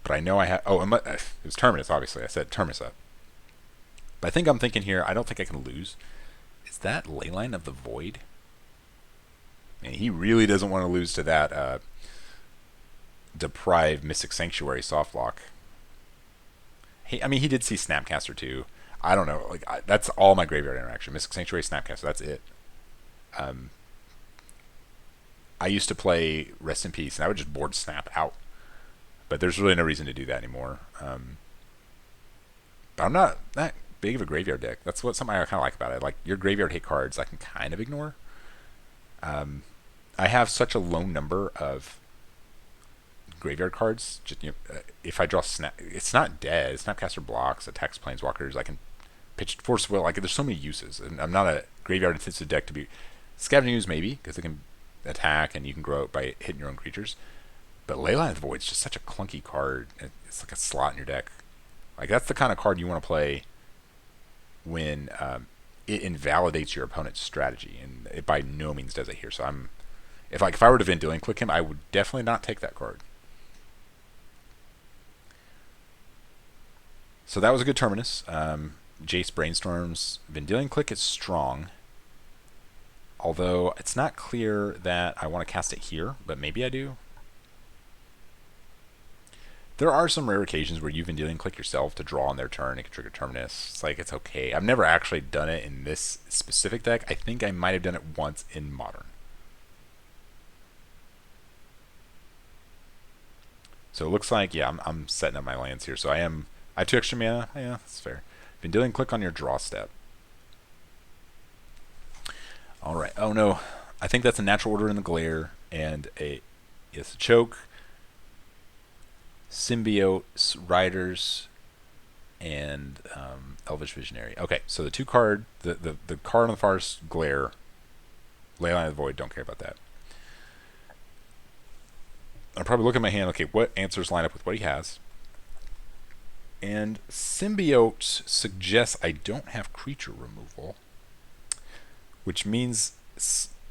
But I know I have... Oh, it was Terminus, obviously. I set Terminus up. But I think I'm thinking here, I don't think I can lose. Is that Leyline of the Void? And he really doesn't want to lose to that Deprive Mystic Sanctuary softlock. He did see Snapcaster too. I don't know. That's all my graveyard interaction. Mystic Sanctuary, Snapcaster. That's it. I used to play Rest in Peace, and I would just board Snap out. But there's really no reason to do that anymore. But I'm not that big of a graveyard deck. That's something I kind of like about it. Like your graveyard hit cards, I can kind of ignore. I have such a low number of graveyard cards. Just, if I draw Snap, it's not dead. Snapcaster blocks, attacks planeswalkers. I can pitched Force of Will. Like, there's so many uses, and I'm not a graveyard intensive deck to be. Scavenging Ooze maybe, because it can attack and you can grow it by hitting your own creatures. But Leyline of the Void is just such a clunky card. It's like a slot in your deck. Like, that's the kind of card you want to play when it invalidates your opponent's strategy, and it by no means does it here. So if I were to Vendilion click him, I would definitely not take that card. So that was a good Terminus. Jace Brainstorms. Vendilion click is strong. Although it's not clear that I want to cast it here, but maybe I do. There are some rare occasions where you Vendilion click yourself to draw on their turn. It can trigger Terminus. It's like, it's okay. I've never actually done it in this specific deck. I think I might have done it once in Modern. So it looks like, yeah, I'm setting up my lands here. So I have 2 extra mana. Yeah, that's fair. Vendilion click on your draw step. Alright. Oh no. I think that's a natural order in the glare. And a choke. Symbiote, Riders, and Elvish Visionary. Okay, so the 2 card, the card on the farthest, Glare, Leyline of the Void, don't care about that. I'll probably look at my hand, okay, what answers line up with what he has. And Symbiote suggests I don't have creature removal, which means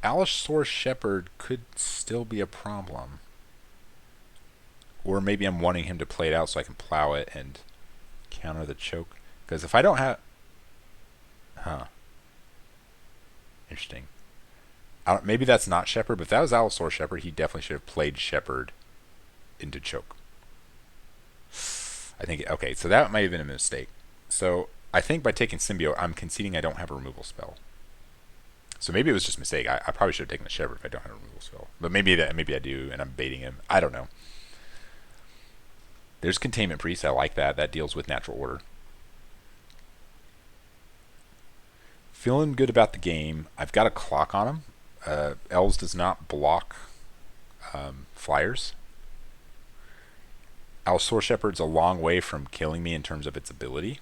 Allosaur Shepherd could still be a problem. Or maybe I'm wanting him to play it out so I can plow it and counter the choke. Because if I don't have... Interesting. Maybe that's not Shepherd, but if that was Allosaur Shepherd, he definitely should have played Shepherd into choke. I think... Okay, so that might have been a mistake. So I think by taking Symbiote, I'm conceding I don't have a removal spell. So maybe it was just a mistake. I probably should have taken the Shepherd if I don't have a removal spell. But maybe I do, and I'm baiting him. I don't know. There's Containment Priest. I like that. That deals with natural order. Feeling good about the game. I've got a clock on him. Elves does not block flyers. Allosaur Shepherd's a long way from killing me in terms of its ability.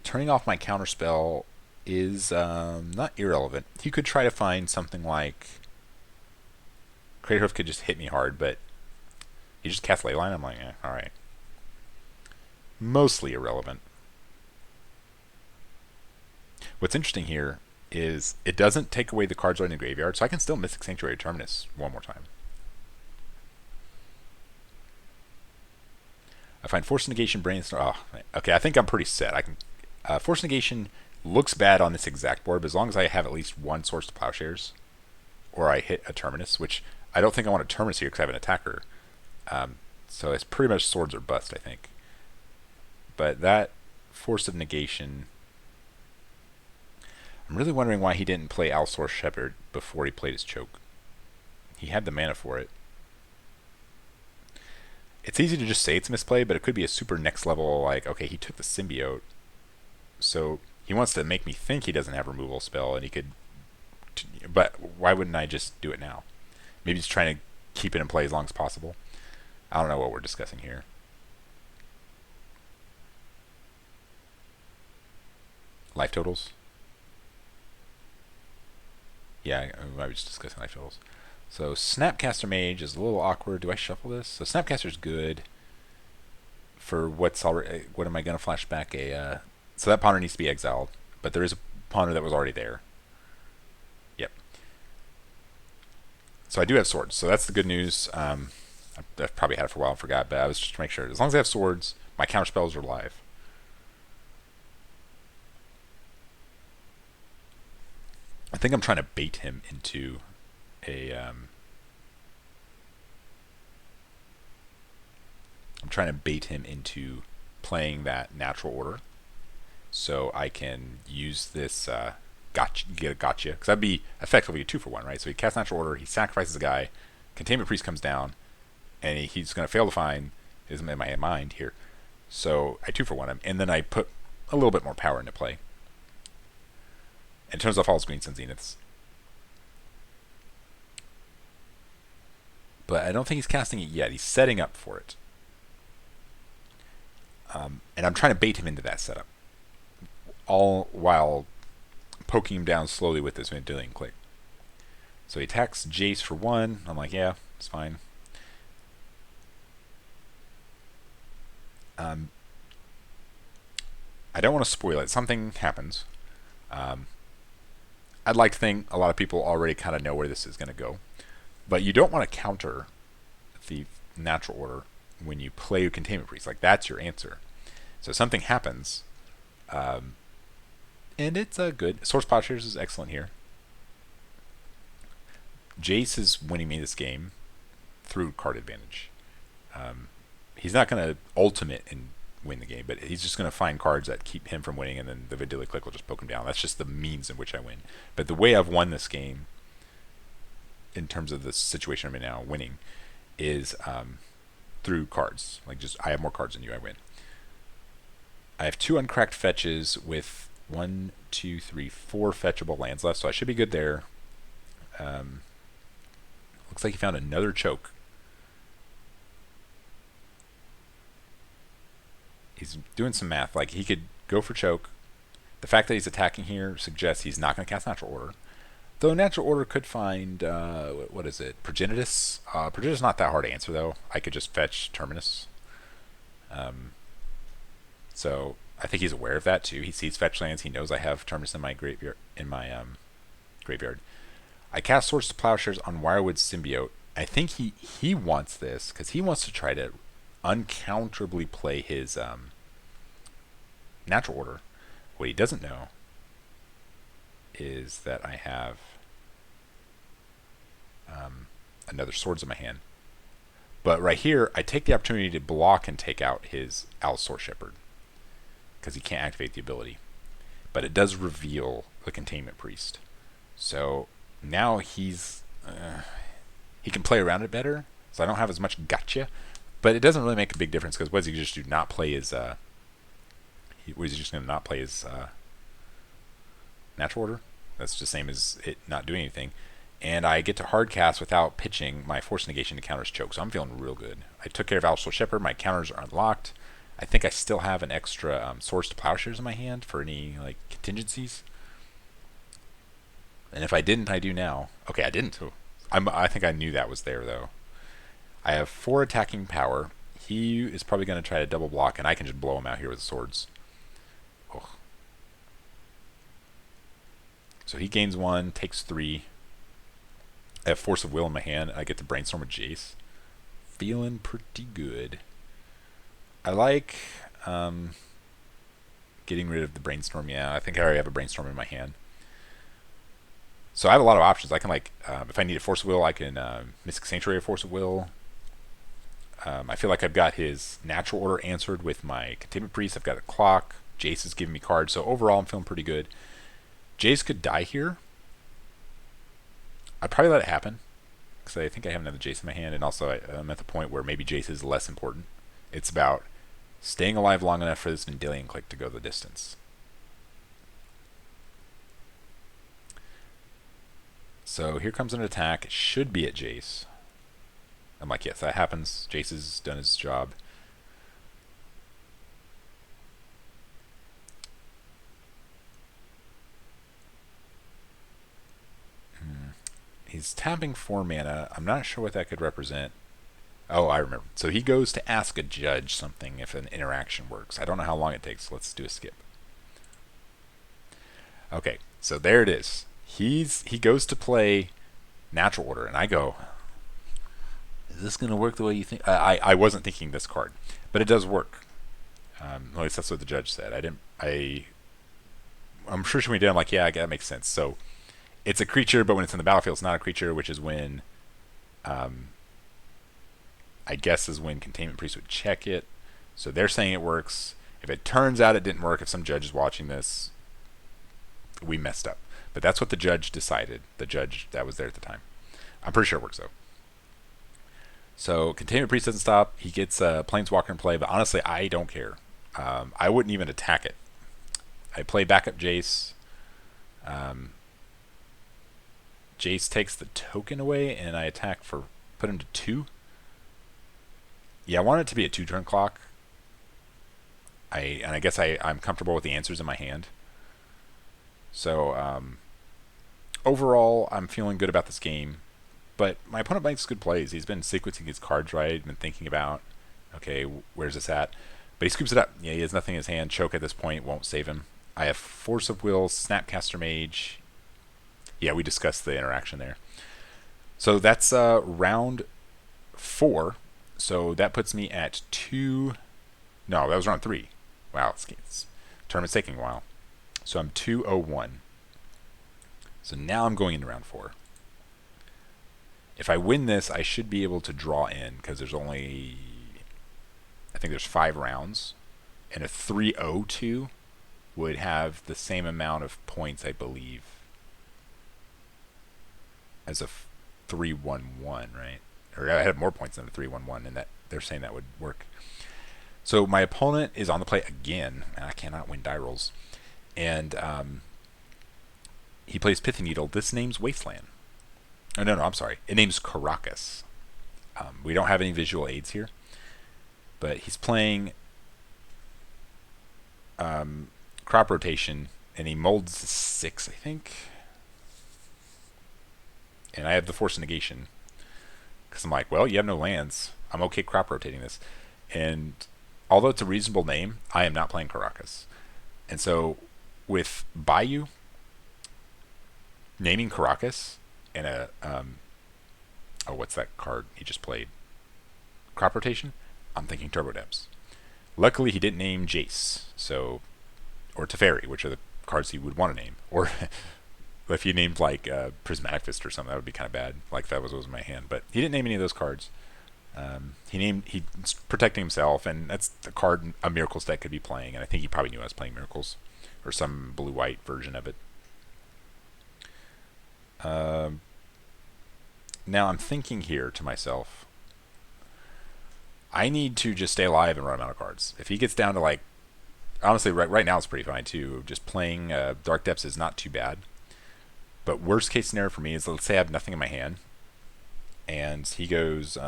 Turning off my counterspell is not irrelevant. He could try to find something like... Craterhoof could just hit me hard, but he just cast Leyline. I'm like, alright. Mostly irrelevant. What's interesting here is it doesn't take away the cards right in the graveyard, so I can still Mystic Sanctuary Terminus one more time. I find Force of Negation, Brainstorm. Oh, okay, I think I'm pretty set. I can Force of Negation looks bad on this exact board, but as long as I have at least one source to Plowshares, or I hit a Terminus, which I don't think I want a Terminus here because I have an attacker. So it's pretty much swords or bust, I think. But that Force of Negation... I'm really wondering why he didn't play Allosaur Shepherd before he played his choke. He had the mana for it. It's easy to just say it's misplay, but it could be a super next level, like, okay, he took the Symbiote, so he wants to make me think he doesn't have a removal spell, and he could... But why wouldn't I just do it now? Maybe he's trying to keep it in play as long as possible. I don't know what we're discussing here. Life totals? Yeah, I was just discussing life totals. So Snapcaster Mage is a little awkward. Do I shuffle this? So Snapcaster's good for what's already... What am I going to flash back? So that Ponder needs to be exiled, but there is a Ponder that was already there. Yep. So I do have swords, so that's the good news. I've probably had it for a while and forgot, but I was just to make sure. As long as I have swords, my counterspells are live. I think I'm trying to bait him into a... I'm trying to bait him into playing that natural order, so I can use this gotcha, get a gotcha, because that'd be effectively a 2-for-1, right? So he casts natural order, he sacrifices a guy, Containment Priest comes down, and he's going to fail to find his in my mind here. So I 2-for-1 him, and then I put a little bit more power into play. And turns off all his Green Sun Zeniths. But I don't think he's casting it yet. He's setting up for it. And I'm trying to bait him into that setup, all while poking him down slowly with this Vendilion Clique. So he attacks Jace for 1. I'm like, yeah, it's fine. I don't want to spoil it. Something happens. I'd like to think a lot of people already kind of know where this is going to go. But you don't want to counter the natural order when you play Containment Priest. Like, that's your answer. So something happens. And it's a good... Source Plowshares is excellent here. Jace is winning me this game through card advantage. He's not going to ultimate and win the game, but he's just going to find cards that keep him from winning, and then the Vendilion Clique will just poke him down. That's just the means in which I win. But the way I've won this game, in terms of the situation I'm in now, winning, is through cards. Like, just, I have more cards than you, I win. I have 2 uncracked fetches with 1, 2, 3, 4 fetchable lands left, so I should be good there. Looks like he found another choke. He's doing some math. Like, he could go for choke. The fact that he's attacking here suggests he's not going to cast Natural Order. Though Natural Order could find, what is it, Progenitus? Progenitus not that hard to answer, though. I could just fetch Terminus. So I think he's aware of that, too. He sees fetch lands. He knows I have Terminus in my graveyard. Graveyard. I cast Swords to Plowshares on Wirewood Symbiote. I think he wants this, because he wants to try to uncounterably play his Natural Order. What he doesn't know is that I have another Swords in my hand. But right here, I take the opportunity to block and take out his Allosaur Shepherd, because he can't activate the ability. But it does reveal the Containment Priest. So now he can play around it better, so I don't have as much gotcha. But it doesn't really make a big difference, because what does he just do? Not play his... was he just going to not play his Natural Order? That's just the same as it not doing anything. And I get to hard cast without pitching my Force of Negation to counter his choke, so I'm feeling real good. I took care of Allosaur Shepherd. My counters are unlocked. I think I still have an extra Swords to Plowshares in my hand for any like contingencies. And if I didn't, I do now. Okay, I didn't. I think I knew that was there, though. I have 4 attacking power. He is probably going to try to double block, and I can just blow him out here with the swords. Ugh. So he gains 1, takes 3. I have Force of Will in my hand. I get to Brainstorm with Jace. Feeling pretty good. I like getting rid of the Brainstorm. Yeah, I think I already have a Brainstorm in my hand. So I have a lot of options. I can, like, if I need a Force of Will, I can Mystic Sanctuary of Force of Will. I feel like I've got his Natural Order answered with my Containment Priest. I've got a Clock. Jace is giving me cards. So overall, I'm feeling pretty good. Jace could die here. I'd probably let it happen, because I think I have another Jace in my hand. And also, I'm at the point where maybe Jace is less important. It's about staying alive long enough for this Vendilion Clique to go the distance. So here comes an attack. It should be at Jace. I'm like, yes, that happens. Jace has done his job. He's tapping 4 mana. I'm not sure what that could represent. Oh, I remember. So he goes to ask a judge something if an interaction works. I don't know how long it takes. Let's do a skip. Okay, so there it is. He goes to play Natural Order, and I go, is this going to work the way you think? I wasn't thinking this card, but it does work. At least that's what the judge said. I'm sure when he did, I'm like, yeah, that makes sense. So it's a creature, but when it's in the battlefield, it's not a creature, which is when, I guess, is when Containment Priest would check it. So they're saying it works. If it turns out it didn't work, if some judge is watching this, we messed up. But that's what the judge decided, the judge that was there at the time. I'm pretty sure it works, though. So Containment Priest doesn't stop. He gets Planeswalker in play, but honestly, I don't care. I wouldn't even attack it. I play backup Jace. Jace takes the token away, and I attack for put him to 2. Yeah, I want it to be a 2-turn clock. I guess I'm comfortable with the answers in my hand. So overall, I'm feeling good about this game. But my opponent makes good plays. He's been sequencing his cards right, been thinking about, okay, where's this at? But he scoops it up. Yeah, he has nothing in his hand. Choke at this point won't save him. I have Force of Will, Snapcaster Mage. Yeah, we discussed the interaction there. So that's round 4. So that puts me at 2. No, that was round 3. Wow, tournament's taking a while. So I'm 2-0-1. So now I'm going into round 4. If I win this, I should be able to draw in, because there's only, I think there's 5 rounds, and a 3-0-2 would have the same amount of points, I believe, as a 3-1-1, right? Or I had more points than a 3-1-1, and that they're saying that would work. So my opponent is on the play again, and I cannot win die rolls. And he plays Pithing Needle. This name's Wasteland. Oh, no, I'm sorry. It name's Caracas. We don't have any visual aids here. But he's playing Crop Rotation, and he molds 6, I think. And I have the Force of Negation. Because I'm like, well, you have no lands. I'm okay crop rotating this. And although it's a reasonable name, I am not playing Caracas. And so with Bayou, naming Caracas, and a what's that card he just played? Crop Rotation? I'm thinking Turbo Depths. Luckily, he didn't name Jace, or Teferi, which are the cards he would want to name. Or if he named like Prismatic Vista or something, that would be kind of bad. Like that was in my hand, but he didn't name any of those cards. He's protecting himself, and that's the card a Miracles deck could be playing. And I think he probably knew I was playing Miracles, or some blue-white version of it. Now I'm thinking here to myself, I need to just stay alive and run him out of cards. If he gets down to like, honestly, right now it's pretty fine too. Just playing Dark Depths is not too bad. But worst case scenario for me is, let's say I have nothing in my hand, and he goes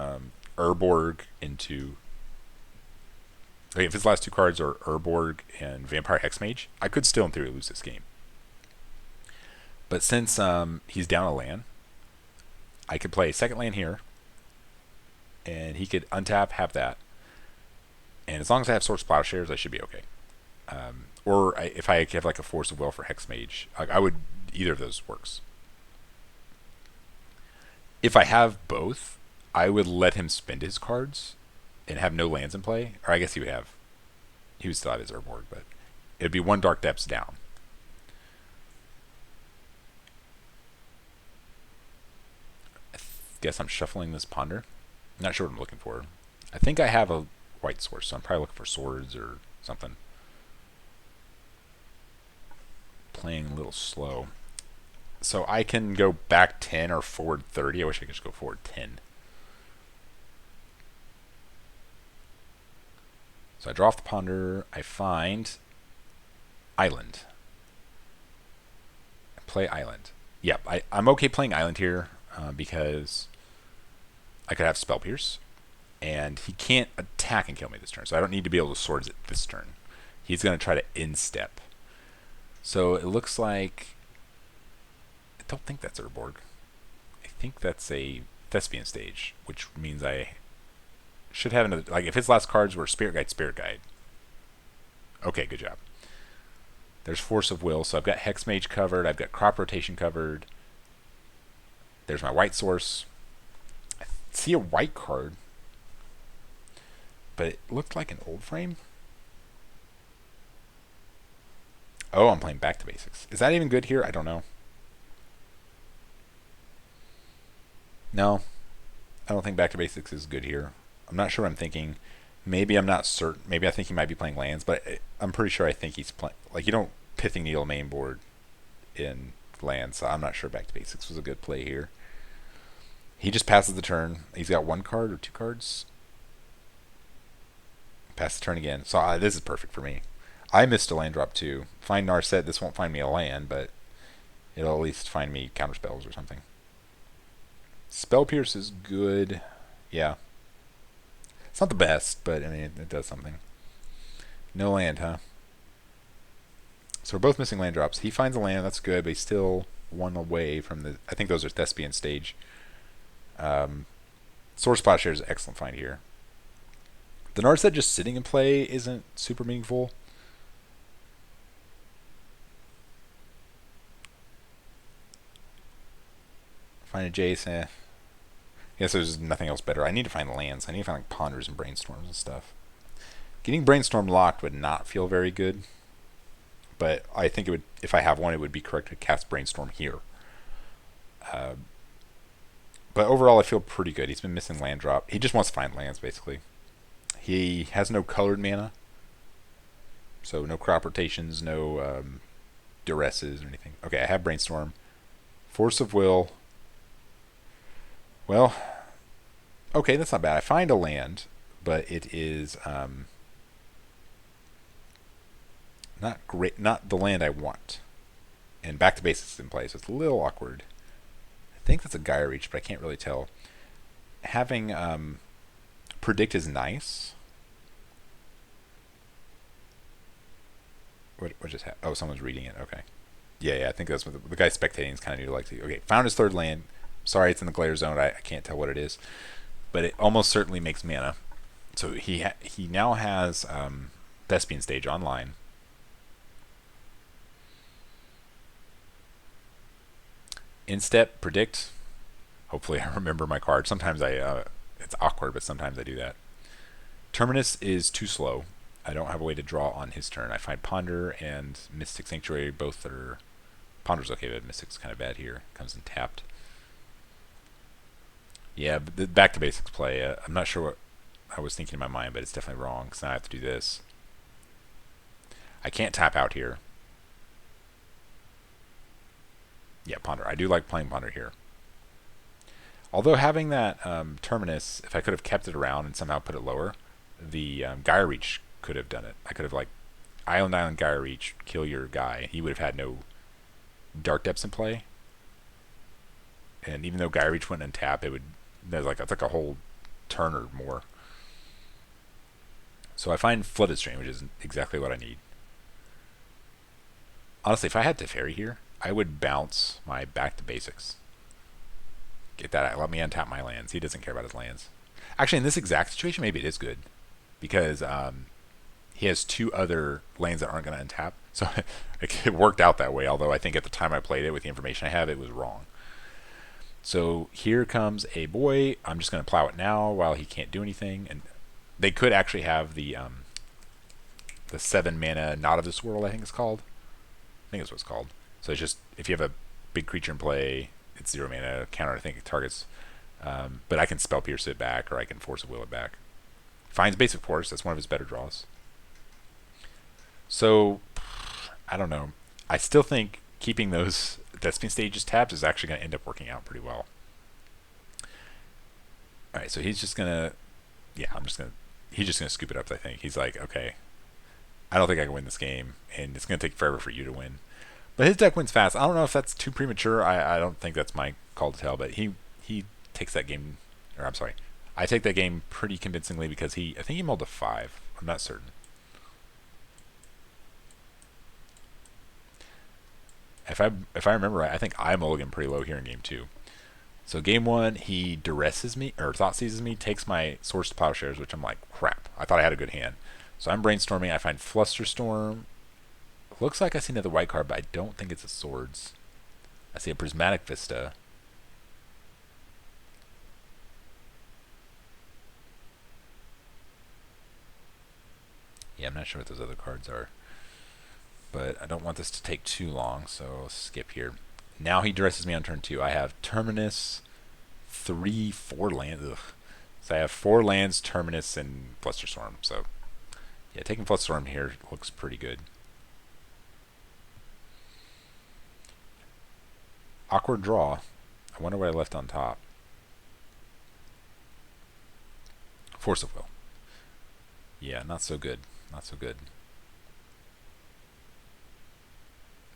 Urborg into. Okay, if his last 2 cards are Urborg and Vampire Hexmage, I could still in theory lose this game. But since he's down a land, I could play a second land here, and he could untap, have that. And as long as I have Source Plowshares, I should be okay. If I have like a Force of Will for Hexmage, I would, either of those works. If I have both, I would let him spend his cards and have no lands in play. Or I guess he would still have his Urborg, but it'd be 1 Dark Depths down. Guess I'm shuffling this Ponder. Not sure what I'm looking for. I think I have a white source, so I'm probably looking for swords or something. Playing a little slow. So I can go back 10 or forward 30. I wish I could just go forward 10. So I draw off the Ponder. I find Island. I play Island. Yep, I'm okay playing Island here because I could have Spell Pierce, and he can't attack and kill me this turn, so I don't need to be able to Swords it this turn. He's going to try to instep. So it looks like, I don't think that's Urborg. I think that's a Thespian Stage, which means I should have another, like if his last cards were Spirit Guide. Okay, good job. There's Force of Will, so I've got Hexmage covered, I've got Crop Rotation covered. There's my white source. I see a white card, but it looked like an old frame. Oh, I'm playing Back to Basics. Is that even good here? I don't know. No, I don't think Back to Basics is good here. I'm not sure what I'm thinking. Maybe I'm not certain. Maybe I think he might be playing lands, but I'm pretty sure I think he's playing. Like, you don't Pithing Needle main board in lands, so I'm not sure Back to Basics was a good play here. He just passes the turn. He's got 1 card or 2 cards. Pass the turn again. So this is perfect for me. I missed a land drop too. Find Narset. This won't find me a land, but it'll at least find me counter spells or something. Spell Pierce is good. Yeah. It's not the best, but I mean, it does something. No land, huh? So we're both missing land drops. He finds a land, that's good, but he's still one away from the... I think those are Thespian stage. Source Plowshares is an excellent find here. The Narset just sitting in play isn't super meaningful. Find a Jace, I guess there's nothing else better. I need to find lands. I need to find like Ponders and Brainstorms and stuff. Getting Brainstorm locked would not feel very good. But I think it would, if I have one, it would be correct to cast Brainstorm here. But overall, I feel pretty good. He's been missing land drop. He just wants to find lands, basically. He has no colored mana. So no crop rotations, no duresses or anything. Okay, I have Brainstorm. Force of Will. Well, okay, that's not bad. I find a land, but it is not great, not the land I want. And back to basics in play, so it's a little awkward. I think that's a Geier reach, but I can't really tell. Having predict is nice. What just happened? Oh, someone's reading it. Okay. Yeah, I think that's what the guy spectating is kind of new to like. Okay, found his third land. Sorry, it's in the glare zone. I can't tell what it is, but it almost certainly makes mana. So he now has Thespian stage online. Instep, predict. Hopefully I remember my card. Sometimes it's awkward, but sometimes I do that. Terminus is too slow. I don't have a way to draw on his turn. I find Ponder and Mystic Sanctuary. Both are... Ponder's okay, but Mystic's kind of bad here. Comes in tapped. Yeah, but the back to basics play. I'm not sure what I was thinking in my mind, but it's definitely wrong, because now I have to do this. I can't tap out here. Yeah, Ponder. I do like playing Ponder here. Although having that Terminus, if I could have kept it around and somehow put it lower, the Geier Reach could have done it. I could have, like, Island Geier Reach, kill your guy. He would have had no Dark Depths in play. And even though Geier Reach went untap, it would... There's like, it's like a whole turn or more. So I find Flooded Strand, which is exactly what I need. Honestly, if I had Teferi here, I would bounce my back to basics. Get that out. Let me untap my lands. He doesn't care about his lands. Actually, in this exact situation, maybe it is good. Because he has two other lands that aren't going to untap. So it worked out that way, although I think at the time I played it, with the information I have, it was wrong. So here comes a boy. I'm just going to plow it now while he can't do anything. And they could actually have the 7 mana Not of This World, I think it's called. I think that's what it's called. So it's just, if you have a big creature in play, it's 0 mana, counter, I think it targets. But I can Spell Pierce it back, or I can Force of Will it back. Finds Basic Force, that's one of his better draws. So, I don't know. I still think keeping those Thespian stages tapped is actually going to end up working out pretty well. Alright, so he's just going to... Yeah, he's just going to scoop it up, I think. He's like, okay, I don't think I can win this game, and it's going to take forever for you to win. But his deck wins fast. I don't know if that's too premature. I don't think that's my call to tell, but he takes that game... Or, I'm sorry. I take that game pretty convincingly because I think he mulled a 5. I'm not certain. If I remember right, I think I mulligan pretty low here in game 2. So game 1, he duresses me, or thought seizes me, takes my Source Plowshares, which I'm like, crap. I thought I had a good hand. So I'm brainstorming. I find Flusterstorm. Looks like I see another white card, but I don't think it's a Swords. I see a Prismatic Vista. Yeah, I'm not sure what those other cards are. But I don't want this to take too long, so I'll skip here. Now he duresses me on turn 2. I have Terminus, 3, 4 lands. Ugh. So I have 4 lands, Terminus, and Flusterstorm. So, yeah, taking Flusterstorm here looks pretty good. Awkward draw. I wonder what I left on top. Force of Will. Yeah, not so good. Not so good.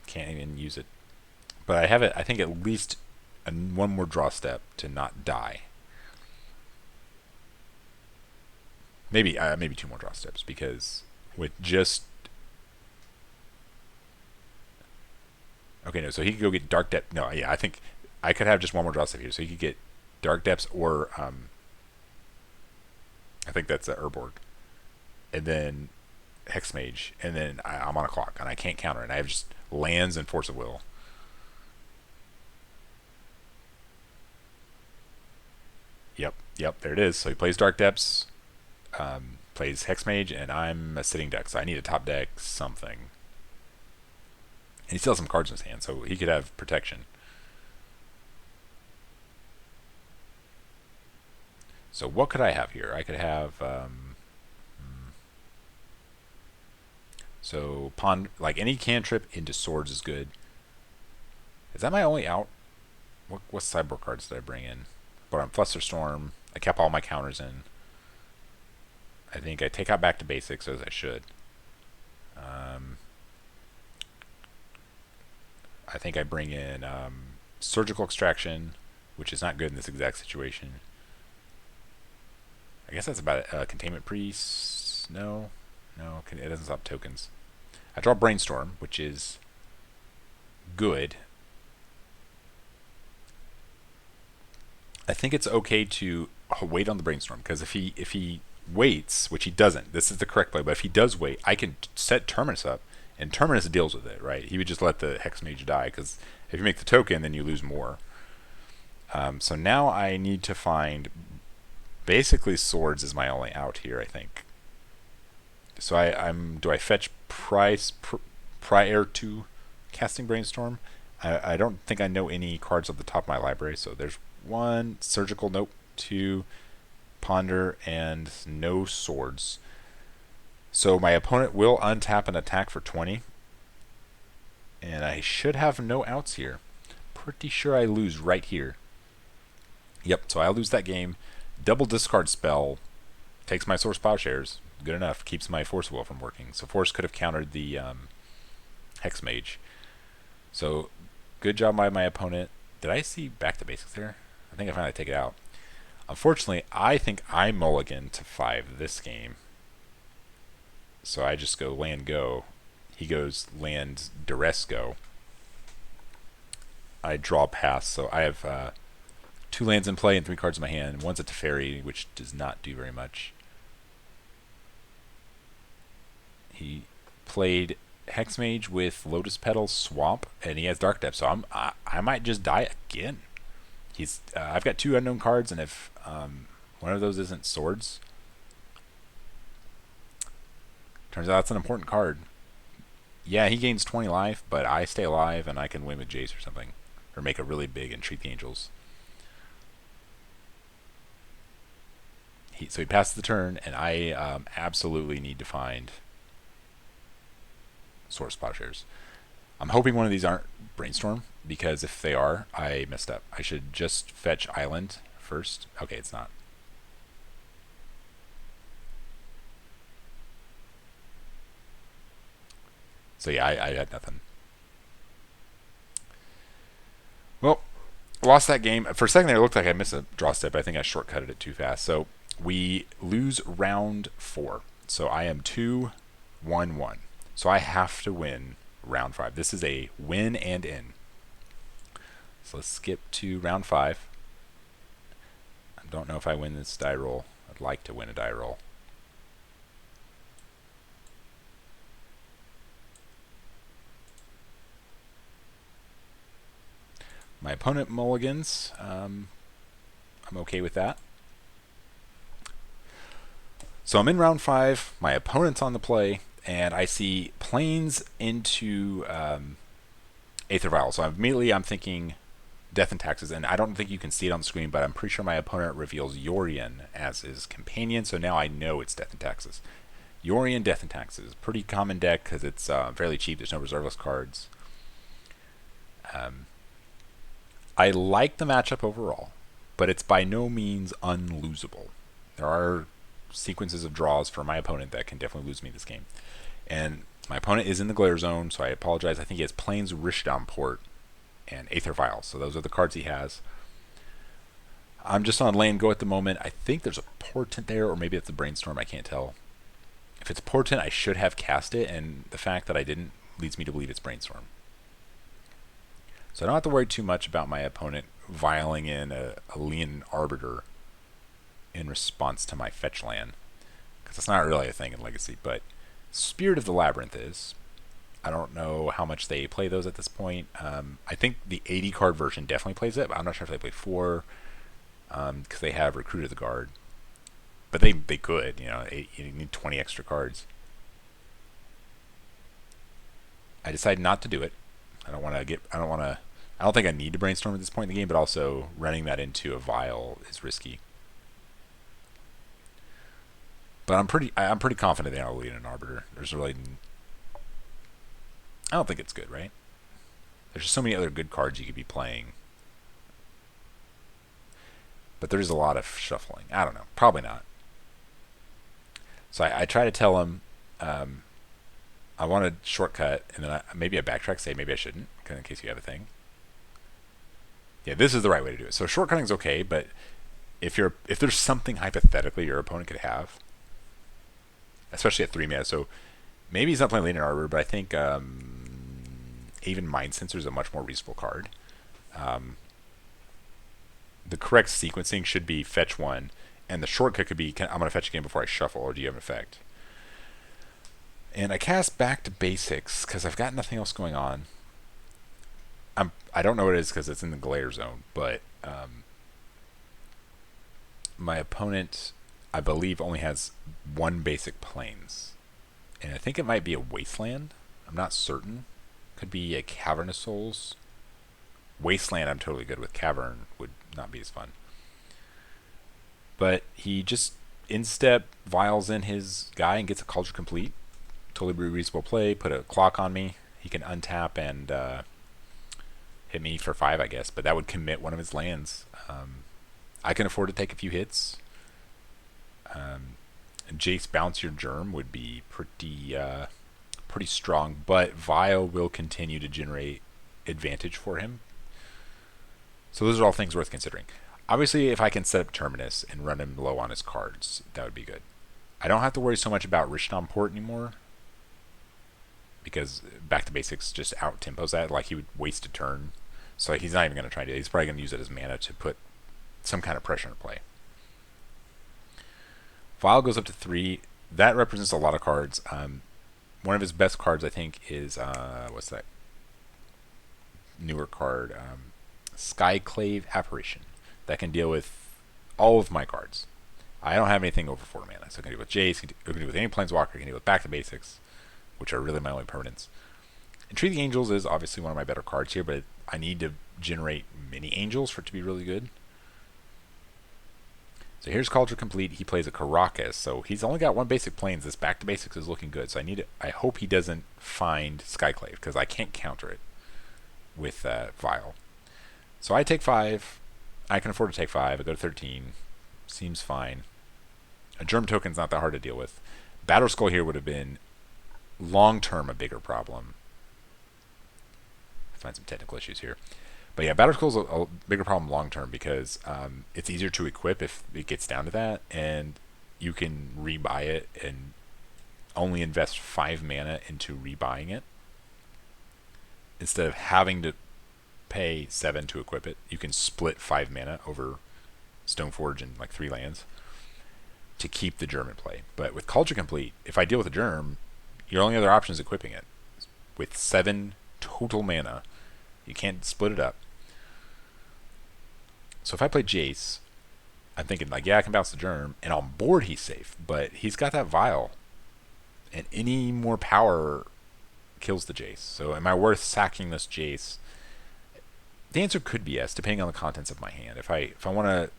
Can't even use it. But I have it, I think, at least one more draw step to not die. Maybe 2 more draw steps, because with just... Okay, no, so he could go get Dark Depth. No, yeah, I think I could have just one more draw step here. So he could get Dark Depths or... I think that's a Urborg. And then Hex Mage. And then I'm on a clock, and I can't counter it. And I have just lands and Force of Will. Yep, there it is. So he plays Dark Depths, plays Hex Mage, and I'm a sitting deck, so I need a top deck something. And he still has some cards in his hand, so he could have protection. So what could I have here? I could have... so pond, like any cantrip into swords is good. Is that my only out? What sideboard cards did I bring in? But on Flusterstorm, I kept all my counters in. I think I take out back to basics as I should. I think I bring in surgical extraction, which is not good in this exact situation. I guess that's about it. Containment Priest. No, it doesn't stop tokens. I draw Brainstorm, which is good. I think it's okay to wait on the Brainstorm, because if he waits, which he doesn't, this is the correct play, but if he does wait, I can set Terminus up, and Terminus deals with it, right? He would just let the Hex Mage die, because if you make the token, then you lose more. So now I need to find... Basically, swords is my only out here, I think. So do I fetch prior to casting Brainstorm? I don't think I know any cards off the top of my library, so there's one surgical, nope, two ponder, and no swords. So my opponent will untap and attack for 20, and I should have no outs here. Pretty sure I lose right here. Yep, so I lose that game. Double discard spell takes my source Plowshares. Good enough. Keeps my Force Will from working. So Force could have countered the Hex Mage. So good job by my opponent. Did I see back to basics there? I think I finally take it out. Unfortunately, I think I mulligan to 5 this game. So I just go land go. He goes land duress go. I draw pass. So I have 2 lands in play and 3 cards in my hand. One's a Teferi, which does not do very much. He played Hex Mage with Lotus Petal Swamp, and he has Dark Depth, so I might just die again. I've got 2 unknown cards, and if one of those isn't swords, turns out it's an important card. Yeah, he gains 20 life, but I stay alive, and I can win with Jace or something, or make a really big Entreat the Angels. So he passes the turn, and I absolutely need to find source Plowshares. I'm hoping one of these aren't Brainstorm, because if they are, I messed up. I should just fetch Island first. Okay, it's not. So yeah, I had nothing. Well, lost that game. For a second there, it looked like I missed a draw step, but I think I shortcutted it too fast. So we lose round 4. So I am 2-1-1. So I have to win round 5. This is a win and in. So let's skip to round 5. I don't know if I win this die roll. I'd like to win a die roll. My opponent mulligans. I'm okay with that. So I'm in round 5. My opponent's on the play, and I see planes into Aether Vial. So immediately I'm thinking Death and Taxes, and I don't think you can see it on the screen, but I'm pretty sure my opponent reveals Yorion as his companion, so now I know it's Death and Taxes. Yorion, Death and Taxes. Pretty common deck because it's fairly cheap. There's no reserveless cards. I like the matchup overall, but it's by no means unlosable. There are sequences of draws for my opponent that can definitely lose me this game. And my opponent is in the glare zone, so I apologize. I think he has Plains Rishdown Port and Aether Vial, so those are the cards he has. I'm just on land go at the moment. I think there's a Portent there, or maybe it's a Brainstorm, I can't tell. If it's Portent, I should have cast it, and the fact that I didn't leads me to believe it's Brainstorm. So I don't have to worry too much about my opponent vialing in a Leon Arbiter in response to my fetch land, because it's not really a thing in Legacy, but Spirit of the Labyrinth is. I don't know how much they play those at this point. I think the 80 card version definitely plays it, but I'm not sure if they play 4, because they have Recruited the Guard. But they could, you need 20 extra cards. I decided not to do it. I don't think I need to Brainstorm at this point in the game, but also running that into a vial is risky. But I'm pretty confident they are leading an Arbiter. I don't think it's good, right? There's just so many other good cards you could be playing. But there's a lot of shuffling. I don't know. Probably not. So I try to tell him I want a shortcut, and then maybe I backtrack, say maybe I shouldn't, in case you have a thing. Yeah, this is the right way to do it. So shortcutting is okay, but if there's something hypothetically your opponent could have, especially at 3 mana, so maybe he's not playing Leaning Arbor, but I think even Mind Sensor is a much more reasonable card. The correct sequencing should be fetch 1, and the shortcut could be I'm going to fetch again before I shuffle, or do you have an effect? And I cast Back to Basics because I've got nothing else going on. I don't know what it is because it's in the glare zone, but my opponent, I believe, only has 1 basic plains. And I think it might be a Wasteland. I'm not certain. Could be a Cavern of Souls. Wasteland I'm totally good with. Cavern would not be as fun. But he just instep vials in his guy and gets a Culture Complete. Totally reasonable play. Put a clock on me. He can untap and hit me for 5, I guess. But that would commit one of his lands. I can afford to take a few hits. Jace Bounce Your Germ would be pretty strong, but Vial will continue to generate advantage for him. So those are all things worth considering. Obviously, if I can set up Terminus and run him low on his cards, that would be good. I don't have to worry so much about Rishton Port anymore, because Back to Basics just out-tempos that. Like, he would waste a turn, so he's not even going to try to do it. He's probably going to use it as mana to put some kind of pressure into play. Vial goes up to 3. That represents a lot of cards. One of his best cards, I think, is what's that newer card? Skyclave Apparition. That can deal with all of my cards. I don't have anything over 4 mana, so it can deal with Jace, it can deal with any Planeswalker, it can deal with Back to Basics, which are really my only permanents. Entreat the Angels is obviously one of my better cards here, but I need to generate many Angels for it to be really good. So here's Culture Complete. He plays a Karakas, so he's only got 1 basic plains. This Back to Basics is looking good, so I hope he doesn't find Skyclave, because I can't counter it with Vial. So I take 5. I can afford to take 5. I go to 13. Seems fine. A Germ Token's not that hard to deal with. Battle Skull here would have been long-term a bigger problem. Find some technical issues here. But yeah, Battle Skull's a bigger problem long-term because it's easier to equip if it gets down to that, and you can rebuy it and only invest 5 mana into rebuying it. Instead of having to pay 7 to equip it, you can split 5 mana over Stoneforge and like 3 lands to keep the Germ in play. But with Culture Complete, if I deal with a Germ, your only other option is equipping it. With 7 total mana, you can't split it up. So if I play Jace, I'm thinking like, yeah, I can bounce the Germ, and on board he's safe, but he's got that Vial, and any more power kills the Jace. So am I worth sacking this Jace? The answer could be yes, depending on the contents of my hand. If I want to,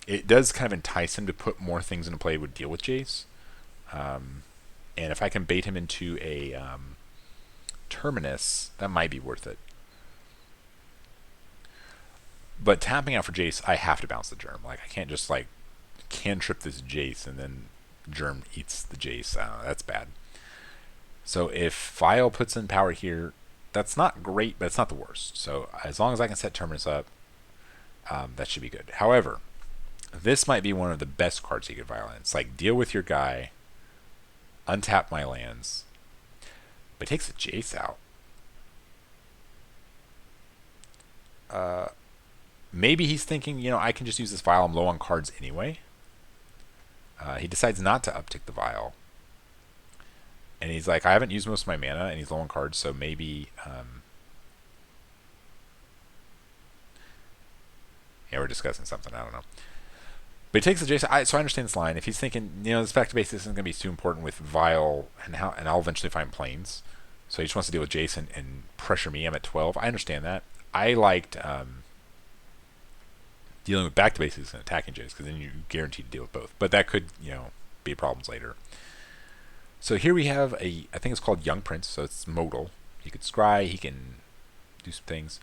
it does kind of entice him to put more things into play would deal with Jace. And if I can bait him into a Terminus, that might be worth it. But tapping out for Jace, I have to bounce the Germ. Like, I can't just like cantrip this Jace and then Germ eats the Jace. That's bad. So if Vial puts in power here, that's not great, but it's not the worst. So as long as I can set Terminus up, that should be good. However, this might be one of the best cards you could Vial in. It's like, deal with your guy, untap my lands, but he takes a Jace out. Maybe he's thinking, you know, I can just use this vial. I'm low on cards anyway. He decides not to uptick the vial. And he's like, I haven't used most of my mana, and he's low on cards, so maybe... yeah, we're discussing something, I don't know. But he takes the Jace, so I understand this line. If he's thinking, you know, this back to basics isn't going to be too important with Vial, and I'll eventually find Plains. So he just wants to deal with Jace and pressure me. I'm at 12. I understand that. I liked dealing with back to basics and attacking Jace, because then you're guaranteed to deal with both. But that could, you know, be problems later. So here we have I think it's called Young Prince, so it's modal. He could scry, he can do some things.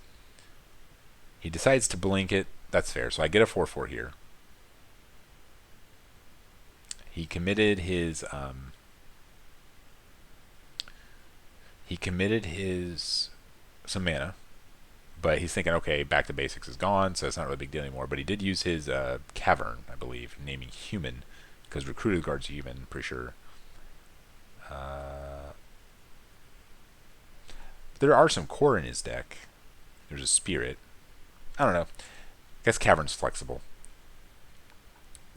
He decides to blink it. That's fair. So I get a 4/4 here. He committed his some mana, but he's thinking, okay, back to basics is gone, so it's not really a big deal anymore. But he did use his cavern, I believe, naming human, because recruited guard's human, pretty sure. There are some core in his deck. There's a spirit. I don't know. I guess cavern's flexible.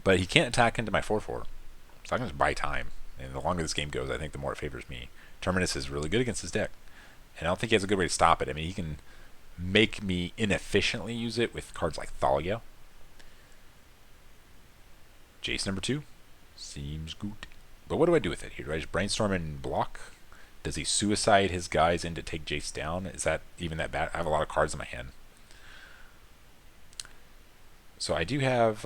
But he can't attack into my 4/4. So I can just buy time. And the longer this game goes, I think the more it favors me. Terminus is really good against his deck. And I don't think he has a good way to stop it. I mean, he can make me inefficiently use it with cards like Thalia. Jace number 2. Seems good. But what do I do with it here? Do I just brainstorm and block? Does he suicide his guys in to take Jace down? Is that even that bad? I have a lot of cards in my hand. So I do have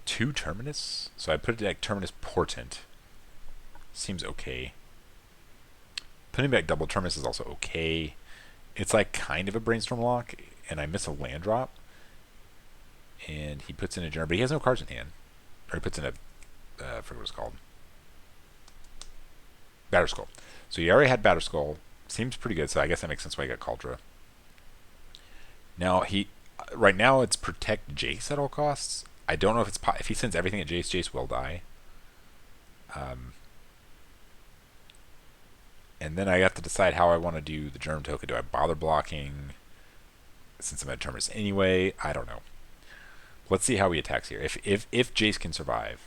2 Terminus. So I put it like Terminus Portent. Seems okay. Putting back double Terminus is also okay. It's like kind of a Brainstorm lock, and I miss a land drop. And he puts in a General, but he has no cards in hand. Or he puts in a, I forget what it's called. Batterskull. So he already had Batterskull. Seems pretty good, so I guess that makes sense why he got Cauldra. Now, right now it's protect Jace at all costs. I don't know if it's if he sends everything at Jace, Jace will die. And then I have to decide how I want to do the Germ Token. Do I bother blocking since I'm at Terminus anyway? I don't know. Let's see how he attacks here. If Jace can survive.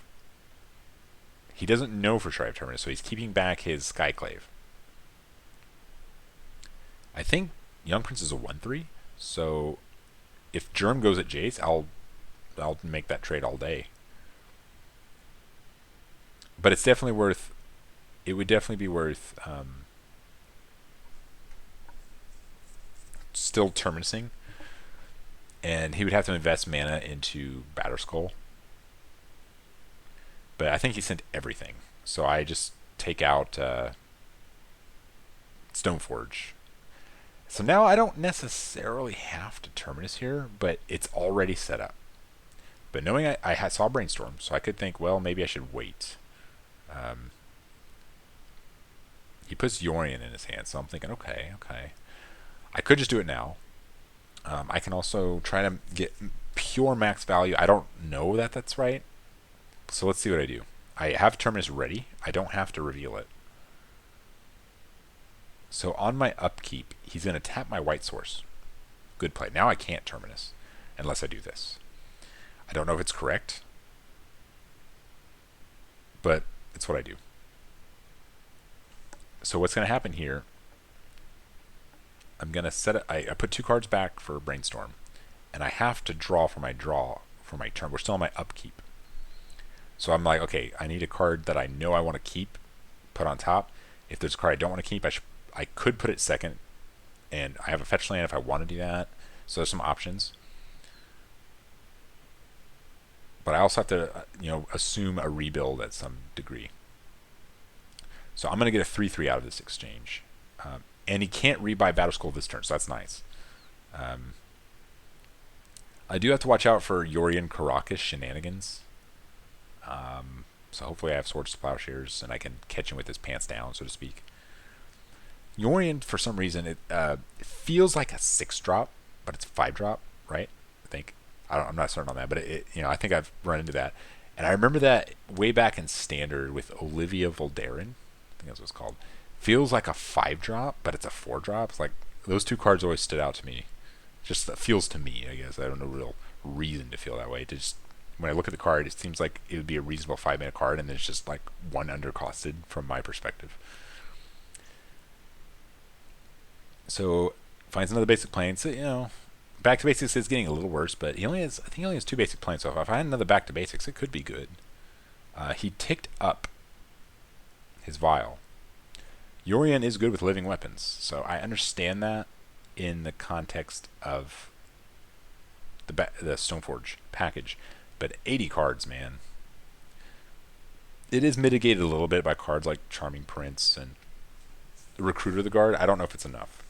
He doesn't know for sure I have Terminus, so he's keeping back his Skyclave. I think Young Prince is a 1/3, so if Germ goes at Jace, I'll make that trade all day. But it's definitely worth. It would definitely be worth still Terminusing, and he would have to invest mana into Batterskull. But I think he sent everything, so I just take out Stoneforge. So now I don't necessarily have to Terminus here, but it's already set up. But knowing I saw Brainstorm, so I could think, well, maybe I should wait. He puts Yorion in his hand, so I'm thinking, okay. I could just do it now. I can also try to get pure max value. I don't know that that's right. So let's see what I do. I have Terminus ready. I don't have to reveal it. So on my upkeep, he's going to tap my white source. Good play. Now I can't Terminus unless I do this. I don't know if it's correct, but it's what I do. So what's going to happen here, I'm going to set it. I put 2 cards back for Brainstorm, and I have to draw for my turn. We're still on my upkeep. So I'm like, okay, I need a card that I know I want to keep, put on top. If there's a card I don't want to keep, I could put it second, and I have a fetch land if I want to do that. So there's some options. But I also have to, assume a rebuild at some degree. So I'm going to get a 3/3 out of this exchange. And he can't rebuy Batterskull this turn, so that's nice. I do have to watch out for Yorion Karakas shenanigans. So hopefully I have Swords to Plowshares and I can catch him with his pants down, so to speak. Yorion, for some reason, it feels like a 6-drop, but it's 5-drop, right? I think. I'm not certain on that, but I think I've run into that. And I remember that way back in Standard with Olivia Voldaren. I think that's what it's called. Feels like a 5-drop, but it's a 4-drop. It's like those two cards always stood out to me. Just that feels to me, I guess. I don't know real reason to feel that way. Just when I look at the card, it seems like it would be a reasonable 5-mana card, and it's just like one undercosted from my perspective. So finds another basic plane. So, you know, back to basics is getting a little worse, but I think he only has 2 basic planes. So if I had another back to basics, it could be good. He ticked up his vial. Yorion is good with living weapons, so I understand that in the context of the Stoneforge package. But 80 cards, man. It is mitigated a little bit by cards like Charming Prince and Recruiter of the Guard. I don't know if it's enough.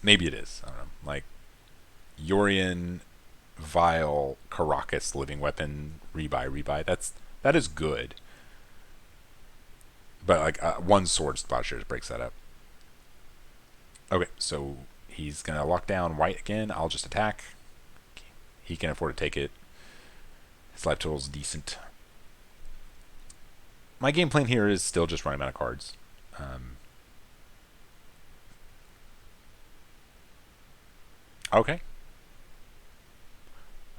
Maybe it is. I don't know. Like Yorion, Vial, Caracas, living weapon, rebuy. That is good. But like one sword Plowshares breaks that up. Okay, so he's gonna lock down white again. I'll just attack. He can afford to take it. His life total is decent. My game plan here is still just running out of cards. Okay.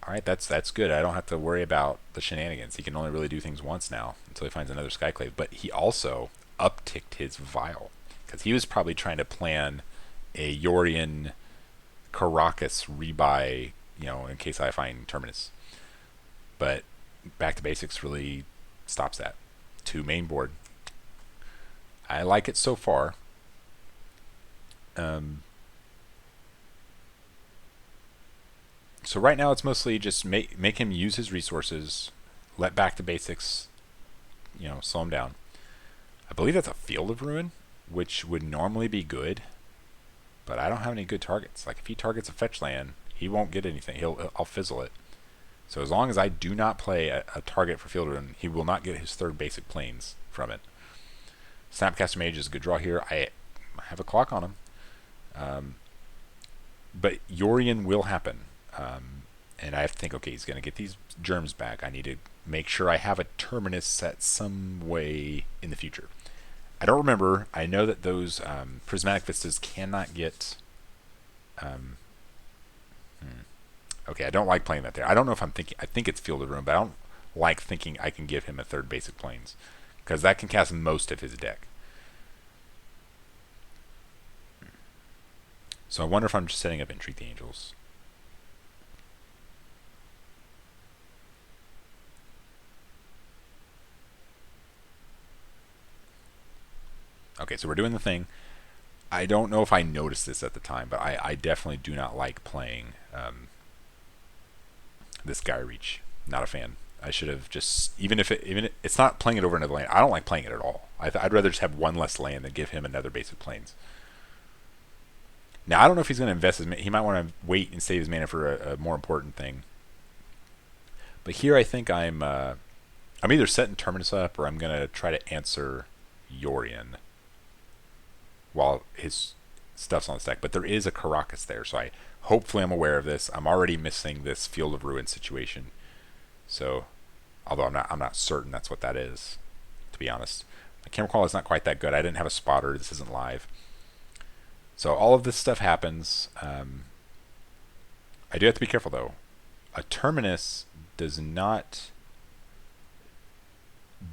Alright, that's good. I don't have to worry about the shenanigans. He can only really do things once now until he finds another Skyclave. But he also upticked his vial, because he was probably trying to plan a Yorion Caracas rebuy, you know, in case I find Terminus. But back to basics really stops that. 2 main board. I like it so far. So right now it's mostly just make him use his resources, let back to basics, you know, slow him down. I believe that's a Field of Ruin, which would normally be good, but I don't have any good targets. Like if he targets a fetch land, he won't get anything. I'll fizzle it. So as long as I do not play a target for Field of Ruin, he will not get his 3rd basic planes from it. Snapcaster Mage is a good draw here. I have a clock on him. But Yorion will happen. And I have to think, okay, he's going to get these germs back. I need to make sure I have a Terminus set some way in the future. I don't remember. I know that those Prismatic Vistas cannot get... Okay, I don't like playing that there. I don't know if I'm thinking... I think it's Field of Ruin, but I don't like thinking I can give him a 3rd basic planes, because that can cast most of his deck. So I wonder if I'm just setting up Entreat the Angels. Okay, so we're doing the thing. I don't know if I noticed this at the time, but I definitely do not like playing this Geier Reach. Not a fan. I should have just, even if it's not playing it over another land. I don't like playing it at all. I'd rather just have one less land than give him another basic planes. Now I don't know if he's going to invest his. He might want to wait and save his mana for a more important thing. But here I think I'm either setting Terminus up, or I'm going to try to answer Yorion while his stuff's on the stack. But there is a Caracas there, so hopefully I'm aware of this. I'm already missing this Field of Ruin situation. So, although I'm not certain that's what that is, to be honest. My camera quality is not quite that good. I didn't have a spotter. This isn't live. So all of this stuff happens. I do have to be careful, though. A Terminus does not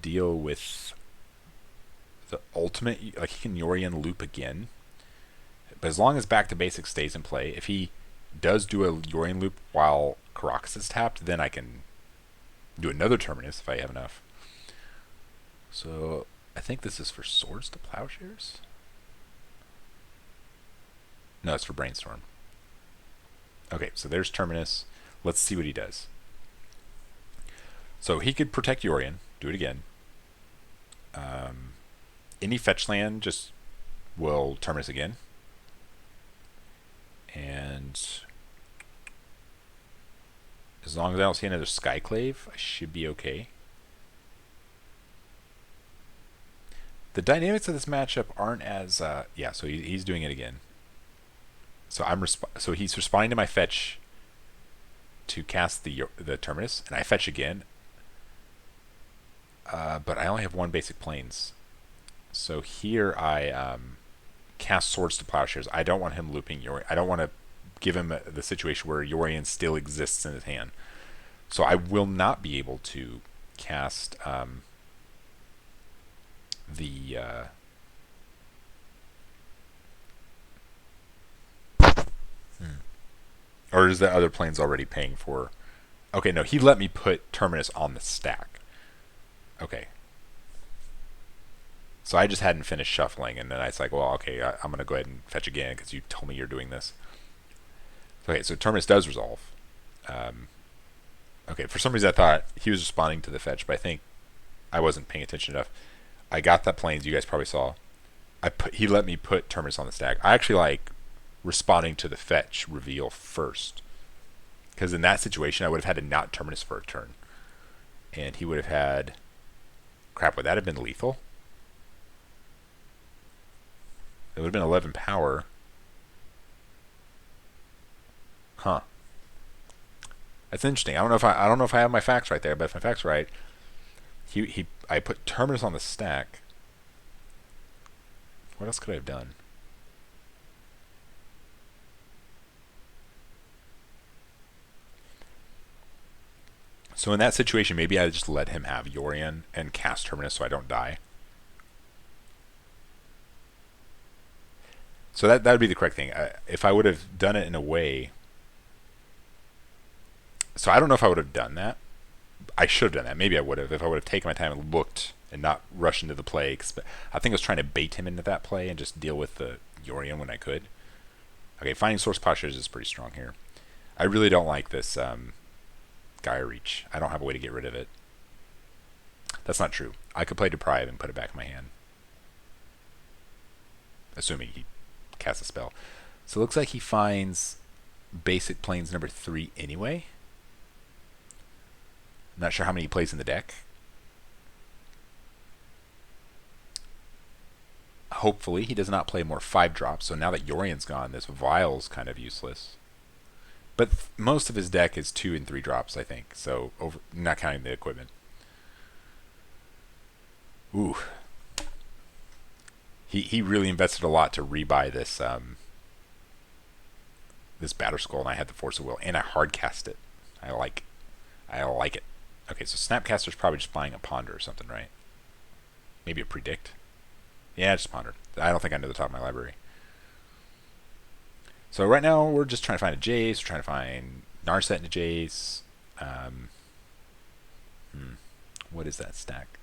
deal with the ultimate, like he can Yorion loop again, but as long as back to basics stays in play, if he does do a Yorion loop while Caracas is tapped, then I can do another Terminus if I have enough. So I think this is for Swords to Plowshares. No, it's for Brainstorm. Okay, so there's Terminus. Let's see what he does. So he could protect Yorion, do it again. Any fetch land just will Terminus again. And as long as I don't see another Skyclave, I should be okay. The dynamics of this matchup aren't as... yeah, so he's doing it again. So so he's responding to my fetch to cast the Terminus, and I fetch again. But I only have one basic planes. So here I cast Swords to Plowshares. I don't want him looping Yorion. I don't want to give him the situation where Yorion still exists in his hand. So I will not be able to cast the... Or is the other planes already paying for... Okay, no, he let me put Terminus on the stack. Okay. So I just hadn't finished shuffling, and then I was like, well, okay, I'm going to go ahead and fetch again because you told me you're doing this. Okay, so Terminus does resolve. Okay, for some reason I thought he was responding to the fetch, but I think I wasn't paying attention enough. I got that planes, you guys probably saw. He let me put Terminus on the stack. I actually like responding to the fetch reveal first, because in that situation I would have had to not Terminus for a turn, and he would have had... Crap, would that have been lethal? It would have been 11 power. Huh. That's interesting. I don't know if I have my facts right there, but if my facts are right, I put Terminus on the stack. What else could I have done? So in that situation, maybe I just let him have Yorion and cast Terminus so I don't die. So that would be the correct thing. If I would have done it in a way... So I don't know if I would have done that. I should have done that. Maybe I would have. If I would have taken my time and looked and not rushed into the play. I think I was trying to bait him into that play and just deal with the Yorion when I could. Okay, finding source Plowshares is pretty strong here. I really don't like this Geier reach. I don't have a way to get rid of it. That's not true. I could play Deprive and put it back in my hand. Assuming he casts a spell. So it looks like he finds basic planes number 3 anyway. I'm not sure how many he plays in the deck. Hopefully he does not play more 5-drops. So now that Yorion's gone, this Vial's kind of useless. But most of his deck is 2 and 3 drops, I think. So not counting the equipment. Ooh. He really invested a lot to rebuy this this Batterskull, and I had the Force of Will, and I hardcast it. I like it. Okay, so Snapcaster's probably just buying a Ponder or something, right? Maybe a Predict. Yeah, just Ponder. I don't think I know the top of my library. So right now we're just trying to find a Jace. We're trying to find Narset and a Jace. What is that stack?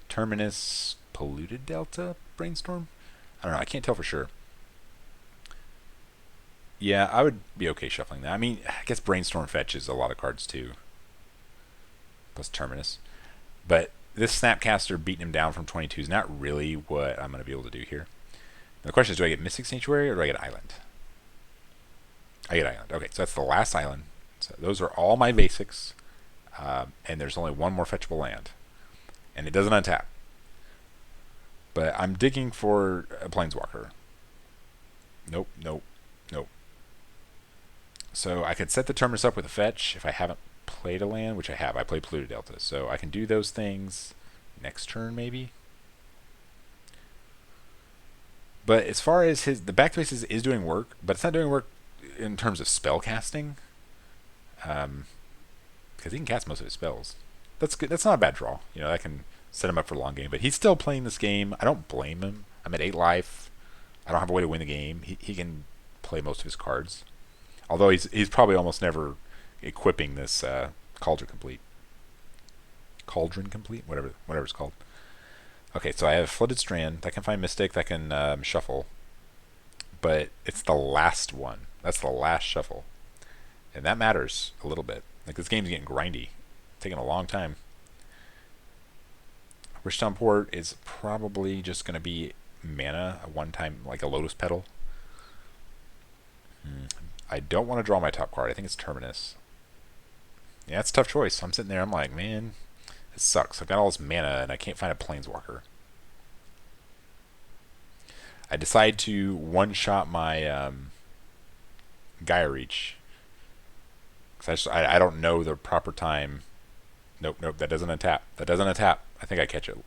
Terminus, Polluted Delta, Brainstorm? I don't know. I can't tell for sure. Yeah, I would be okay shuffling that. I mean, I guess Brainstorm fetches a lot of cards too. Plus Terminus. But this Snapcaster beating him down from 22 is not really what I'm going to be able to do here. The question is, do I get Mystic Sanctuary or do I get Island? I get Island. Okay, so that's the last island. So those are all my basics. And there's only one more fetchable land. And it doesn't untap. But I'm digging for a Planeswalker. Nope, nope, nope. So I could set the Terminus up with a fetch if I haven't played a land, which I have. I played Polluted Delta. So I can do those things next turn, maybe. But as far as the back to bases is doing work, but it's not doing work in terms of spell casting. Because he can cast most of his spells. That's good. That's not a bad draw. You know, I can set him up for a long game. But he's still playing this game. I don't blame him. I'm at 8 life. I don't have a way to win the game. He can play most of his cards. Although he's probably almost never equipping this Cauldron Complete. Cauldron Complete? Whatever it's called. Okay, so I have Flooded Strand. That can find Mystic. That can shuffle. But it's the last one. That's the last shuffle. And that matters a little bit. Like, this game's getting grindy. It's taking a long time. Wishstone Port is probably just going to be mana, a one-time, like a Lotus Petal. I don't want to draw my top card. I think it's Terminus. Yeah, it's a tough choice. I'm sitting there, I'm like, man, this sucks. I've got all this mana, and I can't find a Planeswalker. I decide to one-shot my Geier Reach. I don't know the proper time. Nope, nope, that doesn't untap. That doesn't untap. I think I catch it.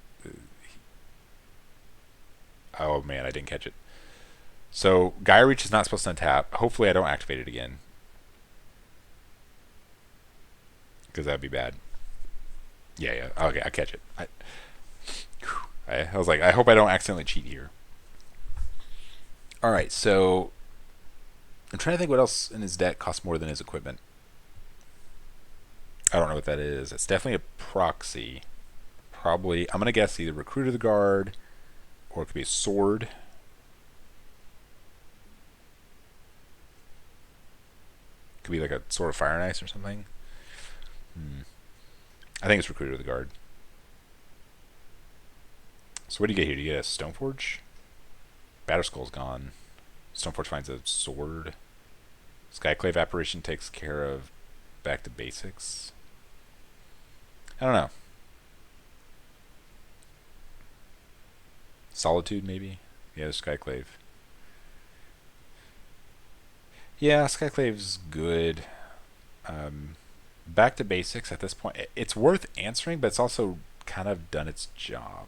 Oh man, I didn't catch it. So Geier Reach is not supposed to untap. Hopefully I don't activate it again, because that'd be bad. Yeah, yeah. Okay, I catch it. I was like, I hope I don't accidentally cheat here. All right, so I'm trying to think what else in his deck costs more than his equipment. I don't know what that is. It's definitely a proxy. Probably, I'm gonna guess either Recruit of the Guard, or it could be a sword. Could be like a Sword of Fire and Ice or something. I think it's Recruiter of the Guard. So what do you get here? Do you get a Stoneforge? Batterskull's gone. Stoneforge finds a sword. Skyclave Apparition takes care of back to basics. I don't know. Solitude, maybe? Yeah, Skyclave. Yeah, Skyclave's good. Back to basics at this point. It's worth answering, but it's also kind of done its job.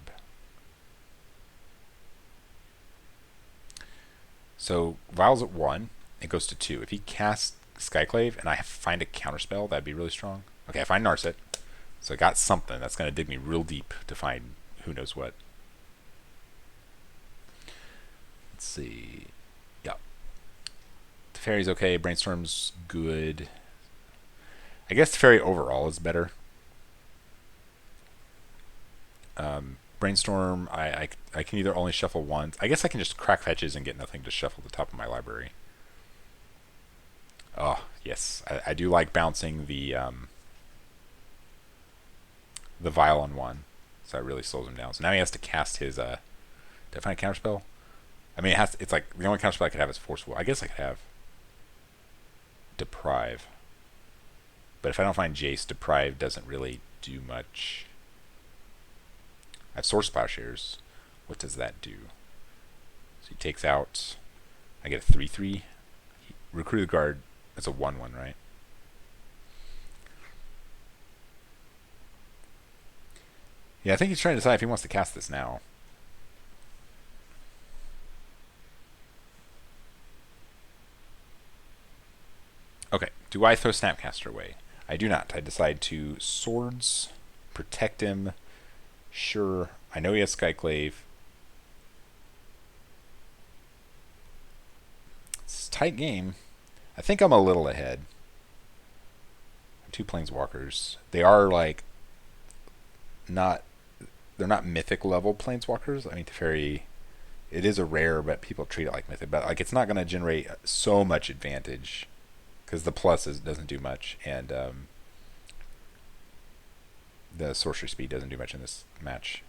So Vial's at 1. It goes to 2. If he casts Skyclave and I find a counterspell, that'd be really strong. Okay, I find Narset. So I got something that's going to dig me real deep to find who knows what. Let's see. Yeah. Teferi's okay. Brainstorm's good. I guess Teferi overall is better. Brainstorm, I can either only shuffle once. I guess I can just crack fetches and get nothing to shuffle the top of my library. Oh, yes. I do like bouncing the Vial on 1. So that really slows him down. So now he has to cast his... did I find a counterspell? I mean, it's like the only counterspell I could have is Force Will. I guess I could have Deprive. But if I don't find Jace, Deprive doesn't really do much. I have Source Plowshares. What does that do? So he takes out... I get a 3/3. Recruit the Guard. That's a 1/1, right? Yeah, I think he's trying to decide if he wants to cast this now. Okay, do I throw Snapcaster away? I do not. I decide to Swords, protect him. Sure. I know he has Skyclave. It's a tight game. I think I'm a little ahead. 2 Planeswalkers. They are like not... They're not mythic level Planeswalkers. I mean, Teferi, it is a rare, but people treat it like mythic. But like, it's not going to generate so much advantage because the plus doesn't do much, and the sorcery speed doesn't do much in this match.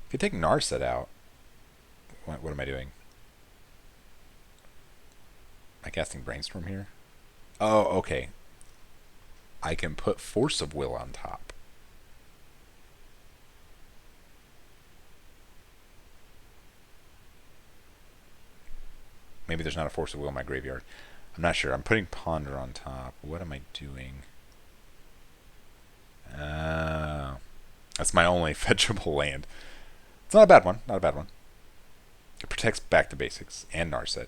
Could take Narset out. What am I doing? Am I casting Brainstorm here? Oh, okay. I can put Force of Will on top. Maybe there's not a Force of Will in my graveyard. I'm not sure. I'm putting Ponder on top. What am I doing? That's my only fetchable land. It's not a bad one. Not a bad one. It protects back to basics and Narset.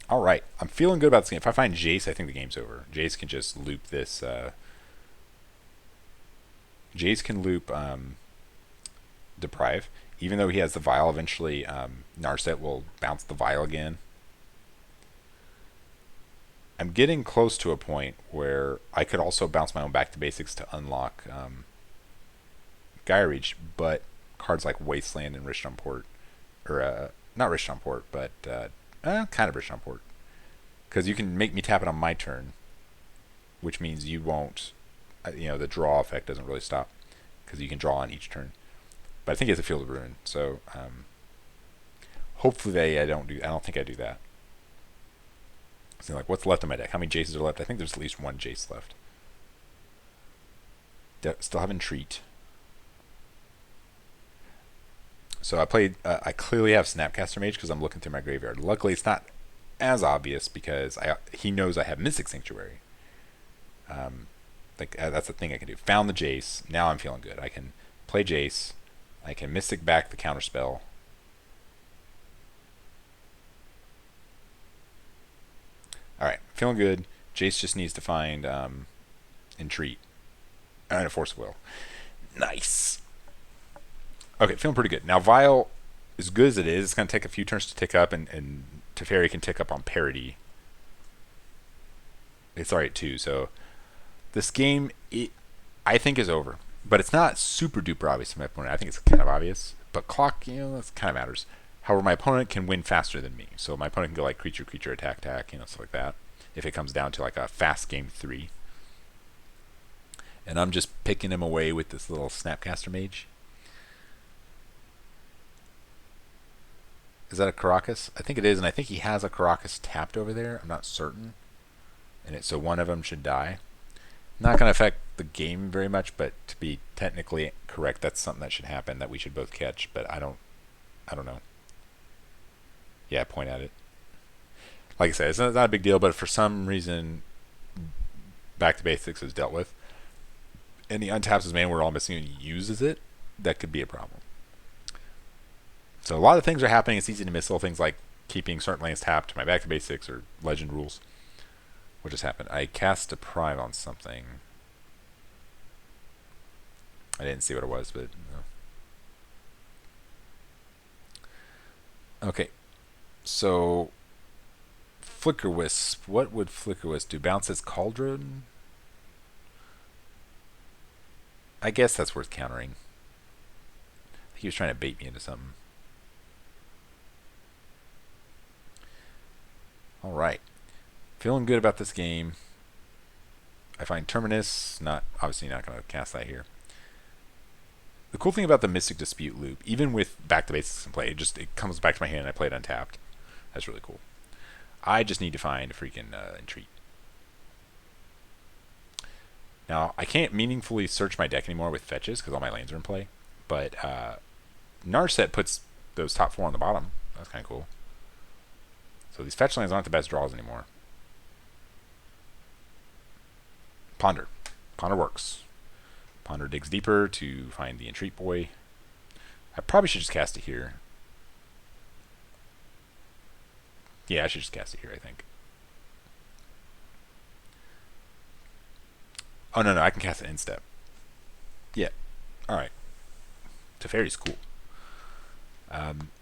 All right, I'm feeling good about this game. If I find Jace, I think the game's over. Jace can just loop this. Jace can loop Deprive. Even though he has the Vial, eventually Narset will bounce the Vial again. I'm getting close to a point where I could also bounce my own back to basics to unlock Geier Reach, but cards like Wasteland and Rich on Port, or not Rich on Port, but kind of Rich on Port, because you can make me tap it on my turn, which means you won't, the draw effect doesn't really stop because you can draw on each turn. But I think he has a Field of Ruin, so hopefully I don't think I do that. So like, what's left of my deck? How many Jaces are left? I think there's at least 1 Jace left. Still have Entreat. So I played. I clearly have Snapcaster Mage because I'm looking through my graveyard. Luckily, it's not as obvious because he knows I have Mystic Sanctuary. That's the thing I can do. Found the Jace. Now I'm feeling good. I can play Jace. I can Mystic back the counterspell. All right, feeling good. Jace just needs to find Entreat and a Force of Will. Nice. Okay, feeling pretty good. Now, Vial, as good as it is, it's going to take a few turns to tick up, and Teferi can tick up on parity. It's alright too, so this game, I think, is over. But it's not super duper obvious to my opponent. I think it's kind of obvious. But clock, that kind of matters. However, my opponent can win faster than me. So my opponent can go like creature, creature, attack, attack, stuff like that. If it comes down to like a fast game 3. And I'm just picking him away with this little Snapcaster Mage. Is that a Caracas? I think it is, and I think he has a Caracas tapped over there. I'm not certain. So one of them should die. Not going to affect the game very much, but to be technically correct, that's something that should happen, that we should both catch, but I don't know. Yeah, point at it. Like I said, it's not a big deal, but for some reason, back to basics is dealt with. And he untaps his mana, we're all missing, and he uses it. That could be a problem. So a lot of things are happening. It's easy to miss little things like keeping certain lands tapped. My back to basics or legend rules. What just happened? I cast Deprive on something. I didn't see what it was, but okay. So Flicker Wisp. What would Flicker Wisp do? Bounce his Cauldron? I guess that's worth countering. He was trying to bait me into something. Alright. Feeling good about this game. I find Terminus, obviously not going to cast that here. The cool thing about the Mystic Dispute loop, even with back to basics in play, it comes back to my hand and I play it untapped. That's really cool. I just need to find a freaking Entreat. Now, I can't meaningfully search my deck anymore with fetches because all my lands are in play. But Narset puts those top 4 on the bottom. That's kind of cool. So these fetch lands aren't the best draws anymore. Ponder. Ponder works. Ponder digs deeper to find the Entreat boy. I probably should just cast it here. Yeah, I should just cast it here, I think. Oh, no, I can cast it in step. Yeah. Alright. Teferi's cool.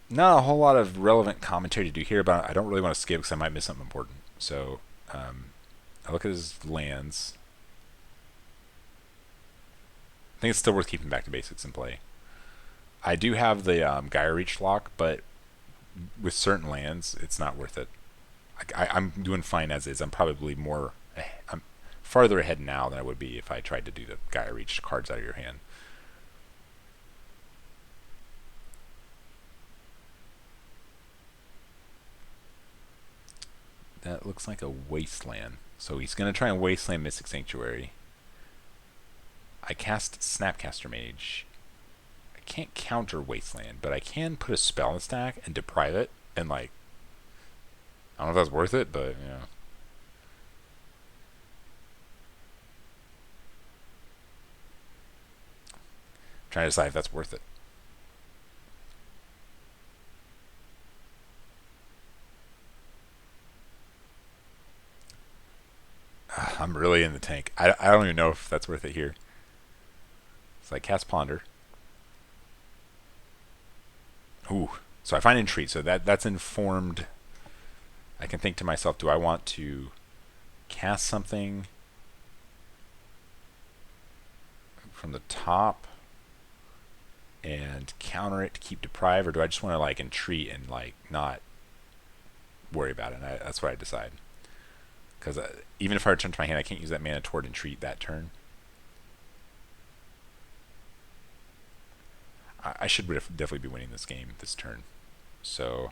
Not a whole lot of relevant commentary to do here, but I don't really want to skip because I might miss something important. So, I look at his lands. I think it's still worth keeping back to basics in play. I do have the Geier Reach lock, but with certain lands, it's not worth it. I'm doing fine as is. I'm probably I'm farther ahead now than I would be if I tried to do the Geier Reach cards out of your hand. That looks like a Wasteland. So he's going to try and Wasteland Mystic Sanctuary. I cast Snapcaster Mage. I can't counter Wasteland, but I can put a spell in the stack and deprive it, and I don't know if that's worth it, but trying to decide if that's worth it. I'm really in the tank. I don't even know if that's worth it here. So I cast Ponder. Ooh. So I find Entreat. So that's informed. I can think to myself, do I want to cast something from the top and counter it to keep Deprive, or do I just want to Entreat and not worry about it? And that's what I decide. Because even if I return to my hand, I can't use that mana toward Entreat that turn. I should definitely be winning this game this turn. So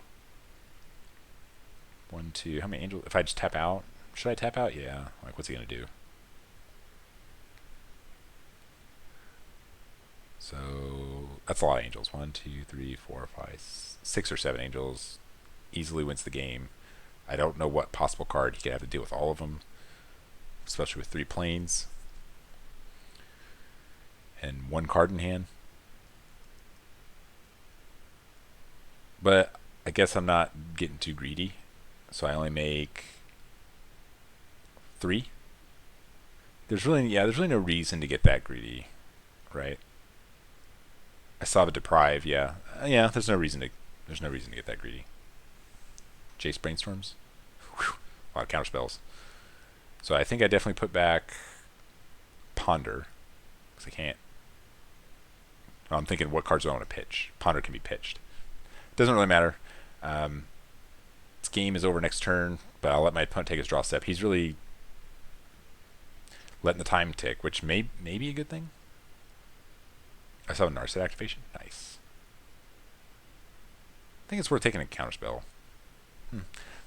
1, 2. How many angels? If I just tap out, should I tap out? Yeah. What's he gonna do? So That's a lot of angels. 1, 2, 3, 4, 5, 6 or 7 angels. Easily wins the game. I don't know what possible card he could have to deal with all of them, especially with 3 planes and 1 card in hand. But I guess I'm not getting too greedy, so I only make 3. There's really no reason to get that greedy, right? I saw the Deprive, yeah. There's no reason to get that greedy. Jace Brainstorms. Whew, a lot of counter spells. So I think I definitely put back Ponder, because I can't. I'm thinking, what cards do I want to pitch? Ponder can be pitched. Doesn't really matter. This game is over next turn, but I'll let my opponent take his draw step. He's really letting the time tick, which may be a good thing. I saw a Narset activation. Nice. I think it's worth taking a counterspell.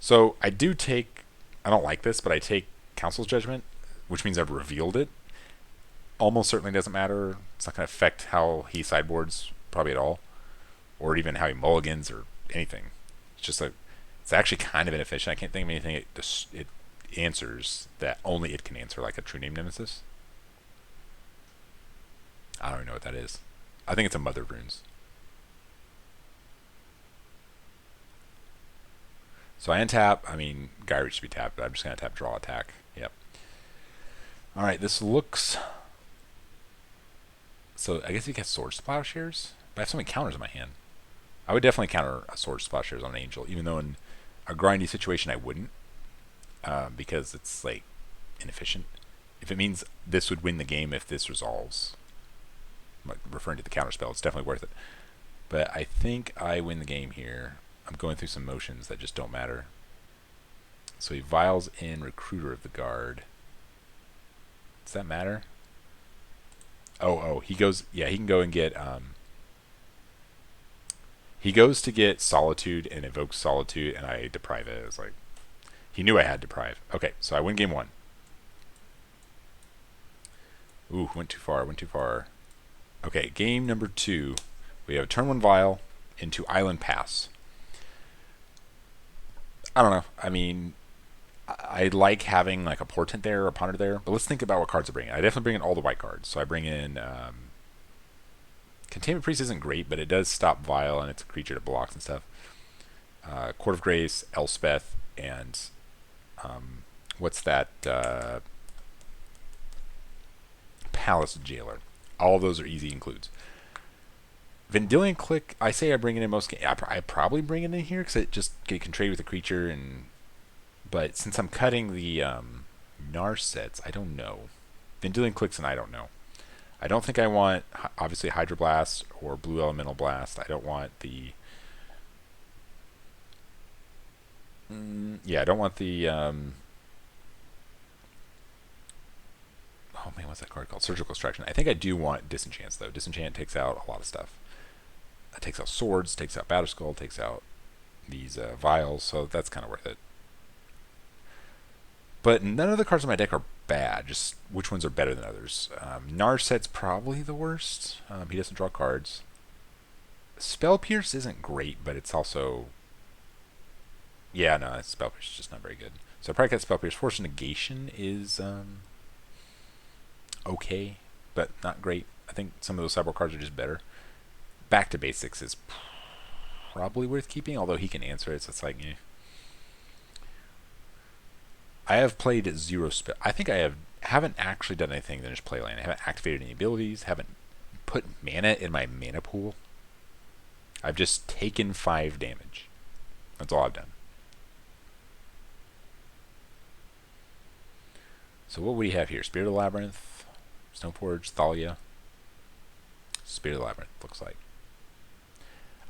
So I don't like this, but I take Council's Judgment, which means I've revealed it. Almost certainly doesn't matter. It's not going to affect how he sideboards probably at all, or even how he mulligans or anything. It's just it's actually kind of inefficient. I can't think of anything it answers that only it can answer, like a True Name Nemesis. I don't even know what that is. I think it's a Mother of Runes. So I untap. I mean, Geier should be tapped, but I'm just going to tap draw attack. Yep. Alright, this looks... So I guess he gets Swords to Plowshares, but I have so many counters in my hand. I would definitely counter a Swords to Plowshares on an Angel, even though in a grindy situation I wouldn't, because it's like inefficient. If it means this would win the game if this resolves, I'm referring to the counter spell, it's definitely worth it. But I think I win the game here. I'm going through some motions that just don't matter. So he vials in Recruiter of the Guard. Does that matter? Oh, he goes, yeah, he can go and get, he goes to get Solitude and invokes Solitude, and I deprive it. It's like, he knew I had Deprive. Okay, so I win game 1. Ooh, went too far. Okay, game number 2. We have turn 1 Vial into Island Pass. I don't know. I mean, I like having like a Portent there or a Ponder there, but let's think about what cards I bring in. I definitely bring in all the white cards. So I bring in Containment Priest isn't great, but it does stop Vial, and it's a creature that blocks and stuff. Court of Grace, Elspeth, and what's that? Palace Jailer. All of those are easy includes. Vendilion Click, I say I bring it in most games. I probably bring it in here because it just can trade with a creature, but since I'm cutting the Narsets, I don't know. Vendilion Click's and I don't know. I don't think I want, obviously, Hydroblast or Blue Elemental Blast. I don't want the... I don't want the... oh man, what's that card called? Surgical Extraction. I think I do want Disenchants, though. Disenchant takes out a lot of stuff. It takes out swords, takes out Batterskull, takes out these vials, so that's kind of worth it. But none of the cards in my deck are bad, just which ones are better than others. Narset's probably the worst. He doesn't draw cards. Spell Pierce isn't great, but it's also... Yeah, no, Spell Pierce is just not very good. So I probably got Spell Pierce. Force of Negation is okay, but not great. I think some of those sideboard cards are just better. Back to Basics is probably worth keeping, although he can answer it, so it's like, eh. I have played 0 spell. I think I haven't actually done anything than just play land. I haven't activated any abilities, haven't put mana in my mana pool. I've just taken 5 damage. That's all I've done. So what would we have here? Spirit of the Labyrinth, Stoneforge, Thalia. Spirit of the Labyrinth looks like.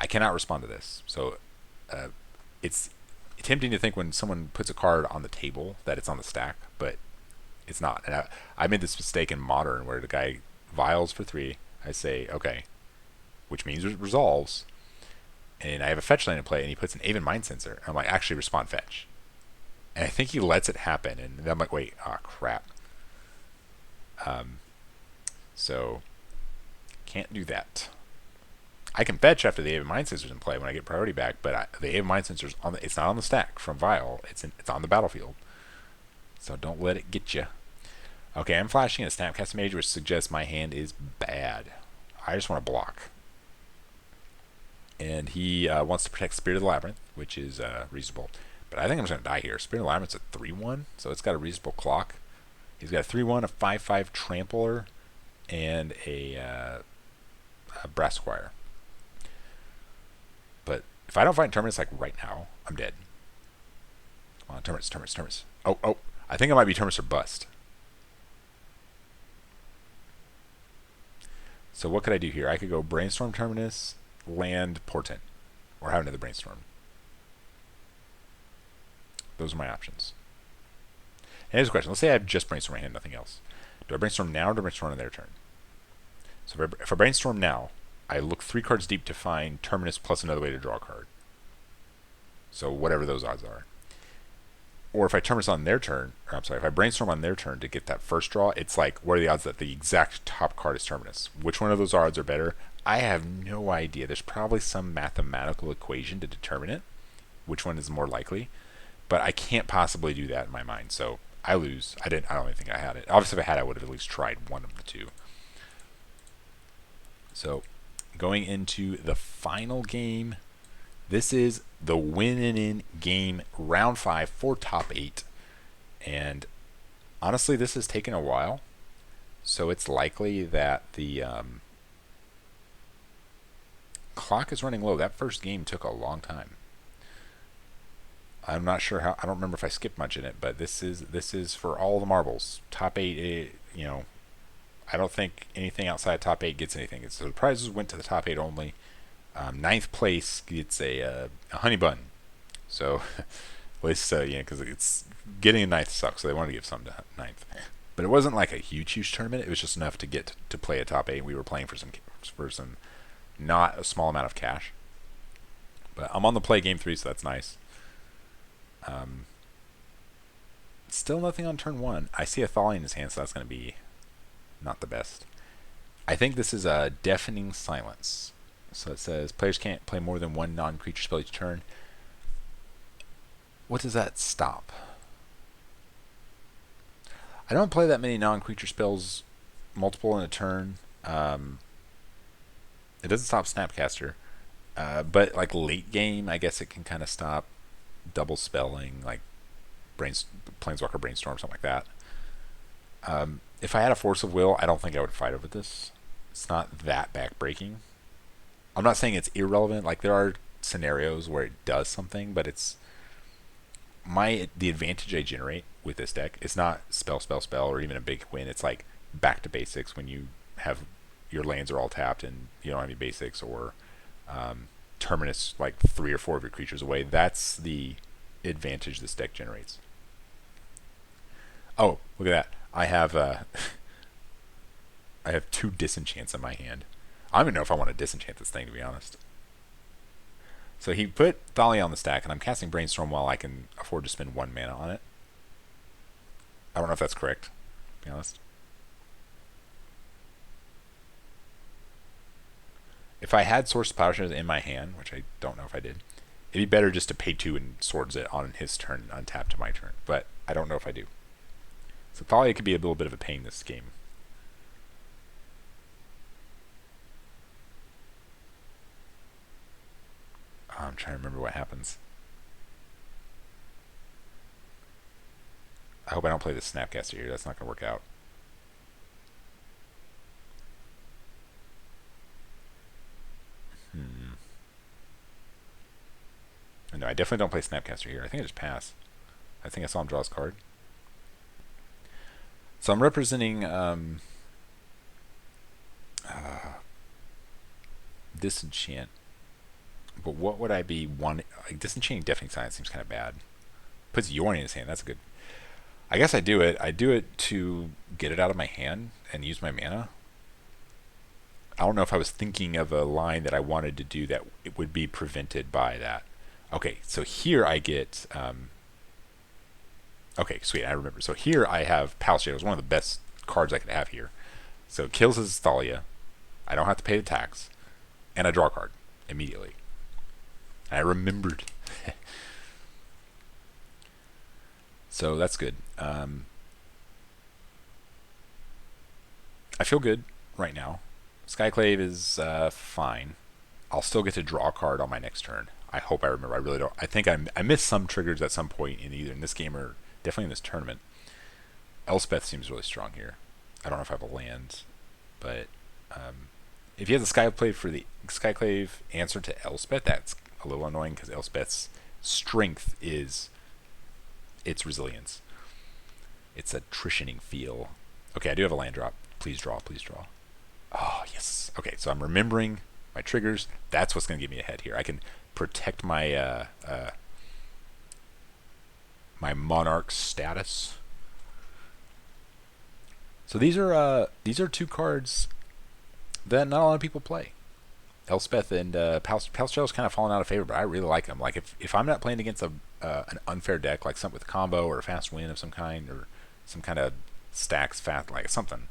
I cannot respond to this. So it's tempting to think when someone puts a card on the table that it's on the stack, but it's not. And I made this mistake in Modern where the guy vials for 3. I say, okay, which means it resolves. And I have a fetch land in play, and he puts an Aven Mind Sensor. I'm like, actually respond fetch. And I think he lets it happen, and then I'm like, wait, crap. So can't do that. I can fetch after the Ava Mind Scissors in play when I get priority back, but the Ava Mind Scissors it's not on the stack from Vial. It's on the battlefield. So don't let it get you. Okay, I'm flashing a Snapcaster Mage, which suggests my hand is bad. I just want to block. And he wants to protect Spirit of the Labyrinth, which is reasonable. But I think I'm just going to die here. Spirit of the Labyrinth's a 3-1, so it's got a reasonable clock. He's got a 3-1, a 5-5 Trampler, and a Brass Squire. But if I don't find Terminus like right now, I'm dead. Come on, Terminus. Oh, I think it might be Terminus or bust. So what could I do here? I could go Brainstorm Terminus, land Portent, or have another Brainstorm. Those are my options. And here's a question. Let's say I have just Brainstorm in my hand, nothing else. Do I Brainstorm now or do I Brainstorm on their turn? So if I Brainstorm now, I look 3 cards deep to find Terminus plus another way to draw a card. So whatever those odds are. Or if I Terminus on their turn, or I'm sorry, if I Brainstorm on their turn to get that first draw, it's like, what are the odds that the exact top card is Terminus? Which one of those odds are better? I have no idea. There's probably some mathematical equation to determine it, which one is more likely. But I can't possibly do that in my mind. So I lose. I don't even think I had it. Obviously, if I had, I would have at least tried one of the two. So going into the final game, this is the win-in game, round 5 for top 8. And honestly, this has taken a while. So it's likely that the clock is running low. That first game took a long time. I'm not sure how. I don't remember if I skipped much in it, but this is for all the marbles. Top 8, you know, I don't think anything outside top 8 gets anything. So the prizes went to the top 8 only. 9th place gets a honey bun. So at least yeah, because it's getting a 9th sucks. So they wanted to give some to 9th. But it wasn't like a huge tournament. It was just enough to get to play a top 8. We were playing for some not a small amount of cash. But I'm on the play game 3, so that's nice. Still nothing on turn 1. I see a Thalia in his hand, so that's going to be not the best. I think this is a Deafening Silence. So it says players can't play more than 1 non-creature spell each turn. What does that stop? I don't play that many non-creature spells multiple in a turn. It doesn't stop Snapcaster. But like late game, I guess it can kind of stop double spelling, like Planeswalker Brainstorm, something like that. If I had a Force of Will, I don't think I would fight over this. It's not that backbreaking. I'm not saying it's irrelevant. Like there are scenarios where it does something, but it's the advantage I generate with this deck. It's not spell, or even a big win. It's like back to basics when you have your lands are all tapped and you don't have any basics, or Terminus like 3 or 4 of your creatures away. That's the advantage this deck generates. Oh, look at that! I have I have 2 disenchants in my hand. I don't even know if I want to disenchant this thing, to be honest. So he put Thalia on the stack, and I'm casting Brainstorm while I can afford to spend 1 mana on it. I don't know if that's correct, to be honest. If I had Source Plowshares in my hand, which I don't know if I did, it'd be better just to pay 2 and swords it on his turn and untap to my turn. But I don't know if I do. So Thalia could be a little bit of a pain this game. I'm trying to remember what happens. I hope I don't play the Snapcaster here. That's not going to work out. No, I definitely don't play Snapcaster here. I think I just pass. I think I saw him draw his card. So I'm representing Disenchant. But what would I be wanting? Like, Disenchanting Deafening Silence seems kind of bad. Puts Yorn in his hand. That's a good. I guess I do it. I do it to get it out of my hand and use my mana. I don't know if I was thinking of a line that I wanted to do that it would be prevented by that. Okay, so here I get. Okay, sweet. I remember. So here I have Plowshares, one of the best cards I could have here. So it kills his Thalia. I don't have to pay the tax. And I draw a card immediately. I remembered. So that's good. I feel good right now. Skyclave is fine. I'll still get to draw a card on my next turn. I hope I remember. I really don't. I think I missed some triggers at some point in either in this game or definitely in this tournament. Elspeth seems really strong here. I don't know if I have a land, but if you have the Skyclave for the Skyclave answer to Elspeth, that's a little annoying because Elspeth's strength is its resilience. It's a attritioning feel. Okay, I do have a land drop. Please draw, please draw. Oh, yes. Okay, so I'm remembering my triggers. That's what's going to give me a head here. I can protect my my Monarch status. So these are 2 cards that not a lot of people play. Elspeth and Plowshares kind of fallen out of favor, but I really like them. Like if I'm not playing against an unfair deck, like something with a combo or a fast win of some kind, or some kind of stacks fast, like something,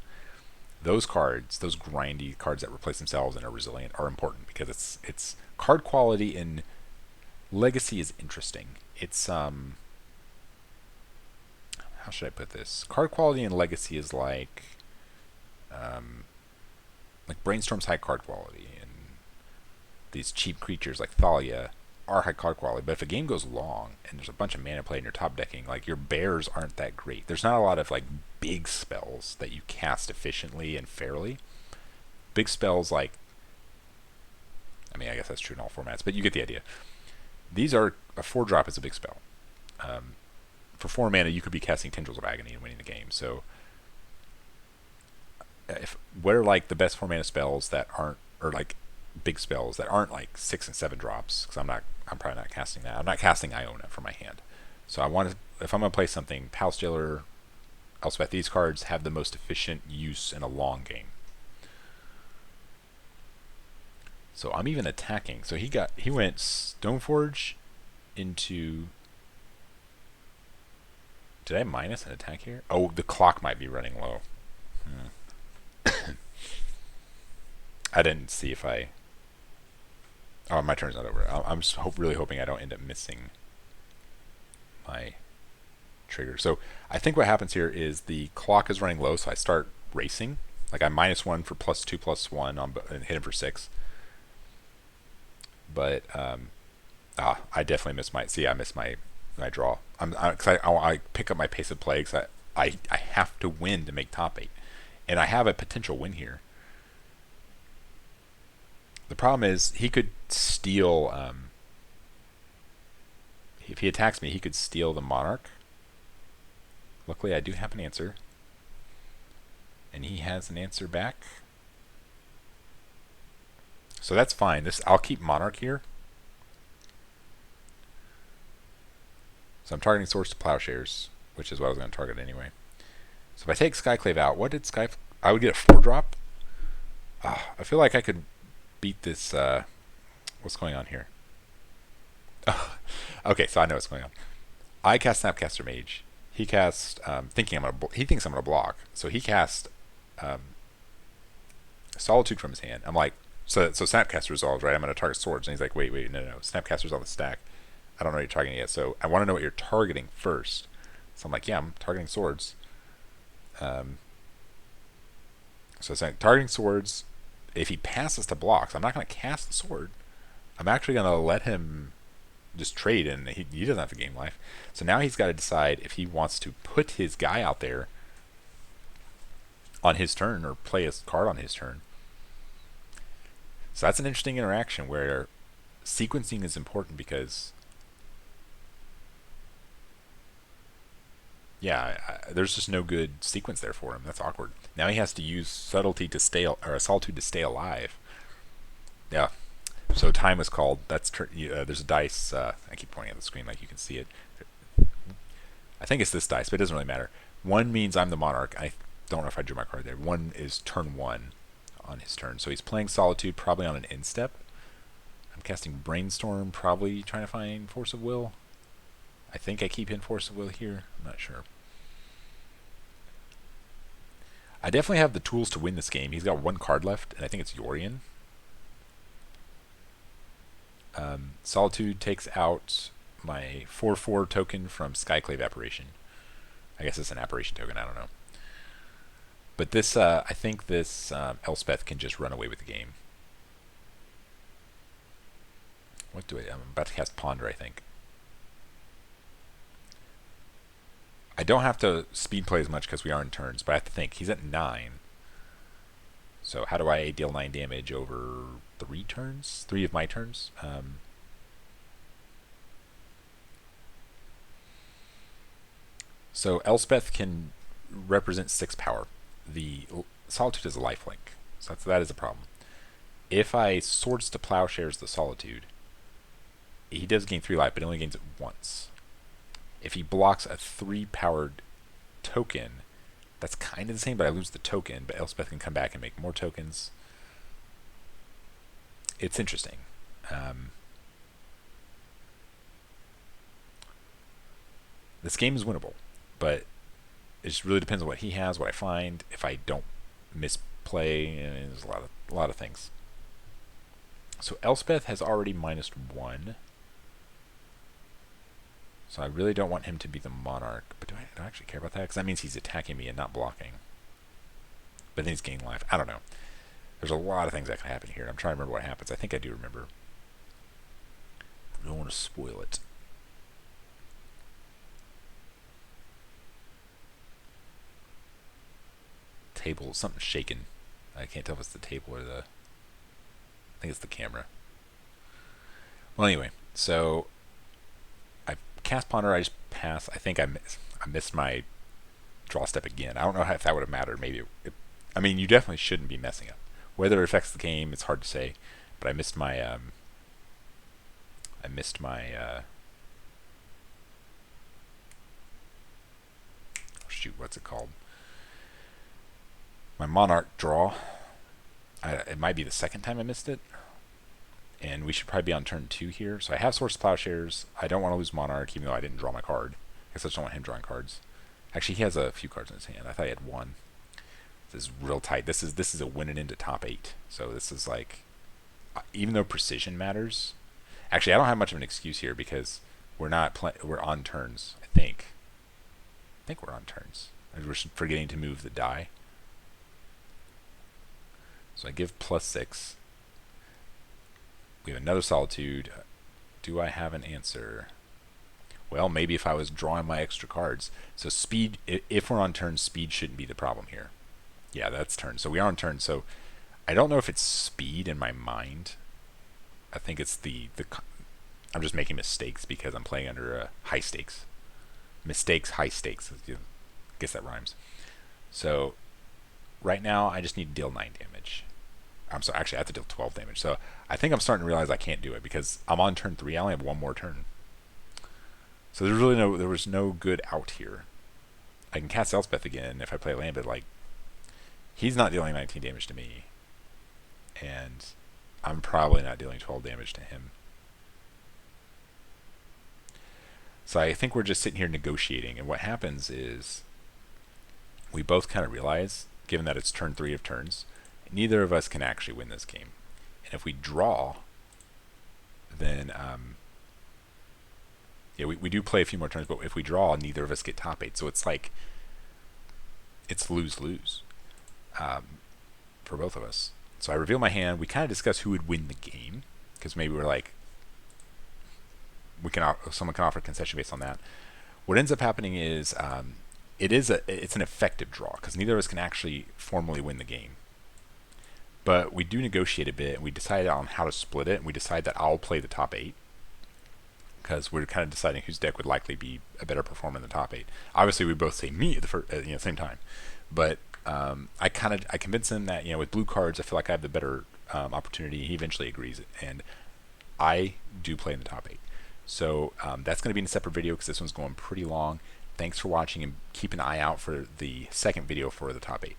those cards, those grindy cards that replace themselves and are resilient, are important because it's card quality in Legacy is interesting. It's how should I put this? Card quality in Legacy is like Brainstorm's high card quality, and these cheap creatures like Thalia are high card quality. But if a game goes long and there's a bunch of mana play in your top decking, like your bears aren't that great. There's not a lot of like big spells that you cast efficiently and fairly. Big spells like, I mean, I guess that's true in all formats, but you get the idea. These are a 4-drop is a big spell. For 4 mana, you could be casting Tendrils of Agony and winning the game. So, what are like the best 4 mana spells that aren't, or like big spells that aren't like 6 and 7 drops? Because I'm probably not casting that. I'm not casting Iona from my hand. So I want to, if I'm gonna play something, Palstealer, Elspeth, these cards have the most efficient use in a long game. So I'm even attacking. So he went Stoneforge into. Did I minus an attack here? Oh, the clock might be running low. I didn't see if I. Oh, my turn's not over. I'm just really hoping I don't end up missing my trigger. So I think what happens here is the clock is running low, so I start racing. Like I'm -1 for +2/+1 on and hit him for 6. But I definitely missed my. See, I missed my draw. I pick up my pace of play because I have to win to make top 8, and I have a potential win here. The problem is he could steal. If he attacks me, he could steal the Monarch. Luckily, I do have an answer, and he has an answer back. So that's fine. I'll keep Monarch here. So I'm targeting Swords to Plowshares, which is what I was going to target anyway. So if I take Skyclave out, what did Skyclave? I would get a 4-drop. I feel like I could beat this. What's going on here? Okay, so I know what's going on. I cast Snapcaster Mage. He cast he thinks I'm gonna block, so he cast Solitude from his hand. I'm like, so Snapcaster resolves, right? I'm gonna target Swords, and he's like, wait, no, Snapcaster's on the stack. I don't know what you're targeting yet, so I want to know what you're targeting first. So I'm like, yeah, I'm targeting Swords. So it's like targeting Swords. If he passes to blocks, I'm not going to cast the sword. I'm actually going to let him just trade, and he doesn't have the game life. So now he's got to decide if he wants to put his guy out there on his turn or play a card on his turn. So that's an interesting interaction where sequencing is important because there's just no good sequence there for him. That's awkward. Now he has to use subtlety to stay, or a solitude to stay alive. Yeah. So time was called. That's there's a dice. I keep pointing at the screen like you can see it. I think it's this dice, but it doesn't really matter. 1 means I'm the Monarch. I don't know if I drew my card there. 1 is turn 1 on his turn. So he's playing Solitude, probably on an end step. I'm casting Brainstorm, probably trying to find Force of Will. I think I keep in Force of Will here. I'm not sure. I definitely have the tools to win this game. He's got 1 card left, and I think it's Yorion. Solitude takes out my 4/4 token from Skyclave Apparition. I guess it's an apparition token, I don't know. But this, I think this Elspeth can just run away with the game. What do I'm about to cast Ponder, I think. I don't have to speed play as much because we are in turns, but I have to think. He's at 9. So how do I deal 9 damage over 3 turns? 3 of my turns? So Elspeth can represent 6 power. The Solitude is a lifelink, so that is a problem. If I Swords to Plowshares the Solitude, he does gain 3 life, but he only gains it once. If he blocks a 3-powered token, that's kind of the same, but I lose the token, but Elspeth can come back and make more tokens. It's interesting. This game is winnable, but it just really depends on what he has, what I find, if I don't misplay, and there's a lot of things. So Elspeth has already -1. So I really don't want him to be the Monarch. But do I actually care about that? Because that means he's attacking me and not blocking. But then he's gaining life. I don't know. There's a lot of things that can happen here. I'm trying to remember what happens. I think I do remember. I don't want to spoil it. Table, something's shaking. I can't tell if it's the table or the... I think it's the camera. Well, anyway, so I cast Ponder. I just pass. I think I missed my draw step again. I don't know if that would have mattered. Maybe I mean, you definitely shouldn't be messing up. Whether it affects the game, it's hard to say. But I missed my oh shoot, what's it called? My Monarch draw. It might be the second time I missed it. And we should probably be on turn 2 here. So I have Swords to Plowshares. I don't want to lose Monarch, even though I didn't draw my card. I guess I just don't want him drawing cards. Actually, he has a few cards in his hand. I thought he had 1. This is real tight. This is a winning into top 8. So this is like, even though precision matters. Actually, I don't have much of an excuse here because we're on turns. I think we're on turns. We're forgetting to move the die. So I give +6. We have another Solitude. Do I have an answer? Well, maybe if I was drawing my extra cards. So speed, if we're on turn, speed shouldn't be the problem here. Yeah, that's turn. So we are on turn. So I don't know if it's speed in my mind. I think it's I'm just making mistakes because I'm playing under high stakes. Mistakes, high stakes. I guess that rhymes. So right now, I just need to deal 9 damage. I'm sorry, actually I have to deal 12 damage. So I think I'm starting to realize I can't do it because I'm on turn 3. I only have 1 more turn. So there was no good out here. I can cast Elspeth again if I play land, but like, he's not dealing 19 damage to me. And I'm probably not dealing 12 damage to him. So I think we're just sitting here negotiating, and what happens is we both kind of realize, given that it's turn 3 of turns, neither of us can actually win this game. And if we draw, then yeah, we do play a few more turns, but if we draw, neither of us get top 8. So it's like, it's lose-lose for both of us. So I reveal my hand. We kind of discuss who would win the game, because maybe we're like, someone can offer a concession based on that. What ends up happening is it's an effective draw, because neither of us can actually formally win the game. But we do negotiate a bit, and we decide on how to split it, and we decide that I'll play the top 8, because we're kind of deciding whose deck would likely be a better performer in the top 8. Obviously, we both say me at the same time, but I convince him that with blue cards, I feel like I have the better opportunity. He eventually agrees, and I do play in the top 8. So that's going to be in a separate video because this one's going pretty long. Thanks for watching, and keep an eye out for the second video for the top 8.